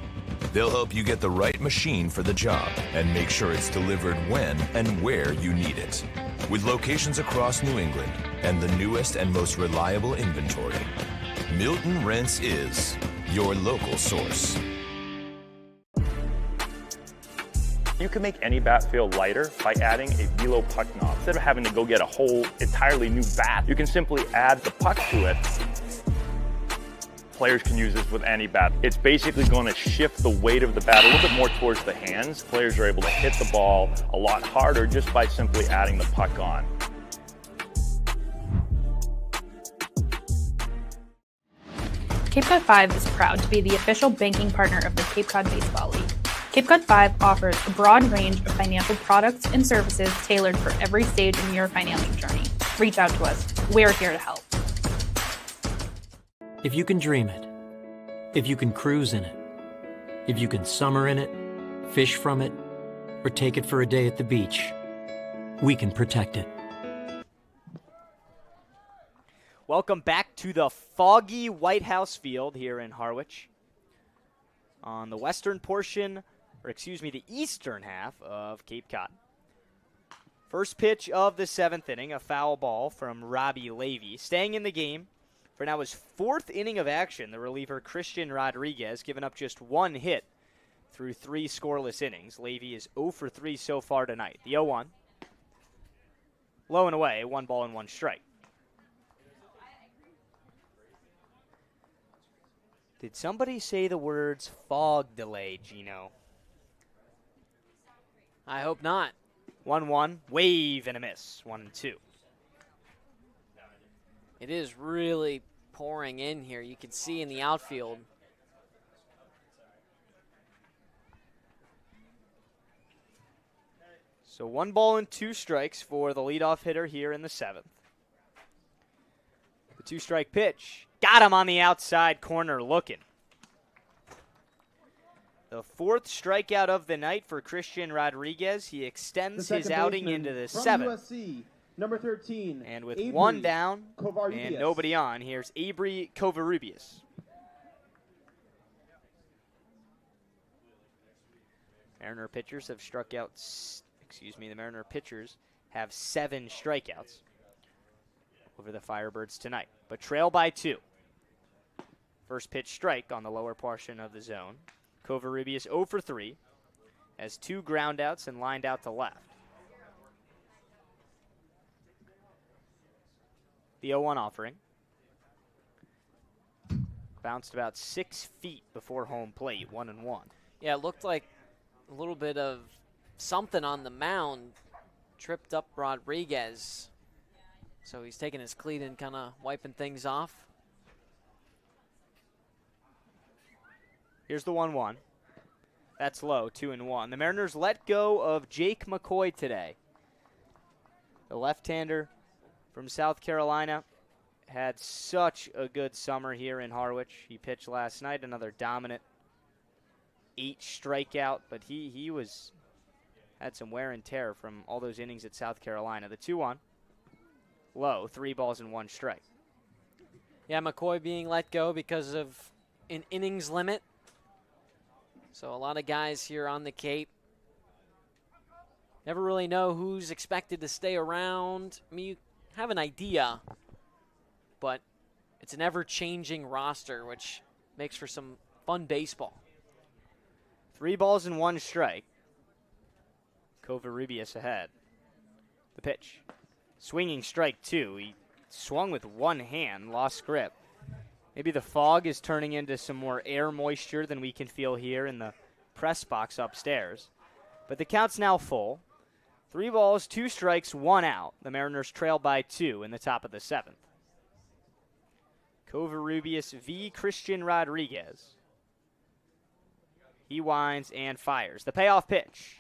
They'll help you get the right machine for the job and make sure it's delivered when and where you need it. With locations across New England and the newest and most reliable inventory, Milton Rents is your local source. You can make any bat feel lighter by adding a velo puck knob. Instead of having to go get a whole entirely new bat, you can simply add the puck to it. Players can use this with any bat. It's basically going to shift the weight of the bat a little bit more towards the hands. Players are able to hit the ball a lot harder just by simply adding the puck on. Cape Cod 5 is proud to be the official banking partner of the Cape Cod Baseball League. Cape Cod 5 offers a broad range of financial products and services tailored for every stage in your financial journey. Reach out to us. We're here to help. If you can dream it, if you can cruise in it, if you can summer in it, fish from it, or take it for a day at the beach, we can protect it. Welcome back to the foggy White House field here in Harwich on the western portion, or excuse me, the eastern half of Cape Cod. First pitch of the 7th inning, a foul ball from Robbie Levy. Staying in the game for now his 4th inning of action, the reliever Christian Rodriguez, given up just 1 hit through 3 scoreless innings. Levy is 0 for 3 so far tonight. The 0-1. Low and away, 1 ball and 1 strike. Did somebody say the words fog delay, Gino? I hope not. 1-1, wave and a miss. 1-2. It is really pouring in here. You can see in the outfield. So 1 ball and 2 strikes for the leadoff hitter here in the 7th. The 2-strike pitch. Got him on the outside corner looking. The 4th strikeout of the night for Christian Rodriguez. He extends his outing into the 7th. USC, number 13. And with Avery 1 down Covarrubias. and nobody on, here's Avery Covarrubias. Mariner pitchers have struck out, the Mariner pitchers have 7 strikeouts over the Firebirds tonight, but trail by 2. First pitch strike on the lower portion of the zone. Covarrubias 0 for 3, has 2 groundouts and lined out to left. The 0-1 offering. Bounced about 6 feet before home plate, 1-1. Yeah, it looked like a little bit of something on the mound tripped up Rodriguez. So he's taking his cleat and kind of wiping things off. Here's the 1-1. That's low, 2-1. The Mariners let go of Jake McCoy today. The left-hander from South Carolina had such a good summer here in Harwich. He pitched last night, another dominant 8 strikeout, but he had some wear and tear from all those innings at South Carolina. The 2-1, low, 3 balls and 1 strike. Yeah, McCoy being let go because of an innings limit. So a lot of guys here on the Cape never really know who's expected to stay around. I mean, you have an idea, but it's an ever-changing roster, which makes for some fun baseball. 3 balls and 1 strike. Covarrubias ahead. The pitch. Swinging strike 2. He swung with 1 hand, lost grip. Maybe the fog is turning into some more air moisture than we can feel here in the press box upstairs. But the count's now full. 3 balls, 2 strikes, 1 out. The Mariners trail by 2 in the top of the 7th. Covarrubias v. Christian Rodriguez. He winds and fires. The payoff pitch.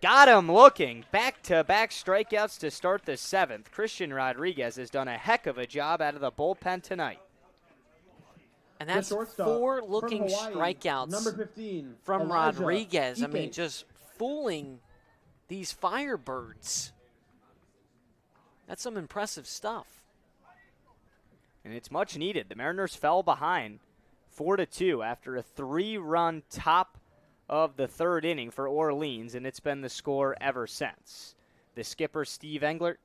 Got him looking. Back-to-back strikeouts to start the 7th. Christian Rodriguez has done a heck of a job out of the bullpen tonight. And that's 4 looking strikeouts number 15, from Elijah Rodriguez. I mean, Ike. just fooling these Firebirds. That's some impressive stuff. And it's much needed. The Mariners fell behind 4-2 after a 3-run top of the 3rd inning for Orleans, and it's been the score ever since. The skipper, Steve Englert,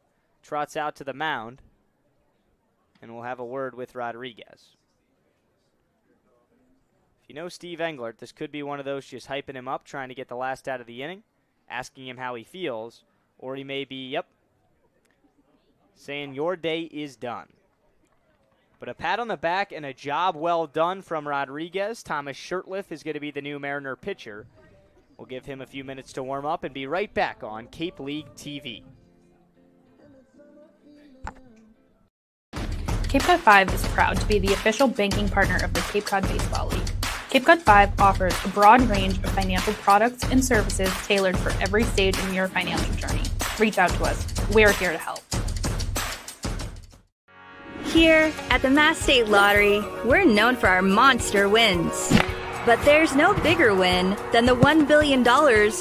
trots out to the mound, and we'll have a word with Rodriguez. you know Steve Englert, this could be one of those just hyping him up, trying to get the last out of the inning, asking him how he feels, or he may be, saying your day is done. But a pat on the back and a job well done from Rodriguez. Thomas Shirtliff is going to be the new Mariner pitcher. We'll give him a few minutes to warm up and be right back on Cape League TV. Cape Cod 5 is proud to be the official banking partner of the Cape Cod Baseball League. Cape Cod 5 offers a broad range of financial products and services tailored for every stage in your financial journey. Reach out to us. We're here to help. Here at the Mass State Lottery, we're known for our monster wins. But there's no bigger win than the $1 billion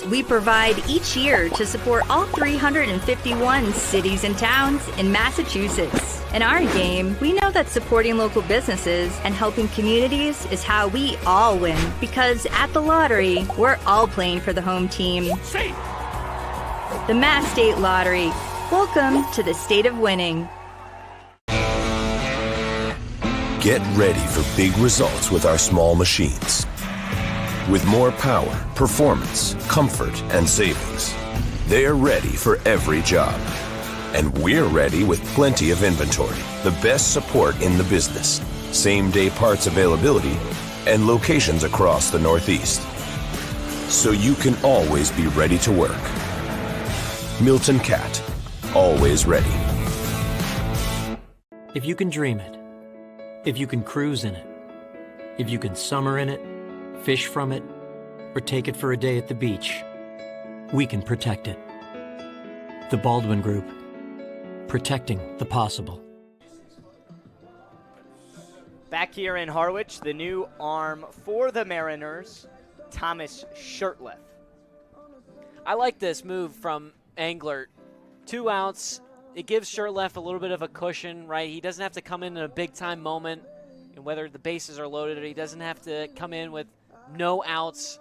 we provide each year to support all 351 cities and towns in Massachusetts. In our game, we know that supporting local businesses and helping communities is how we all win. Because at the lottery, we're all playing for the home team. The Mass State Lottery. Welcome to the state of winning. Get ready for big results with our small machines. With more power, performance, comfort, and savings. They're ready for every job. And we're ready with plenty of inventory, the best support in the business, same-day parts availability, and locations across the Northeast. So you can always be ready to work. Milton Cat, always ready. If you can dream it, if you can cruise in it, if you can summer in it, fish from it, or take it for a day at the beach, we can protect it. The Baldwin Group, protecting the possible. Back here in Harwich, the new arm for the Mariners, Thomas Shirtliff. I like this move from Englert. 2 outs. It gives Shirtliff a little bit of a cushion, right? He doesn't have to come in a big-time moment, and whether the bases are loaded, or he doesn't have to come in with no outs,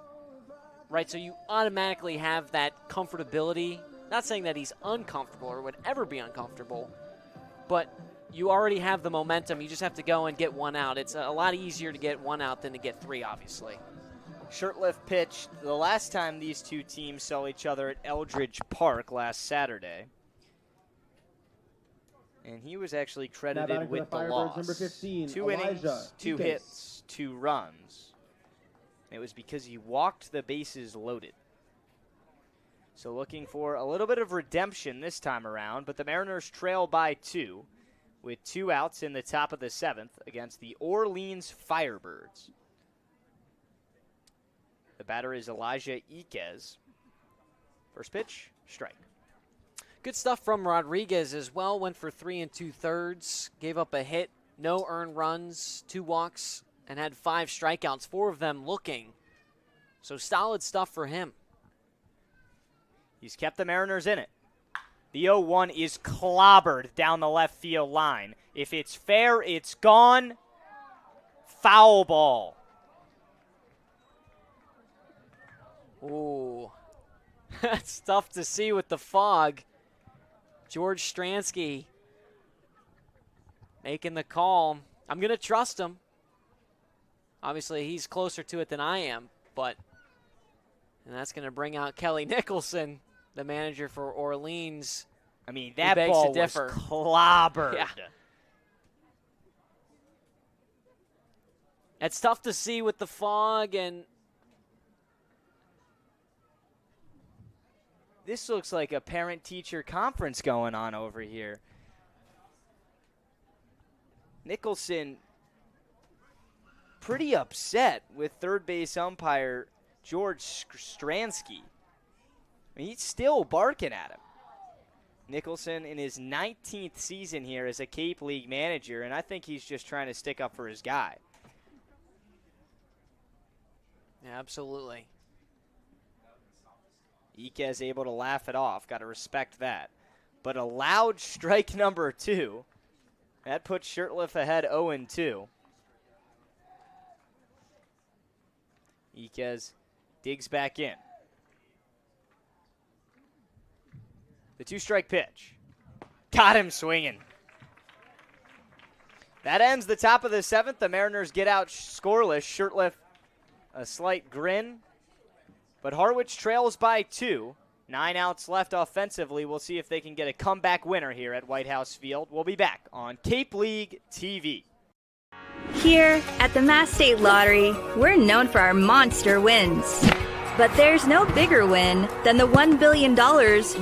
right? So you automatically have that comfortability. Not saying that he's uncomfortable or would ever be uncomfortable, but you already have the momentum. You just have to go and get 1 out. It's a lot easier to get 1 out than to get 3, obviously. Shirtliff pitched the last time these two teams saw each other at Eldridge Park last Saturday. And he was actually credited with the loss. Number 15, 2 innings, 2 hits, 2 runs. It was because he walked the bases loaded. So looking for a little bit of redemption this time around, but the Mariners trail by 2 with 2 outs in the top of the 7th against the Orleans Firebirds. The batter is Elijah Iquez. First pitch, strike. Good stuff from Rodriguez as well. Went for 3 2/3. Gave up a hit, no earned runs, 2 walks, and had 5 strikeouts, 4 of them looking. So solid stuff for him. He's kept the Mariners in it. The 0-1 is clobbered down the left field line. If it's fair, it's gone. Foul ball. Ooh. That's tough to see with the fog. George Stransky making the call. I'm going to trust him. Obviously, he's closer to it than I am, and that's going to bring out Kelly Nicholson, the manager for Orleans. I mean, that ball was clobbered. Yeah. It's tough to see with the fog, and this looks like a parent-teacher conference going on over here. Nicholson pretty upset with third base umpire George Stransky. I mean, he's still barking at him. Nicholson in his 19th season here as a Cape League manager, and I think he's just trying to stick up for his guy. yeah, absolutely. Iquez able to laugh it off. Got to respect that. But allowed strike number 2. That puts Shirtliff ahead 0-2. Iquez digs back in. The 2-strike pitch. Got him swinging. That ends the top of the 7th. The Mariners get out scoreless. Shirtliff a slight grin. But Harwich trails by 2. 9 outs left offensively. We'll see if they can get a comeback winner here at White House Field. We'll be back on Cape League TV. Here at the Mass State Lottery, we're known for our monster wins. But there's no bigger win than the $1 billion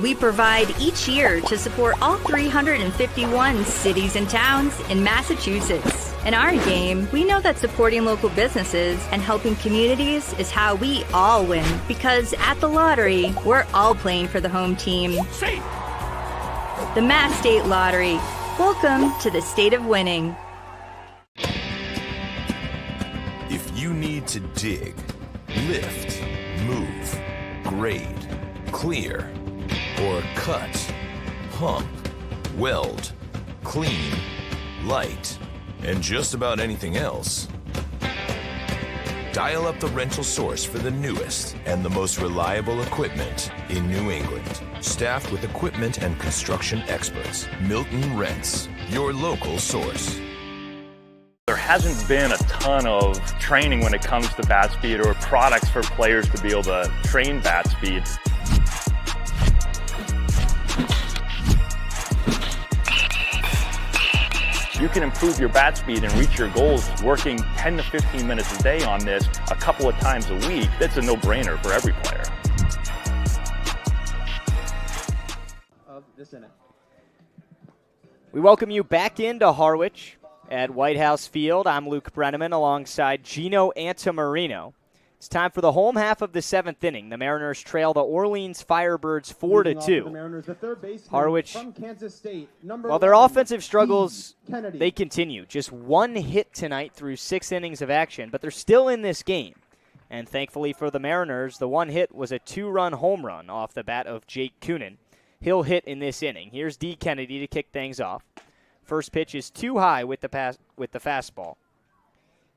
we provide each year to support all 351 cities and towns in Massachusetts. In our game, we know that supporting local businesses and helping communities is how we all win. Because at the lottery, we're all playing for the home team. The Mass State Lottery. Welcome to the state of winning. If you need to dig, lift, move, grade, clear, or cut, pump, weld, clean, light, and just about anything else, dial up the rental source for the newest and the most reliable equipment in New England. Staffed with equipment and construction experts, Milton Rents, your local source. There hasn't been a ton of training when it comes to bat speed or products for players to be able to train bat speed. You can improve your bat speed and reach your goals working 10 to 15 minutes a day on this a couple of times a week. That's a no-brainer for every player. Of this inning. We welcome you back into Harwich at White House Field. I'm Luke Brenneman alongside Gino Antamarino. It's time for the home half of the 7th inning. The Mariners trail the Orleans Firebirds 4-2. Harwich, while their offensive struggles, they continue. Just 1 hit tonight through 6 innings of action, but they're still in this game. And thankfully for the Mariners, the 1 hit was a 2-run home run off the bat of Jake Coonan. He'll hit in this inning. Here's D. Kennedy to kick things off. First pitch is too high with the fastball.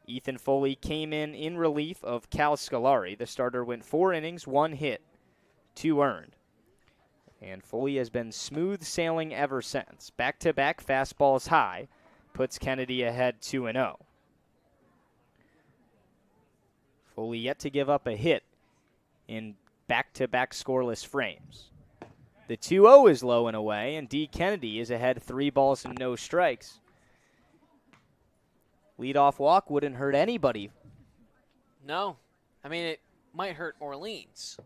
Ethan Foley came in relief of Cal Scolari. The starter went 4 innings, 1 hit, 2 earned. And Foley has been smooth sailing ever since. Back-to-back fastballs high puts Kennedy ahead 2-0. Foley yet to give up a hit in back-to-back scoreless frames. The 2-0 is low and away, and D. Kennedy is ahead 3 balls and no strikes. Leadoff walk wouldn't hurt anybody. No. I mean, it might hurt Orleans,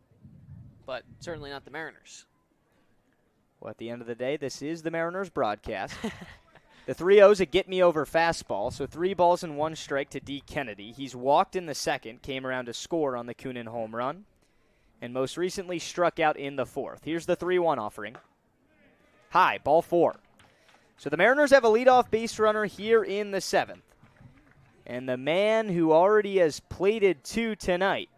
but certainly not the Mariners. Well, at the end of the day, this is the Mariners broadcast. The 3-0's a get-me-over fastball, so 3 balls and 1 strike to D. Kennedy. He's walked in the second, came around to score on the Coonan home run, and most recently struck out in the 4th. Here's the 3-1 offering. High, ball 4. So the Mariners have a leadoff base runner here in the 7th. And the man who already has plated 2 tonight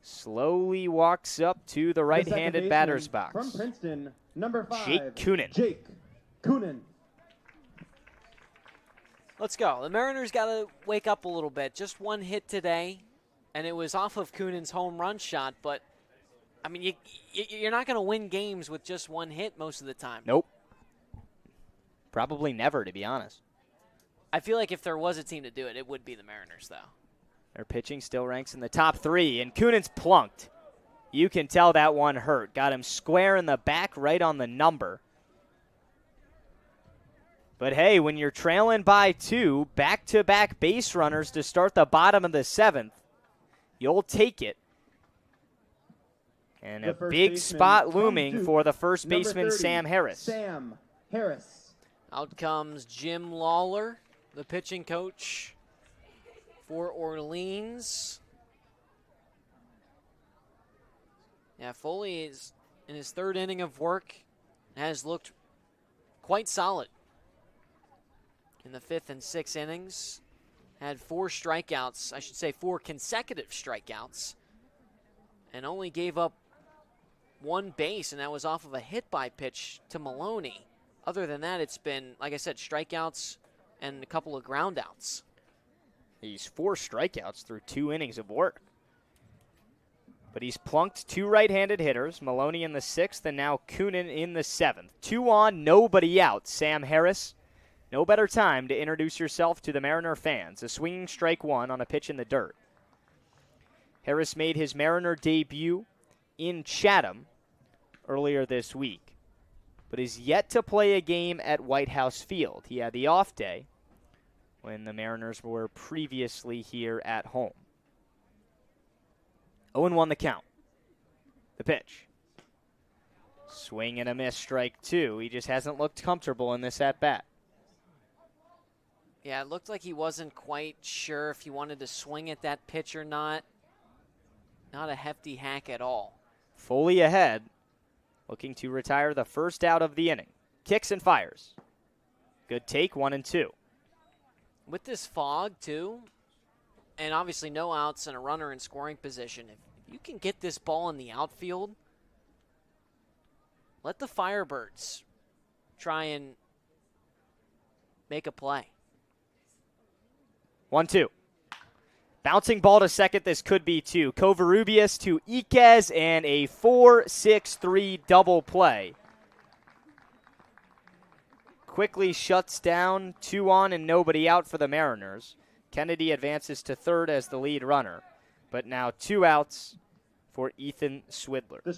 slowly walks up to the right-handed batter's box. From Princeton, number 5, Jake Coonan. Jake Coonan. Let's go. The Mariners got to wake up a little bit. Just 1 hit today, and it was off of Coonan's home run shot. But, I mean, you're not going to win games with just 1 hit most of the time. Nope. Probably never, to be honest. I feel like if there was a team to do it, it would be the Mariners, though. Their pitching still ranks in the top 3, and Coonan's plunked. You can tell that one hurt. Got him square in the back, right on the number. But hey, when you're trailing by 2, back-to-back base runners to start the bottom of the 7th, you'll take it. And a big spot looming for the first baseman, 30, Sam Harris. Sam Harris. Out comes Jim Lawler, the pitching coach for Orleans. Yeah, Foley is in his 3rd inning of work, has looked quite solid. In the 5th and 6th innings, had 4 strikeouts, I should say 4 consecutive strikeouts, and only gave up 1 base, and that was off of a hit-by pitch to Maloney. Other than that, it's been, like I said, strikeouts and a couple of groundouts. He's 4 strikeouts through 2 innings of work. But he's plunked 2 right-handed hitters, Maloney in the 6th and now Coonan in the 7th. 2 on, nobody out. Sam Harris, no better time to introduce yourself to the Mariner fans. A swinging strike 1 on a pitch in the dirt. Harris made his Mariner debut in Chatham earlier this week, but is yet to play a game at White House Field. He had the off day when the Mariners were previously here at home. 0-1 the count. The pitch. Swing and a miss, strike two. He just hasn't looked comfortable in this at-bat. Yeah, it looked like he wasn't quite sure if he wanted to swing at that pitch or not. Not a hefty hack at all. Fully ahead, looking to retire the first out of the inning. Kicks and fires. Good take, 1-2. With this fog, too, and obviously no outs and a runner in scoring position, if you can get this ball in the outfield, let the Firebirds try and make a play. 1-2. Bouncing ball to second, this could be two. Covarrubias to Iquez, and a 4-6-3 double play. Quickly shuts down 2 on and nobody out for the Mariners. Kennedy advances to third as the lead runner, but now 2 outs for Ethan Swidler. The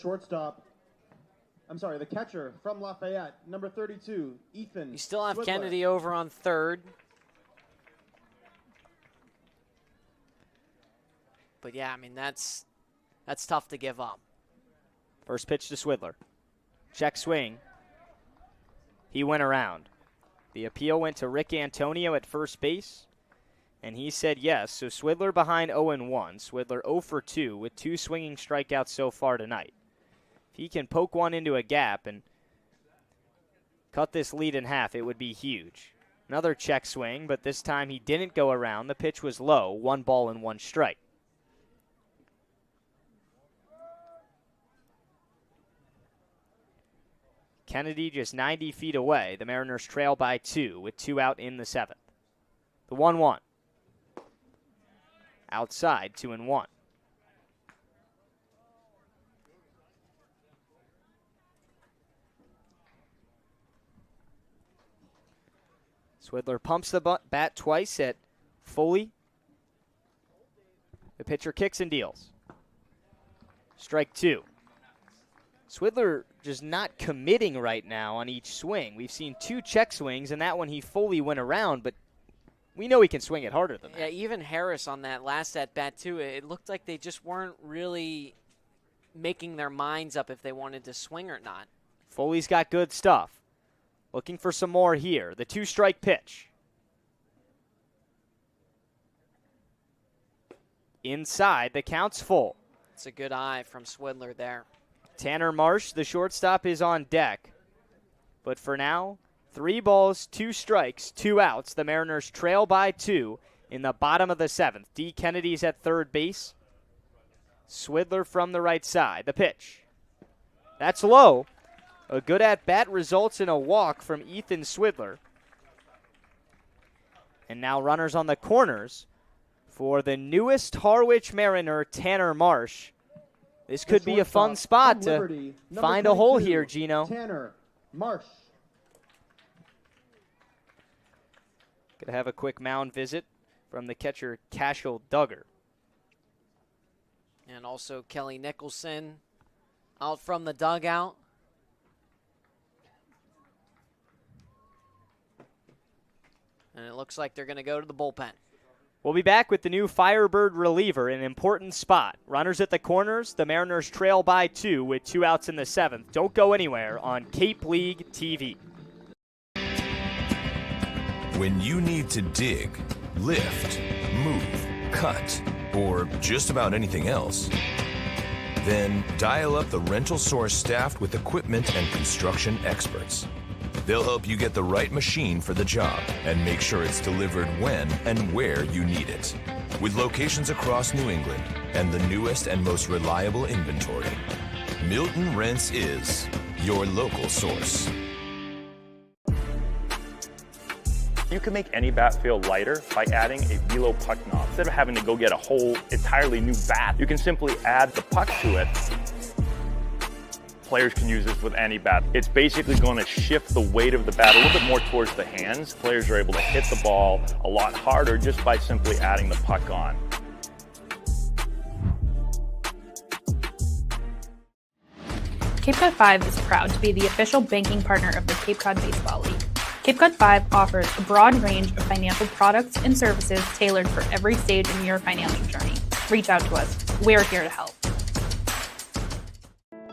catcher from Lafayette, number 32, Ethan. You still have Swidler. Kennedy over on third. But yeah, I mean, that's tough to give up. First pitch to Swidler. Check swing. He went around. The appeal went to Rick Antonio at first base, and he said yes. So Swidler behind 0-1. Swidler 0 for 2 with 2 swinging strikeouts so far tonight. If he can poke one into a gap and cut this lead in half, it would be huge. Another check swing, but this time he didn't go around. The pitch was low, 1 ball and 1 strike. Kennedy just 90 feet away. The Mariners trail by 2 with 2 out in the 7th. The 1-1. Outside, 2-1. Swidler pumps the bat twice at Foley. The pitcher kicks and deals. Strike 2. Swidler just not committing right now on each swing. We've seen 2 check swings, and that one he fully went around, but we know he can swing it harder than that. Yeah, even Harris on that last at-bat, too, it looked like they just weren't really making their minds up if they wanted to swing or not. Foley's got good stuff. Looking for some more here. The 2-strike pitch. Inside, the count's full. It's a good eye from Swidler there. Tanner Marsh, the shortstop, is on deck. But for now, 3 balls, 2 strikes, 2 outs. The Mariners trail by 2 in the bottom of the 7th. D. Kennedy's at third base. Swidler from the right side. The pitch. That's low. A good at-bat results in a walk from Ethan Swidler. And now runners on the corners for the newest Harwich Mariner, Tanner Marsh. This could be a fun spot to find a hole here, Gino. Tanner Marsh. Going to have a quick mound visit from the catcher, Cashel Duggar. And also Kelly Nicholson out from the dugout. And it looks like they're going to go to the bullpen. We'll be back with the new Firebird reliever in an important spot. Runners at the corners. The Mariners trail by 2 with 2 outs in the 7th. Don't go anywhere on Cape League TV. When you need to dig, lift, move, cut, or just about anything else, then dial up the Rental Source staffed with equipment and construction experts. They'll help you get the right machine for the job and make sure it's delivered when and where you need it. With locations across New England and the newest and most reliable inventory, Milton Rents is your local source. You can make any bat feel lighter by adding a velo puck knob. Instead of having to go get a whole entirely new bat, you can simply add the puck to it. Players can use this with any bat. It's basically going to shift the weight of the bat a little bit more towards the hands. Players are able to hit the ball a lot harder just by simply adding the puck on. Cape Cod 5 is proud to be the official banking partner of the Cape Cod Baseball League. Cape Cod 5 offers a broad range of financial products and services tailored for every stage in your financial journey. Reach out to us. We're here to help.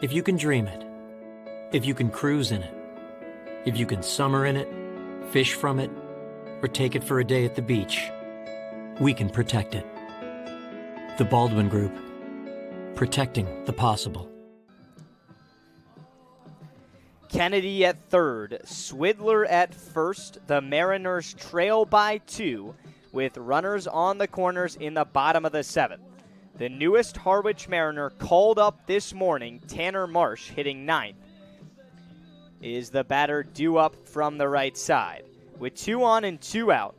If you can dream it, if you can cruise in it, if you can summer in it, fish from it, or take it for a day at the beach, we can protect it. The Baldwin Group, protecting the possible. Kennedy at third, Swidler at first. The Mariners trail by 2 with runners on the corners in the bottom of the 7th. The newest Harwich Mariner called up this morning, Tanner Marsh, hitting 9th, is the batter due up from the right side. With 2 on and 2 out,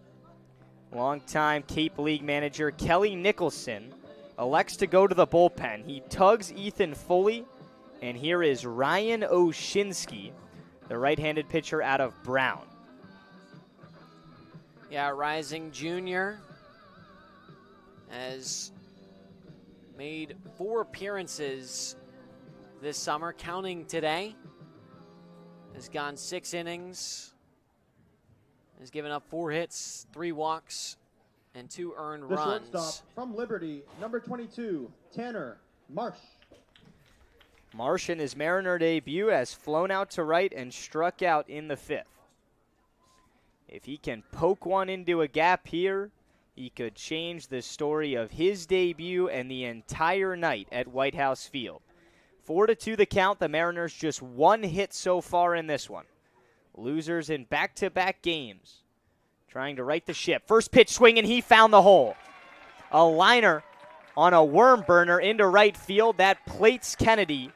longtime Cape League manager Kelly Nicholson elects to go to the bullpen. He tugs Ethan Foley, and here is Ryan Oshinsky, the right-handed pitcher out of Brown. Yeah, Rising Jr. has made 4 appearances this summer, counting today. Has gone 6 innings, has given up 4 hits, 3 walks, and 2 earned The runs. shortstop from Liberty, number 22, Tanner Marsh. Marsh in his Mariner debut has flown out to right and struck out in the 5th. If he can poke one into a gap here, he could change the story of his debut and the entire night at White House Field. 4-2 the count. The Mariners just 1 hit so far in this one. Losers in back-to-back games. Trying to right the ship. First pitch swing, and he found the hole. A liner on a worm burner into right field. That plates Kennedy.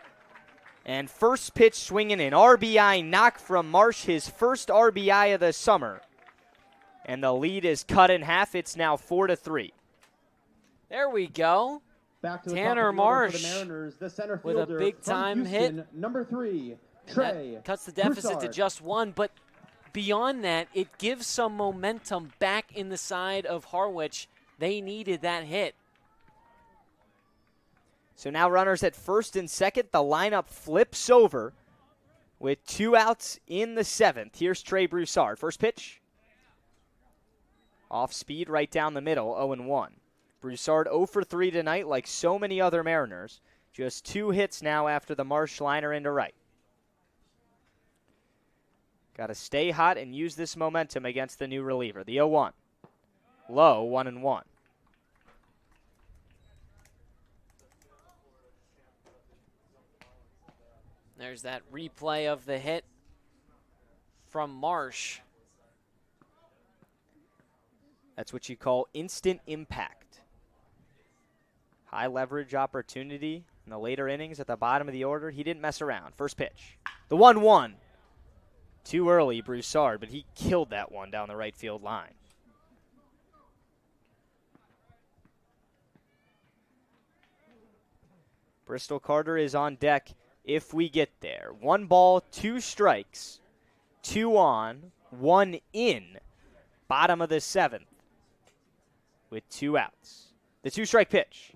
And first pitch swinging, an RBI knock from Marsh, his first RBI of the summer. And the lead is cut in half. It's now 4-3. There we go. Back to the Tanner top of the order Marsh for the Mariners, the center with a fielder big-time from Houston, number 3, Trey. That cuts the deficit to Broussard. just 1, but beyond that, it gives some momentum back in the side of Harwich. They needed that hit. So now runners at first and second. The lineup flips over with 2 outs in the 7th. Here's Trey Broussard. First pitch. Off speed right down the middle, 0-1. Broussard 0 for 3 tonight like so many other Mariners. Just 2 hits now after the Marsh liner into right. Got to stay hot and use this momentum against the new reliever. The 0-1. Low, 1-1. There's that replay of the hit from Marsh. That's what you call instant impact. High leverage opportunity in the later innings at the bottom of the order. He didn't mess around. First pitch. The 1-1. Too early, Broussard, but he killed that one down the right field line. Bristol Carter is on deck if we get there. 1 ball, 2 strikes, 2 on, 1 in. Bottom of the 7th with 2 outs. The 2-strike pitch.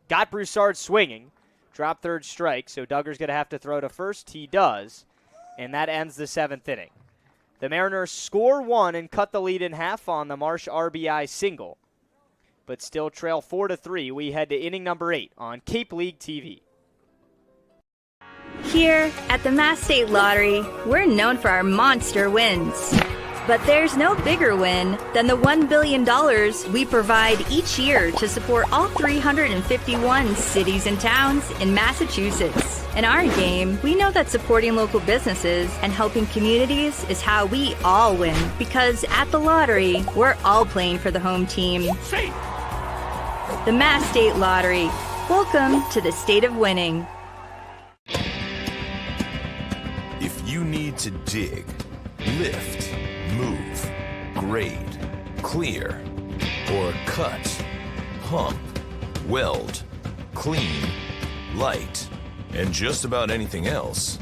Got Broussard swinging. Drop third strike, so Duggar's going to have to throw to first. He does, and that ends the 7th inning. The Mariners score 1 and cut the lead in half on the Marsh RBI single, but still trail 4-3. We head to inning number 8 on Cape League TV. Here at the Mass State Lottery, we're known for our monster wins. But there's no bigger win than the $1 billion we provide each year to support all 351 cities and towns in Massachusetts. In our game, we know that supporting local businesses and helping communities is how we all win. Because at the lottery, we're all playing for the home team. The Mass State Lottery. Welcome to the state of winning. If you need to dig, lift, move, grade, clear, or cut, pump, weld, clean, light, and just about anything else,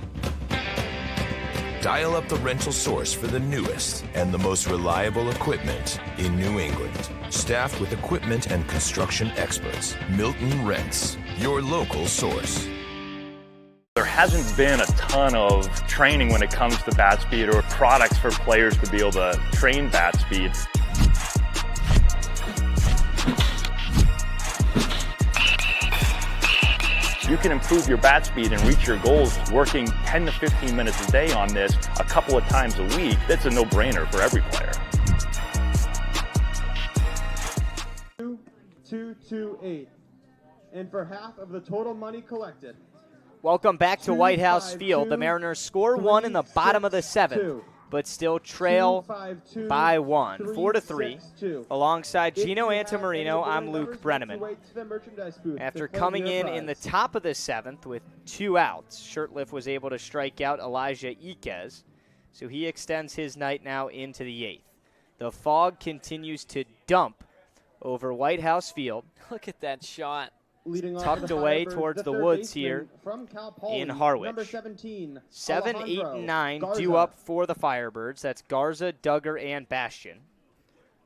dial up the rental source for the newest and the most reliable equipment in New England. Staffed with equipment and construction experts, Milton Rents, your local source. There hasn't been a ton of training when it comes to bat speed or products for players to be able to train bat speed. You can improve your bat speed and reach your goals working 10 to 15 minutes a day on this a couple of times a week. That's a no-brainer for every player. 228. And for half of the total money collected. Welcome back to White House Field. The Mariners score one in the bottom of the seventh, but still trail by one, 4-3. Alongside Gino Antamarino, I'm Luke Brenneman. After coming in the top of the seventh with 2 outs, Shirtliff was able to strike out Elijah Iquez, so he extends his night now into the 8th. The fog continues to dump over White House Field. Look at that shot. Tucked away towards the woods here in Harwich. 7, 8, and 9 due up for the Firebirds. That's Garza, Duggar, and Bastian.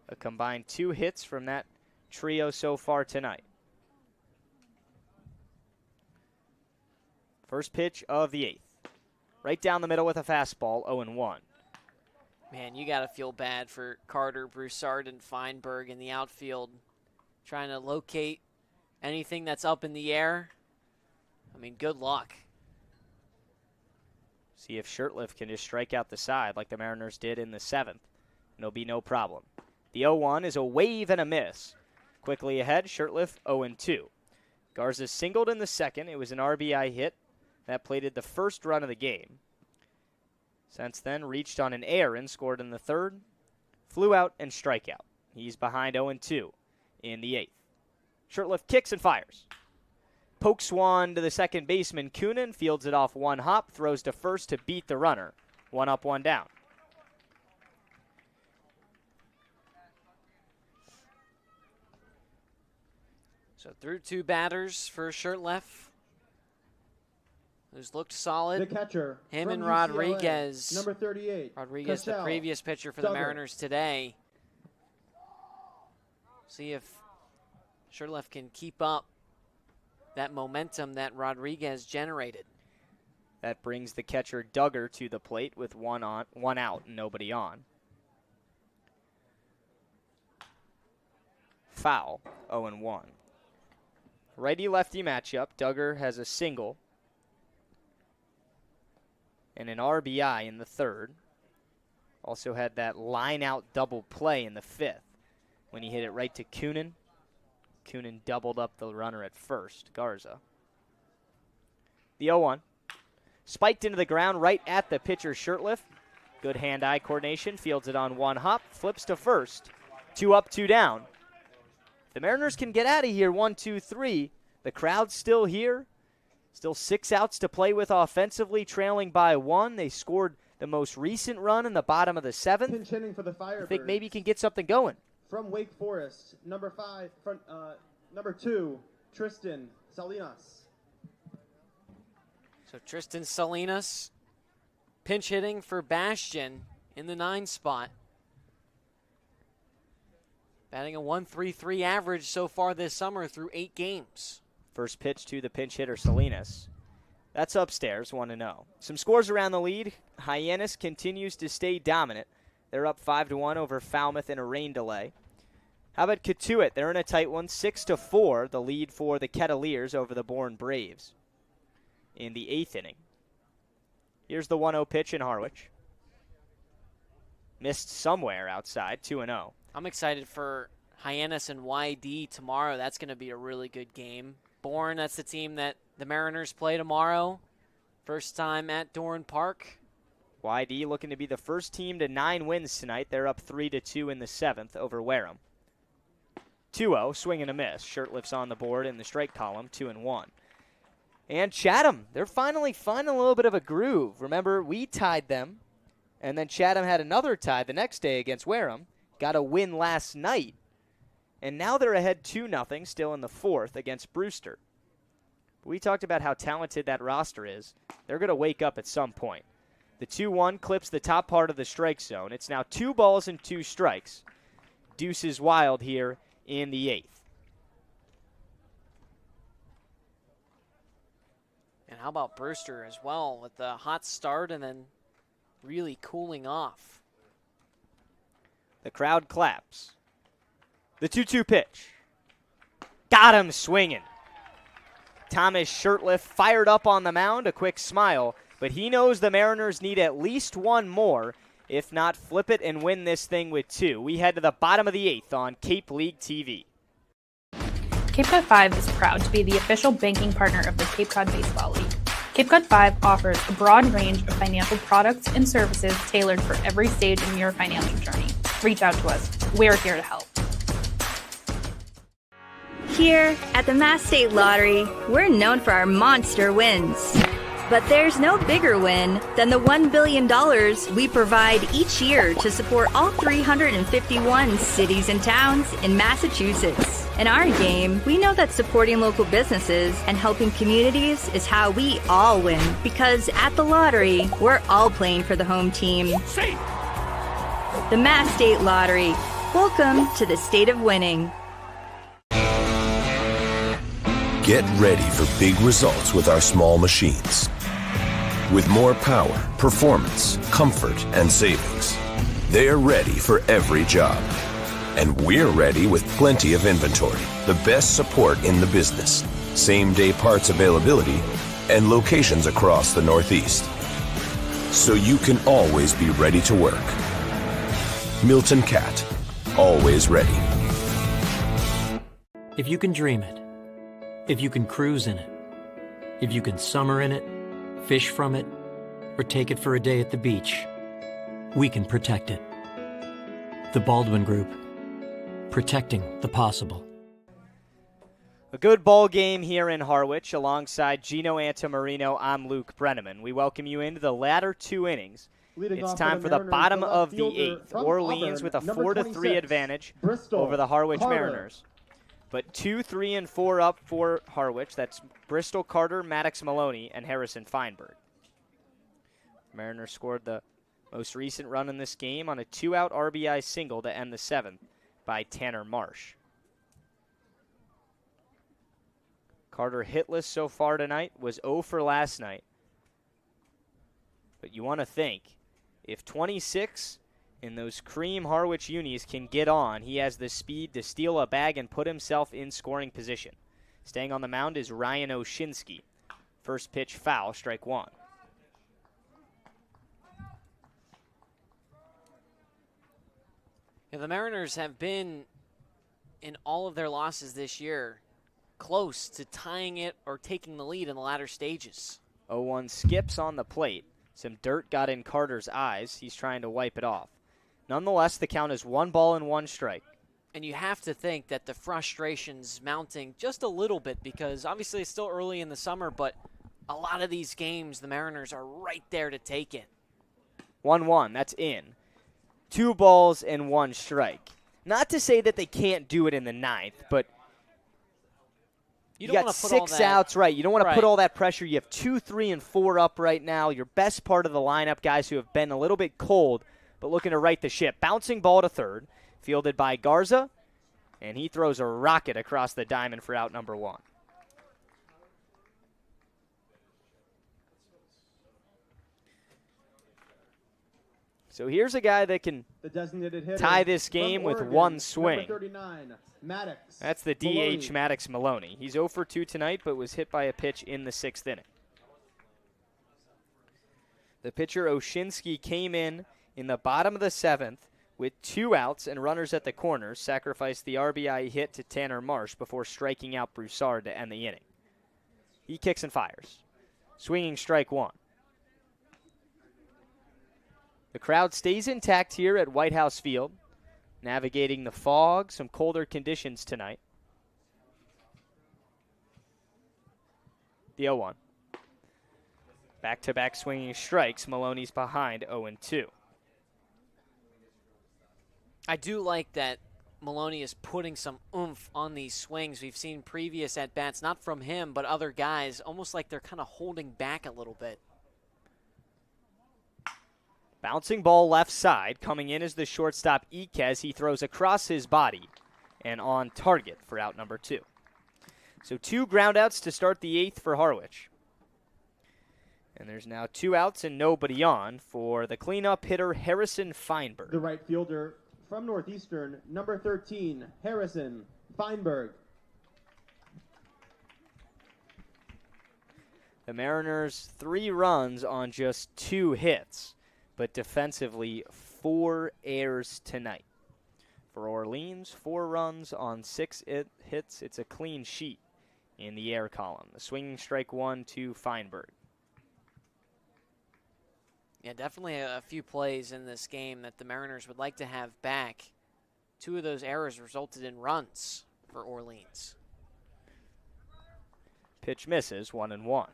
A combined 2 hits from that trio so far tonight. First pitch of the 8th. Right down the middle with a fastball, 0-1. Man, you got to feel bad for Carter, Broussard, and Feinberg in the outfield, trying to locate anything that's up in the air. I mean, good luck. See if Shirtliff can just strike out the side like the Mariners did in the 7th. And it'll be no problem. The 0-1 is a wave and a miss. Quickly ahead, Shirtliff 0-2. Garza singled in the 2nd. It was an RBI hit. That plated the first run of the game. Since then, reached on an errand, scored in the 3rd. Flew out and strikeout. He's behind 0-2 in the 8th. Shirtliff kicks and fires. Pokes one to the second baseman, Coonan, fields it off 1 hop, throws to first to beat the runner. 1 up, 1 down. So through 2 batters for Shirtliff, who's looked solid. The catcher, him from and UCLA, Rodriguez. number 38. Rodriguez, Cassell, the previous pitcher for the Duggar. Mariners today. See if Shirtliff can keep up that momentum that Rodriguez generated. That brings the catcher Duggar to the plate with 1 out, and nobody on. Foul, 0-1. Righty-lefty matchup. Duggar has a single and an RBI in the 3rd. Also had that line-out double play in the 5th when he hit it right to Coonan. Coonan doubled up the runner at first, Garza. The 0-1. Spiked into the ground right at the pitcher, Shirtliff. Good hand-eye coordination. Fields it on 1 hop. Flips to first. 2 up, 2 down. The Mariners can get out of here 1, 2, 3. The crowd's still here. Still 6 outs to play with offensively, trailing by 1. They scored the most recent run in the bottom of the 7th. Pinch hitting for the Firebirds. I think maybe you can get something going. From Wake Forest, number 2, Tristan Salinas. So Tristan Salinas pinch hitting for Bastian in the 9 spot. Batting a 1.33 average so far this summer through 8 games. First pitch to the pinch hitter, Salinas. That's upstairs, 1-0. Some scores around the lead. Hyannis continues to stay dominant. They're up 5-1 over Falmouth in a rain delay. How about Katuitt? They're in a tight one, 6-4, the lead for the Kettleers over the Bourne Braves in the 8th inning. Here's the 1-0 pitch in Harwich. Missed somewhere outside, 2-0. I'm excited for Hyannis and YD tomorrow. That's going to be a really good game. Bourne, that's the team that the Mariners play tomorrow. First time at Dorn Park. YD looking to be the first team to 9 wins tonight. They're up 3-2 in the 7th over Wareham. 2-0, swing and a miss. Shirtliff's on the board in the strike column, 2-1. And Chatham, they're finally finding a little bit of a groove. Remember, we tied them, and then Chatham had another tie the next day against Wareham. Got a win last night, and now they're ahead 2-0, still in the 4th against Brewster. We talked about how talented that roster is. They're going to wake up at some point. The 2-1 clips the top part of the strike zone. It's now 2 balls and 2 strikes. Deuce is wild here in the 8th. And how about Brewster as well with the hot start and then really cooling off. The crowd claps. The 2-2 pitch. Got him swinging. Thomas Shirtliff fired up on the mound, a quick smile, but he knows the Mariners need at least one more, if not flip it and win this thing with 2. We head to the bottom of the 8th on Cape League TV. Cape Cod 5 is proud to be the official banking partner of the Cape Cod Baseball League. Cape Cod 5 offers a broad range of financial products and services tailored for every stage in your financial journey. Reach out to us. We're here to help. Here at the Mass State Lottery, we're known for our monster wins. But there's no bigger win than the $1 billion we provide each year to support all 351 cities and towns in Massachusetts. In our game, we know that supporting local businesses and helping communities is how we all win. Because at the lottery, we're all playing for the home team. The Mass State Lottery. Welcome to the state of winning. Get ready for big results with our small machines. With more power, performance, comfort, and savings. They're ready for every job. And we're ready with plenty of inventory, the best support in the business, same-day parts availability, and locations across the Northeast. So you can always be ready to work. Milton Cat, always ready. If you can dream it, if you can cruise in it, if you can summer in it, fish from it, or take it for a day at the beach, we can protect it. The Baldwin Group, protecting the possible. A good ball game here in Harwich. Alongside Gino Antamarino, I'm Luke Brenneman. We welcome you into the latter 2 innings. It's time for the bottom of the 8th. Orleans with a 4-3 advantage over the Harwich Mariners. But 2, 3, and 4 up for Harwich. That's Bristol Carter, Maddox Maloney, and Harrison Feinberg. Mariners scored the most recent run in this game on a 2-out RBI single to end the 7th by Tanner Marsh. Carter hitless so far tonight, was 0 for last night. But you want to think, if 26 in those cream Harwich unis can get on, he has the speed to steal a bag and put himself in scoring position. Staying on the mound is Ryan Oshinsky. First pitch foul, strike 1. Yeah, the Mariners have been, in all of their losses this year, close to tying it or taking the lead in the latter stages. 0-1 skips on the plate. Some dirt got in Carter's eyes. He's trying to wipe it off. Nonetheless, the count is 1 ball and 1 strike. And you have to think that the frustration's mounting just a little bit because obviously it's still early in the summer, but a lot of these games, the Mariners are right there to take it. 1-1, that's in. 2 balls and 1 strike. Not to say that they can't do it in the 9th, but you don't got 6 outs, right? You don't want to put all that pressure. You have 2, 3, and 4 up right now. Your best part of the lineup, guys who have been a little bit cold, but looking to right the ship. Bouncing ball to third, fielded by Garza, and he throws a rocket across the diamond for out number 1. So here's a guy that can tie this game with 1 swing. 39, Maddox That's the DH Maddox Maloney. He's 0 for 2 tonight, but was hit by a pitch in the 6th inning. The pitcher Oshinsky came in the bottom of the 7th with 2 outs and runners at the corners, sacrificed the RBI hit to Tanner Marsh before striking out Broussard to end the inning. He kicks and fires. Swinging strike 1. The crowd stays intact here at White House Field, navigating the fog, some colder conditions tonight. The 0-1. Back-to-back swinging strikes. Maloney's behind 0-2. I do like that Maloney is putting some oomph on these swings. We've seen previous at-bats, not from him, but other guys, almost like they're kind of holding back a little bit. Bouncing ball left side. Coming in is the shortstop Iquez. He throws across his body and on target for out number 2. So 2 groundouts to start the 8th for Harwich. And there's now 2 outs and nobody on for the cleanup hitter, Harrison Feinberg. The right fielder from Northeastern, number 13, Harrison Feinberg. The Mariners 3 runs on just 2 hits, but defensively 4 errors tonight. For Orleans, 4 runs on 6 hits. It's a clean sheet in the air column. The swinging strike 1 to Feinberg. Yeah, definitely a few plays in this game that the Mariners would like to have back. 2 of those errors resulted in runs for Orleans. Pitch misses, 1-1.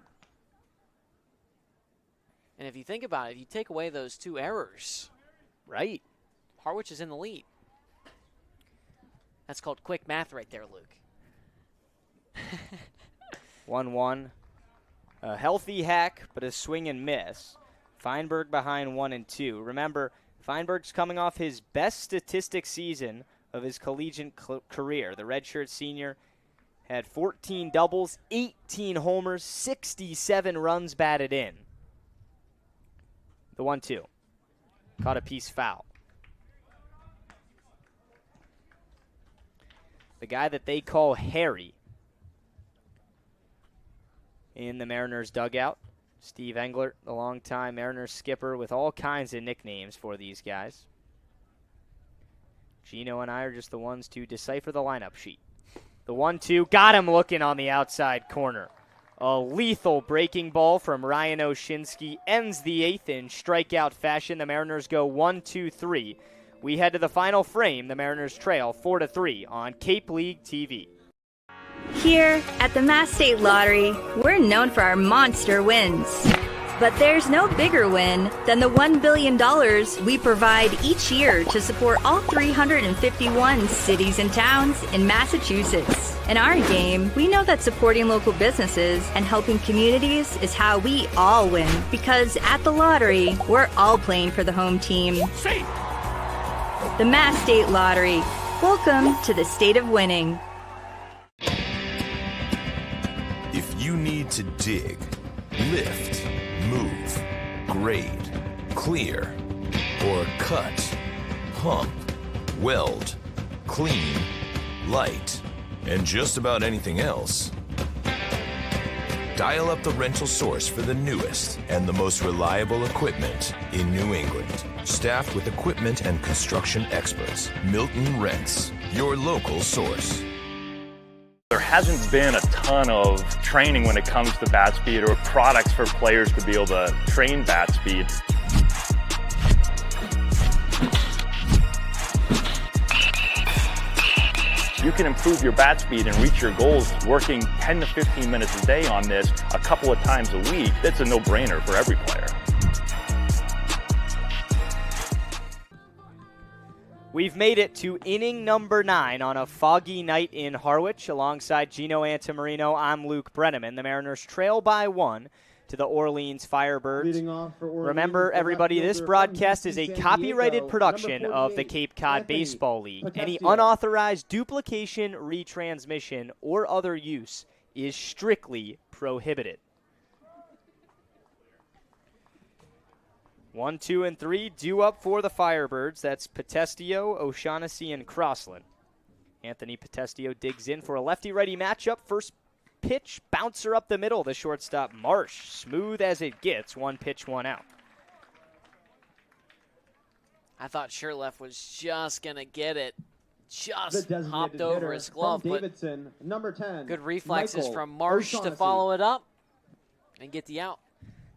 And if you think about it, if you take away those 2 errors, right, Harwich is in the lead. That's called quick math right there, Luke. 1-1. A healthy hack, but a swing and miss. Feinberg behind 1-2. Remember, Feinberg's coming off his best statistic season of his collegiate career. The redshirt senior had 14 doubles, 18 homers, 67 runs batted in. The 1-2. Caught a piece foul. The guy that they call Harry in the Mariners dugout, Steve Englert, the longtime Mariners skipper with all kinds of nicknames for these guys. Gino and I are just the ones to decipher the lineup sheet. The 1-2, got him looking on the outside corner. A lethal breaking ball from Ryan Oshinsky ends the 8th in strikeout fashion. The Mariners go 1-2-3. We head to the final frame. The Mariners trail 4-3 on Cape League TV. Here at the Mass State Lottery, we're known for our monster wins. But there's no bigger win than the $1 billion we provide each year to support all 351 cities and towns in Massachusetts. In our game, we know that supporting local businesses and helping communities is how we all win. Because at the lottery, we're all playing for the home team. The Mass State Lottery. Welcome to the state of winning. If you need to dig, lift, move, grade, clear, or cut, pump, weld, clean, light, and just about anything else, dial up the rental source for the newest and the most reliable equipment in New England. Staffed with equipment and construction experts, Milton Rents, your local source. There hasn't been a ton of training when it comes to bat speed or products for players to be able to train bat speed. You can improve your bat speed and reach your goals working 10 to 15 minutes a day on this a couple of times a week. That's a no-brainer for every player. We've made it to inning number 9 on a foggy night in Harwich. Alongside Gino Antamarino, I'm Luke Brenneman. The Mariners trail by 1 to the Orleans Firebirds. Remember, everybody, this broadcast is a copyrighted production of the Cape Cod Baseball League. Any unauthorized duplication, retransmission, or other use is strictly prohibited. 1, 2, and 3 due up for the Firebirds. That's Potestio, O'Shaughnessy, and Crossland. Anthony Potestio digs in for a lefty-righty matchup. First pitch, bouncer up the middle. The shortstop, Marsh, smooth as it gets. 1 pitch, 1 out. I thought Sherleff was just going to get it. Just hopped over his glove. Davidson, number 10, good reflexes Michael from Marsh to follow it up and get the out.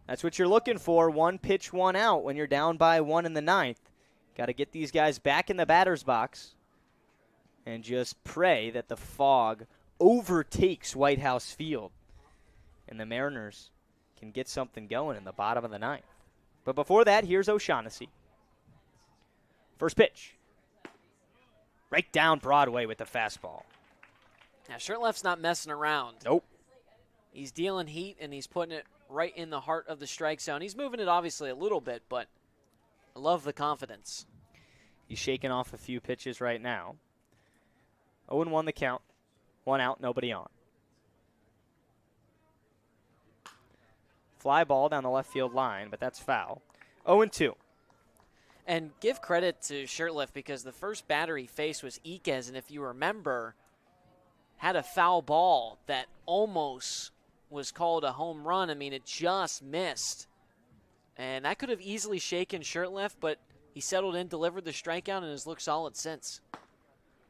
That's what you're looking for. 1 pitch, 1 out when you're down by 1 in the 9th. Got to get these guys back in the batter's box and just pray that the fog overtakes White House Field and the Mariners can get something going in the bottom of the 9th. But before that, here's O'Shaughnessy. First pitch. Right down Broadway with the fastball. Now, Sherleff's not messing around. Nope. He's dealing heat, and he's putting it right in the heart of the strike zone. He's moving it obviously a little bit, but I love the confidence. He's shaking off a few pitches right now. 0-1 the count. 1 out, nobody on. Fly ball down the left field line, but that's foul. 0-2. And give credit to Shirtlift because the first batter he faced was Iquez, and if you remember, had a foul ball that almost was called a home run. I mean, it just missed. And that could have easily shaken Shirtlift, but he settled in, delivered the strikeout, and has looked solid since.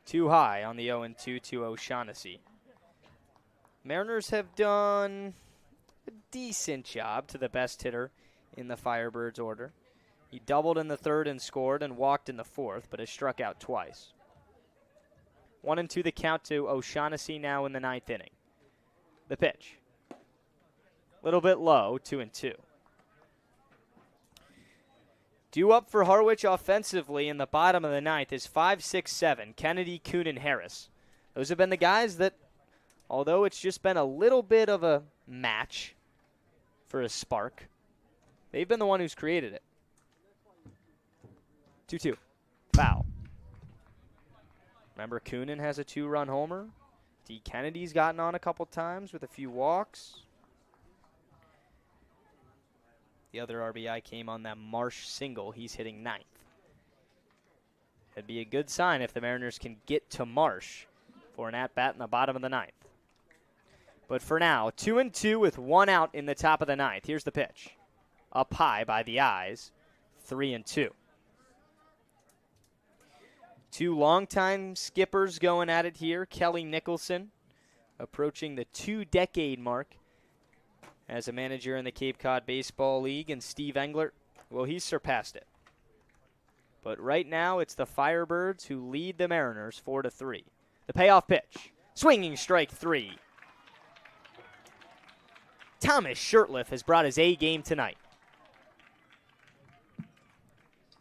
Too high on the 0-2 to O'Shaughnessy. Mariners have done a decent job to the best hitter in the Firebirds order. He doubled in the third and scored and walked in the fourth, but has struck out twice. 1-2 the count to O'Shaughnessy now in the ninth inning. The pitch. Little bit low, 2-2. Due up for Harwich offensively in the bottom of the ninth is 5, 6, 7, Kennedy, Kuhn, and Harris. Those have been the guys that, although it's just been a little bit of a match for a spark, they've been the one who's created it. 2-2. Foul. Remember, Kuhn has a 2-run homer. D. Kennedy's gotten on a couple times with a few walks. The other RBI came on that Marsh single. He's hitting ninth. It'd be a good sign if the Mariners can get to Marsh for an at-bat in the bottom of the ninth. But for now, 2-2 with 1 out in the top of the ninth. Here's the pitch. Up high by the eyes, 3-2. Two longtime skippers going at it here. Kelly Nicholson approaching the 2-decade mark as a manager in the Cape Cod Baseball League, and Steve Englert, well, he's surpassed it. But right now, it's the Firebirds who lead the Mariners 4-3. The payoff pitch. Swinging strike 3. Thomas Shirtlift has brought his A game tonight.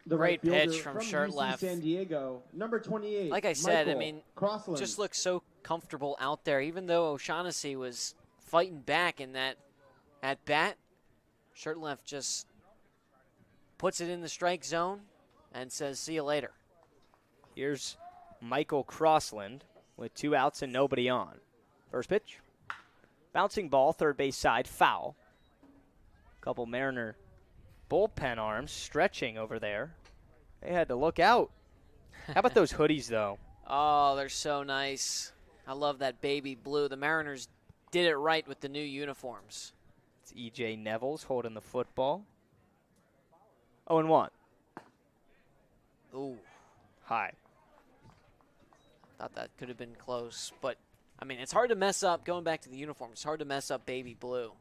The Great right fielder pitch from UC Shirtlift. San Diego, number 28. Like I said, I Michael mean, Crossland. just looks so comfortable out there. Even though O'Shaughnessy was fighting back in that at-bat, Shirtlift just puts it in the strike zone and says, see you later. Here's Michael Crossland with 2 outs and nobody on. First pitch. Bouncing ball, third base side, foul. Couple Mariner bullpen arms stretching over there. They had to look out. How about those hoodies, though? Oh, they're so nice. I love that baby blue. The Mariners did it right with the new uniforms. It's E.J. Nevels holding the football. 0-1. Ooh, High. thought that could have been close. But, I mean, it's hard to mess up, going back to the uniform, it's hard to mess up baby blue.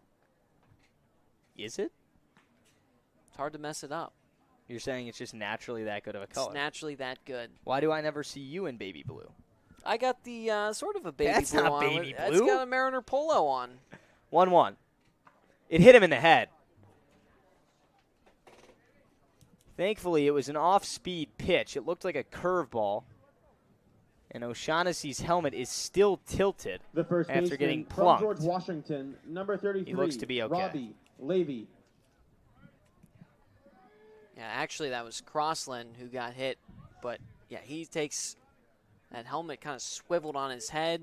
Is it? It's hard to mess it up. You're saying it's just naturally that good of a color. It's naturally that good. Why do I never see you in baby blue? I got the sort of a baby That's blue not on. baby It's blue. got a Mariner polo on. 1-1. It hit him in the head. Thankfully, it was an off-speed pitch. It looked like a curveball. And O'Shaughnessy's helmet is still tilted The first after baseman getting from plunked. George Washington, number 33. He looks to be okay. Robbie Levy. Yeah, actually, that was Crossland who got hit. But, yeah, he takes that helmet kind of swiveled on his head.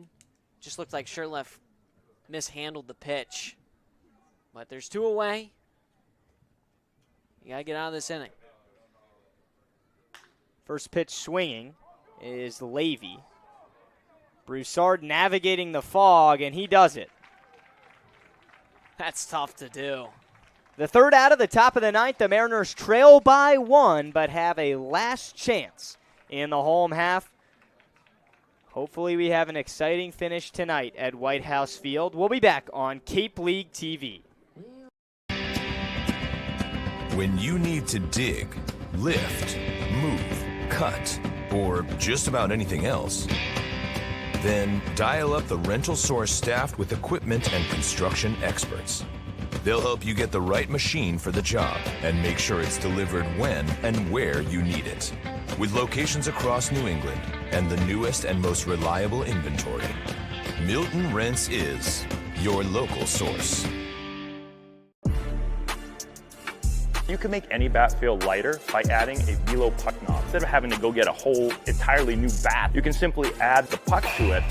Just looked like Shirtlift mishandled the pitch. But there's 2 away. You got to get out of this inning. First pitch swinging is Levy. Broussard navigating the fog, and he does it. That's tough to do. The third out of the top of the ninth. The Mariners trail by 1, but have a last chance in the home half. Hopefully we have an exciting finish tonight at White House Field. We'll be back on Cape League TV. When you need to dig, lift, move, cut, or just about anything else, then dial up the Rental Source staffed with equipment and construction experts. They'll help you get the right machine for the job and make sure it's delivered when and where you need it. With locations across New England and the newest and most reliable inventory, Milton Rents is your local source. You can make any bat feel lighter by adding a velo puck knob. Instead of having to go get a whole entirely new bat, you can simply add the puck to it,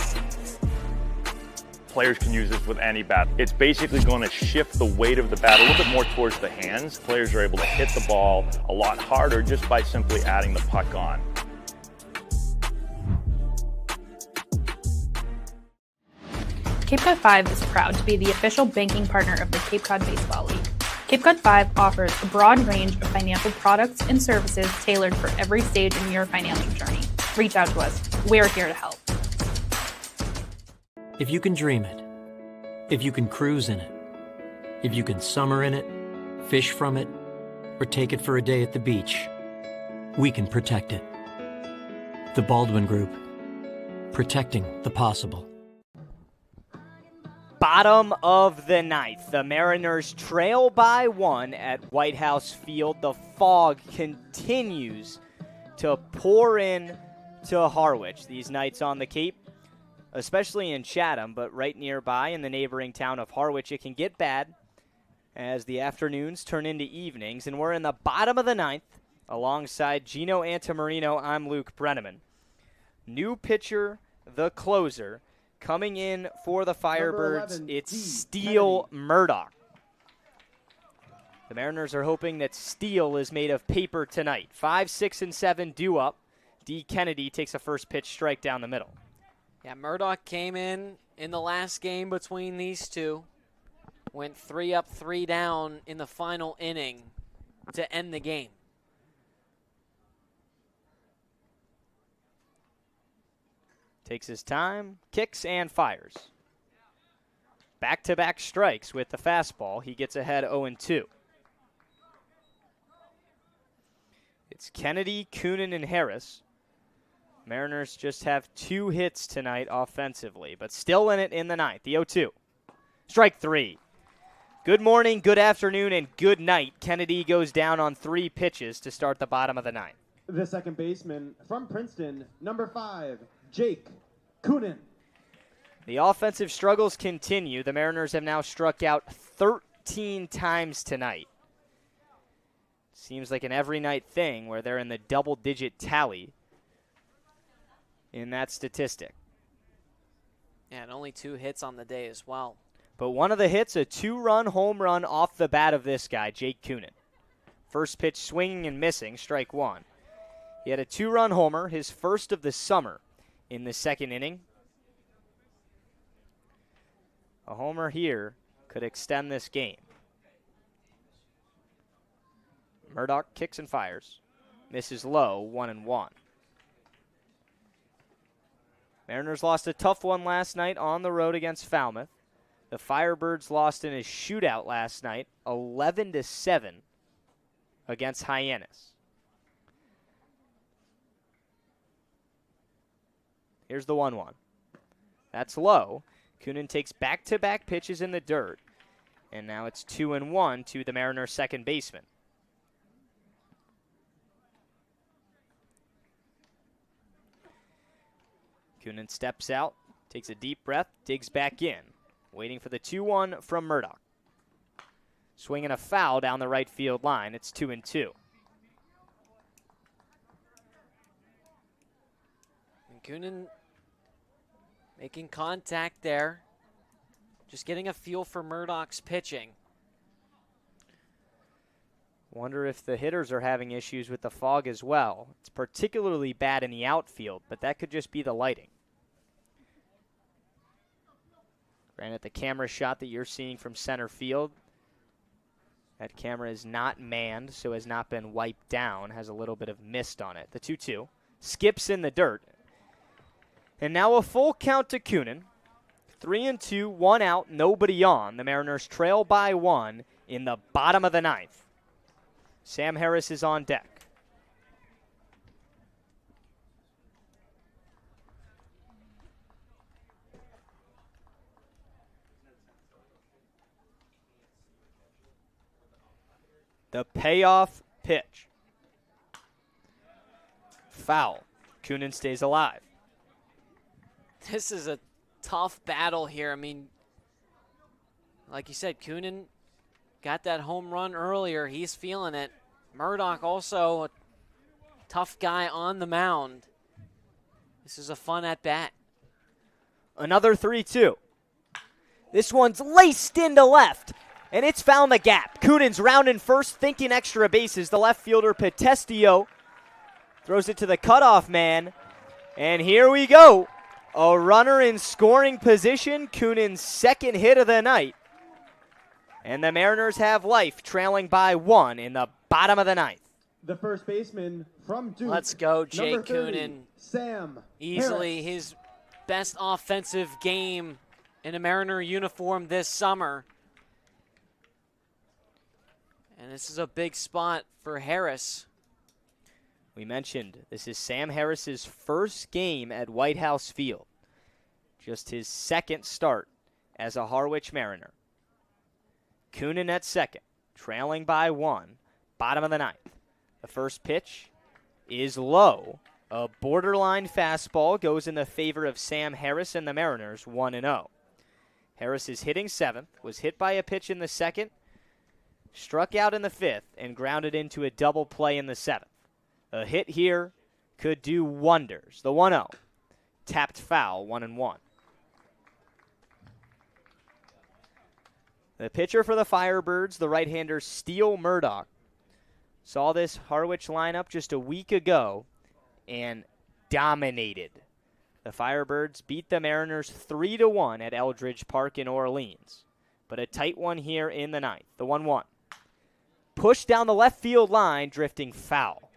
Players can use this with any bat. It's basically going to shift the weight of the bat a little bit more towards the hands. Players are able to hit the ball a lot harder just by simply adding the puck on. Cape Cod 5 is proud to be the official banking partner of the Cape Cod Baseball League. Cape Cod 5 offers a broad range of financial products and services tailored for every stage in your financial journey. Reach out to us. We're here to help. If you can dream it, if you can cruise in it, if you can summer in it, fish from it, or take it for a day at the beach, we can protect it. The Baldwin Group, protecting the possible. Bottom of the ninth. The Mariners trail by 1 at White House Field. The fog continues to pour in to Harwich these nights on the Cape, especially in Chatham, but right nearby in the neighboring town of Harwich, it can get bad as the afternoons turn into evenings. And we're in the bottom of the ninth alongside Gino Antamarino. I'm Luke Brenneman. New pitcher, the closer, coming in for the Firebirds, 11, it's D. Steele Kennedy. Murdoch. The Mariners are hoping that Steele is made of paper tonight. 5, 6, and 7 due up. D. Kennedy takes a first pitch strike down the middle. Yeah, Murdoch came in the last game between these two. Went 3 up, 3 down in the final inning to end the game. Takes his time, kicks, and fires. Back-to-back strikes with the fastball. He gets ahead 0-2. It's Kennedy, Coonan, and Harris. Mariners just have 2 hits tonight offensively, but still in it in the ninth. The 0-2. Strike 3. Good morning, good afternoon, and good night. Kennedy goes down on 3 pitches to start the bottom of the ninth. The second baseman from Princeton, number 5, Jake Coonan. The offensive struggles continue. The Mariners have now struck out 13 times tonight. Seems like an every night thing where they're in the double-digit tally in that statistic. Yeah, and only 2 hits on the day as well. But one of the hits, a 2-run home run off the bat of this guy, Jake Coonan. First pitch swinging and missing, strike 1. He had a 2-run homer, his first of the summer in the second inning. A homer here could extend this game. Murdoch kicks and fires. Misses low, 1-1. Mariners lost a tough one last night on the road against Falmouth. The Firebirds lost in a shootout last night, 11-7 against Hyannis. Here's the 1-1. That's low. Coonan takes back-to-back pitches in the dirt, and now it's 2-1 to the Mariners' second baseman. Coonan steps out, takes a deep breath, digs back in, waiting for the 2-1 from Murdoch. Swinging a foul down the right field line. It's 2-2. And Coonan making contact there. Just getting a feel for Murdoch's pitching. Wonder if the hitters are having issues with the fog as well. It's particularly bad in the outfield, but that could just be the lighting. Granted, the camera shot that you're seeing from center field, that camera is not manned, so has not been wiped down, has a little bit of mist on it. The 2-2 skips in the dirt. And now a full count to Coonan. 3-2, 1 out, nobody on. The Mariners trail by 1 in the bottom of the ninth. Sam Harris is on deck. The payoff pitch. Foul. Coonan stays alive. This is a tough battle here. I mean, like you said, Coonan got that home run earlier. He's feeling it. Murdoch also a tough guy on the mound. This is a fun at-bat. Another 3-2. This one's laced into left, and it's found the gap. Kunin's rounding first, thinking extra bases. The left fielder, Petestio, throws it to the cutoff man, and here we go. A runner in scoring position, Kunin's second hit of the night. And the Mariners have life, trailing by 1 in the bottom of the ninth. The first baseman from Duke. Let's go, Jake number 30, Kunin. Sam Easily Harris. his best offensive game in a Mariner uniform this summer. And this is a big spot for Harris. We mentioned this is Sam Harris's first game at White House Field. Just his second start as a Harwich Mariner. Kunin at second, trailing by 1, bottom of the ninth. The first pitch is low. A borderline fastball goes in the favor of Sam Harris and the Mariners, 1-0. Harris is hitting seventh, was hit by a pitch in the second, struck out in the fifth, and grounded into a double play in the seventh. A hit here could do wonders. The 1-0. Tapped foul, 1-1. The pitcher for the Firebirds, the right-hander Steele Murdoch, saw this Harwich lineup just a week ago and dominated. The Firebirds beat the Mariners 3-1 at Eldridge Park in Orleans. But a tight one here in the ninth, the 1-1. Pushed down the left field line, drifting foul.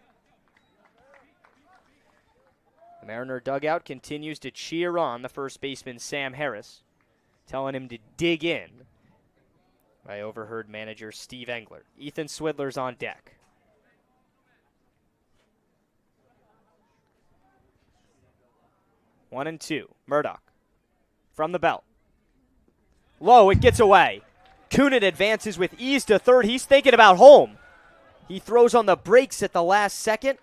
The Mariner dugout continues to cheer on the first baseman Sam Harris, telling him to dig in. I overheard manager Steve Engler. Ethan Swidler's on deck. One and two. Murdoch from the belt. Low, it gets away. Kunin advances with ease to third. He's thinking about home. He throws on the brakes at the last second.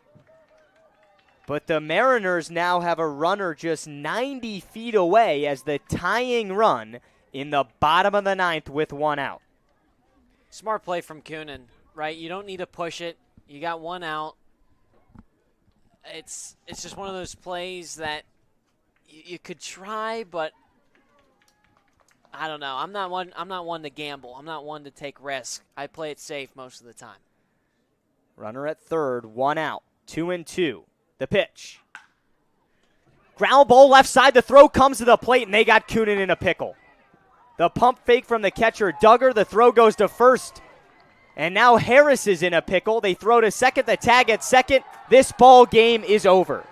But the Mariners now have a runner just 90 feet away as the tying run in the bottom of the ninth with 1 out. Smart play from Kunin, right? You don't need to push it. You got 1 out. It's just one of those plays that you could try, but I don't know. I'm not one to gamble. I'm not one to take risk. I play it safe most of the time. Runner at third, 1 out, 2-2. The pitch. Ground ball left side. The throw comes to the plate, and they got Kunin in a pickle. The pump fake from the catcher, Duggar. The throw goes to first. And now Harris is in a pickle. They throw to second. The tag at second. This ball game is over.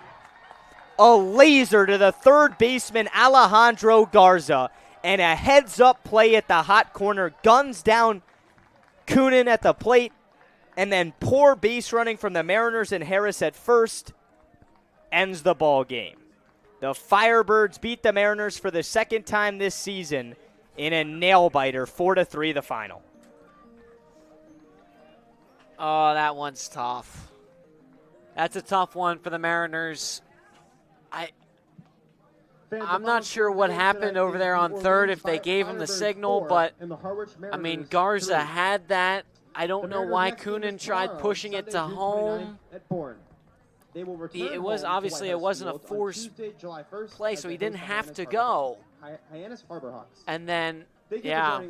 A laser to the third baseman, Alejandro Garza. And a heads-up play at the hot corner. Guns down Kunin at the plate. And then poor base running from the Mariners and Harris at first ends the ball game. The Firebirds beat the Mariners for the second time this season in a nail-biter, 4-3 the final. Oh, that one's tough. That's a tough one for the Mariners. I'm not sure what happened over there on third, if they gave him the signal, but, I mean, Garza had that. I don't know why Kunin tried pushing it to home. It was obviously it wasn't a forced play, so he didn't have to go. And then, yeah,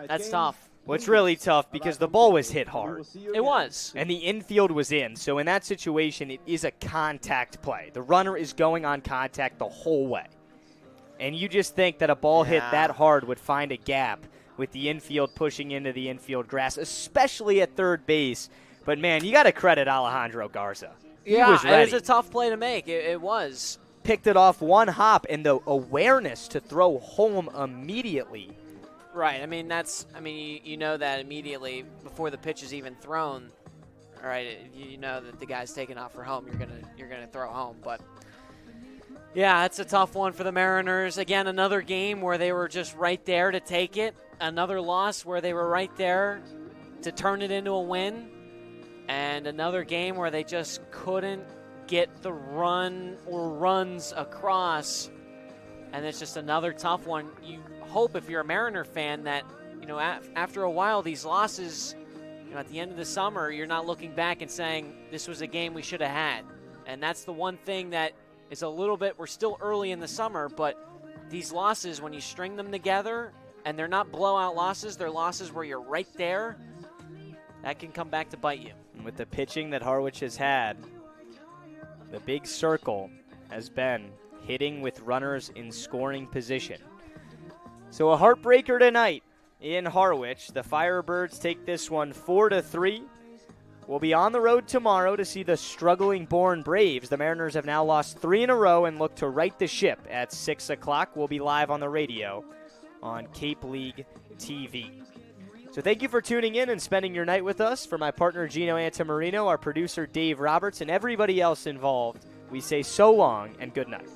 that's tough. Well, it's really tough because the ball was hit hard. It was. And the infield was in. So in that situation, it is a contact play. The runner is going on contact the whole way. And you just think that a ball hit that hard would find a gap with the infield pushing into the infield grass, especially at third base. But, man, you got to credit Alejandro Garza. He was ready. It was a tough play to make. It was. Picked it off one hop, and the awareness to throw home immediately. Right. I mean, you know that immediately before the pitch is even thrown. All right, you know that the guy's taking off for home. You're gonna throw home, but yeah, it's a tough one for the Mariners. Again, another game where they were just right there to take it. Another loss where they were right there to turn it into a win. And another game where they just couldn't get the run or runs across. And it's just another tough one. You hope, if you're a Mariner fan, that, you know, after a while, these losses, you know, at the end of the summer, you're not looking back and saying, this was a game we should have had. And that's the one thing that is a little bit, we're still early in the summer, but these losses, when you string them together, and they're not blowout losses. They're losses where you're right there. That can come back to bite you. And with the pitching that Harwich has had, the big circle has been hitting with runners in scoring position. So a heartbreaker tonight in Harwich. The Firebirds take this one 4-3. We'll be on the road tomorrow to see the struggling Bourne Braves. The Mariners have now lost 3 in a row and look to right the ship at 6 o'clock. We'll be live on the radio on Cape League TV. So thank you for tuning in and spending your night with us. For my partner Gino Antamarino, our producer Dave Roberts, and everybody else involved, we say so long and good night.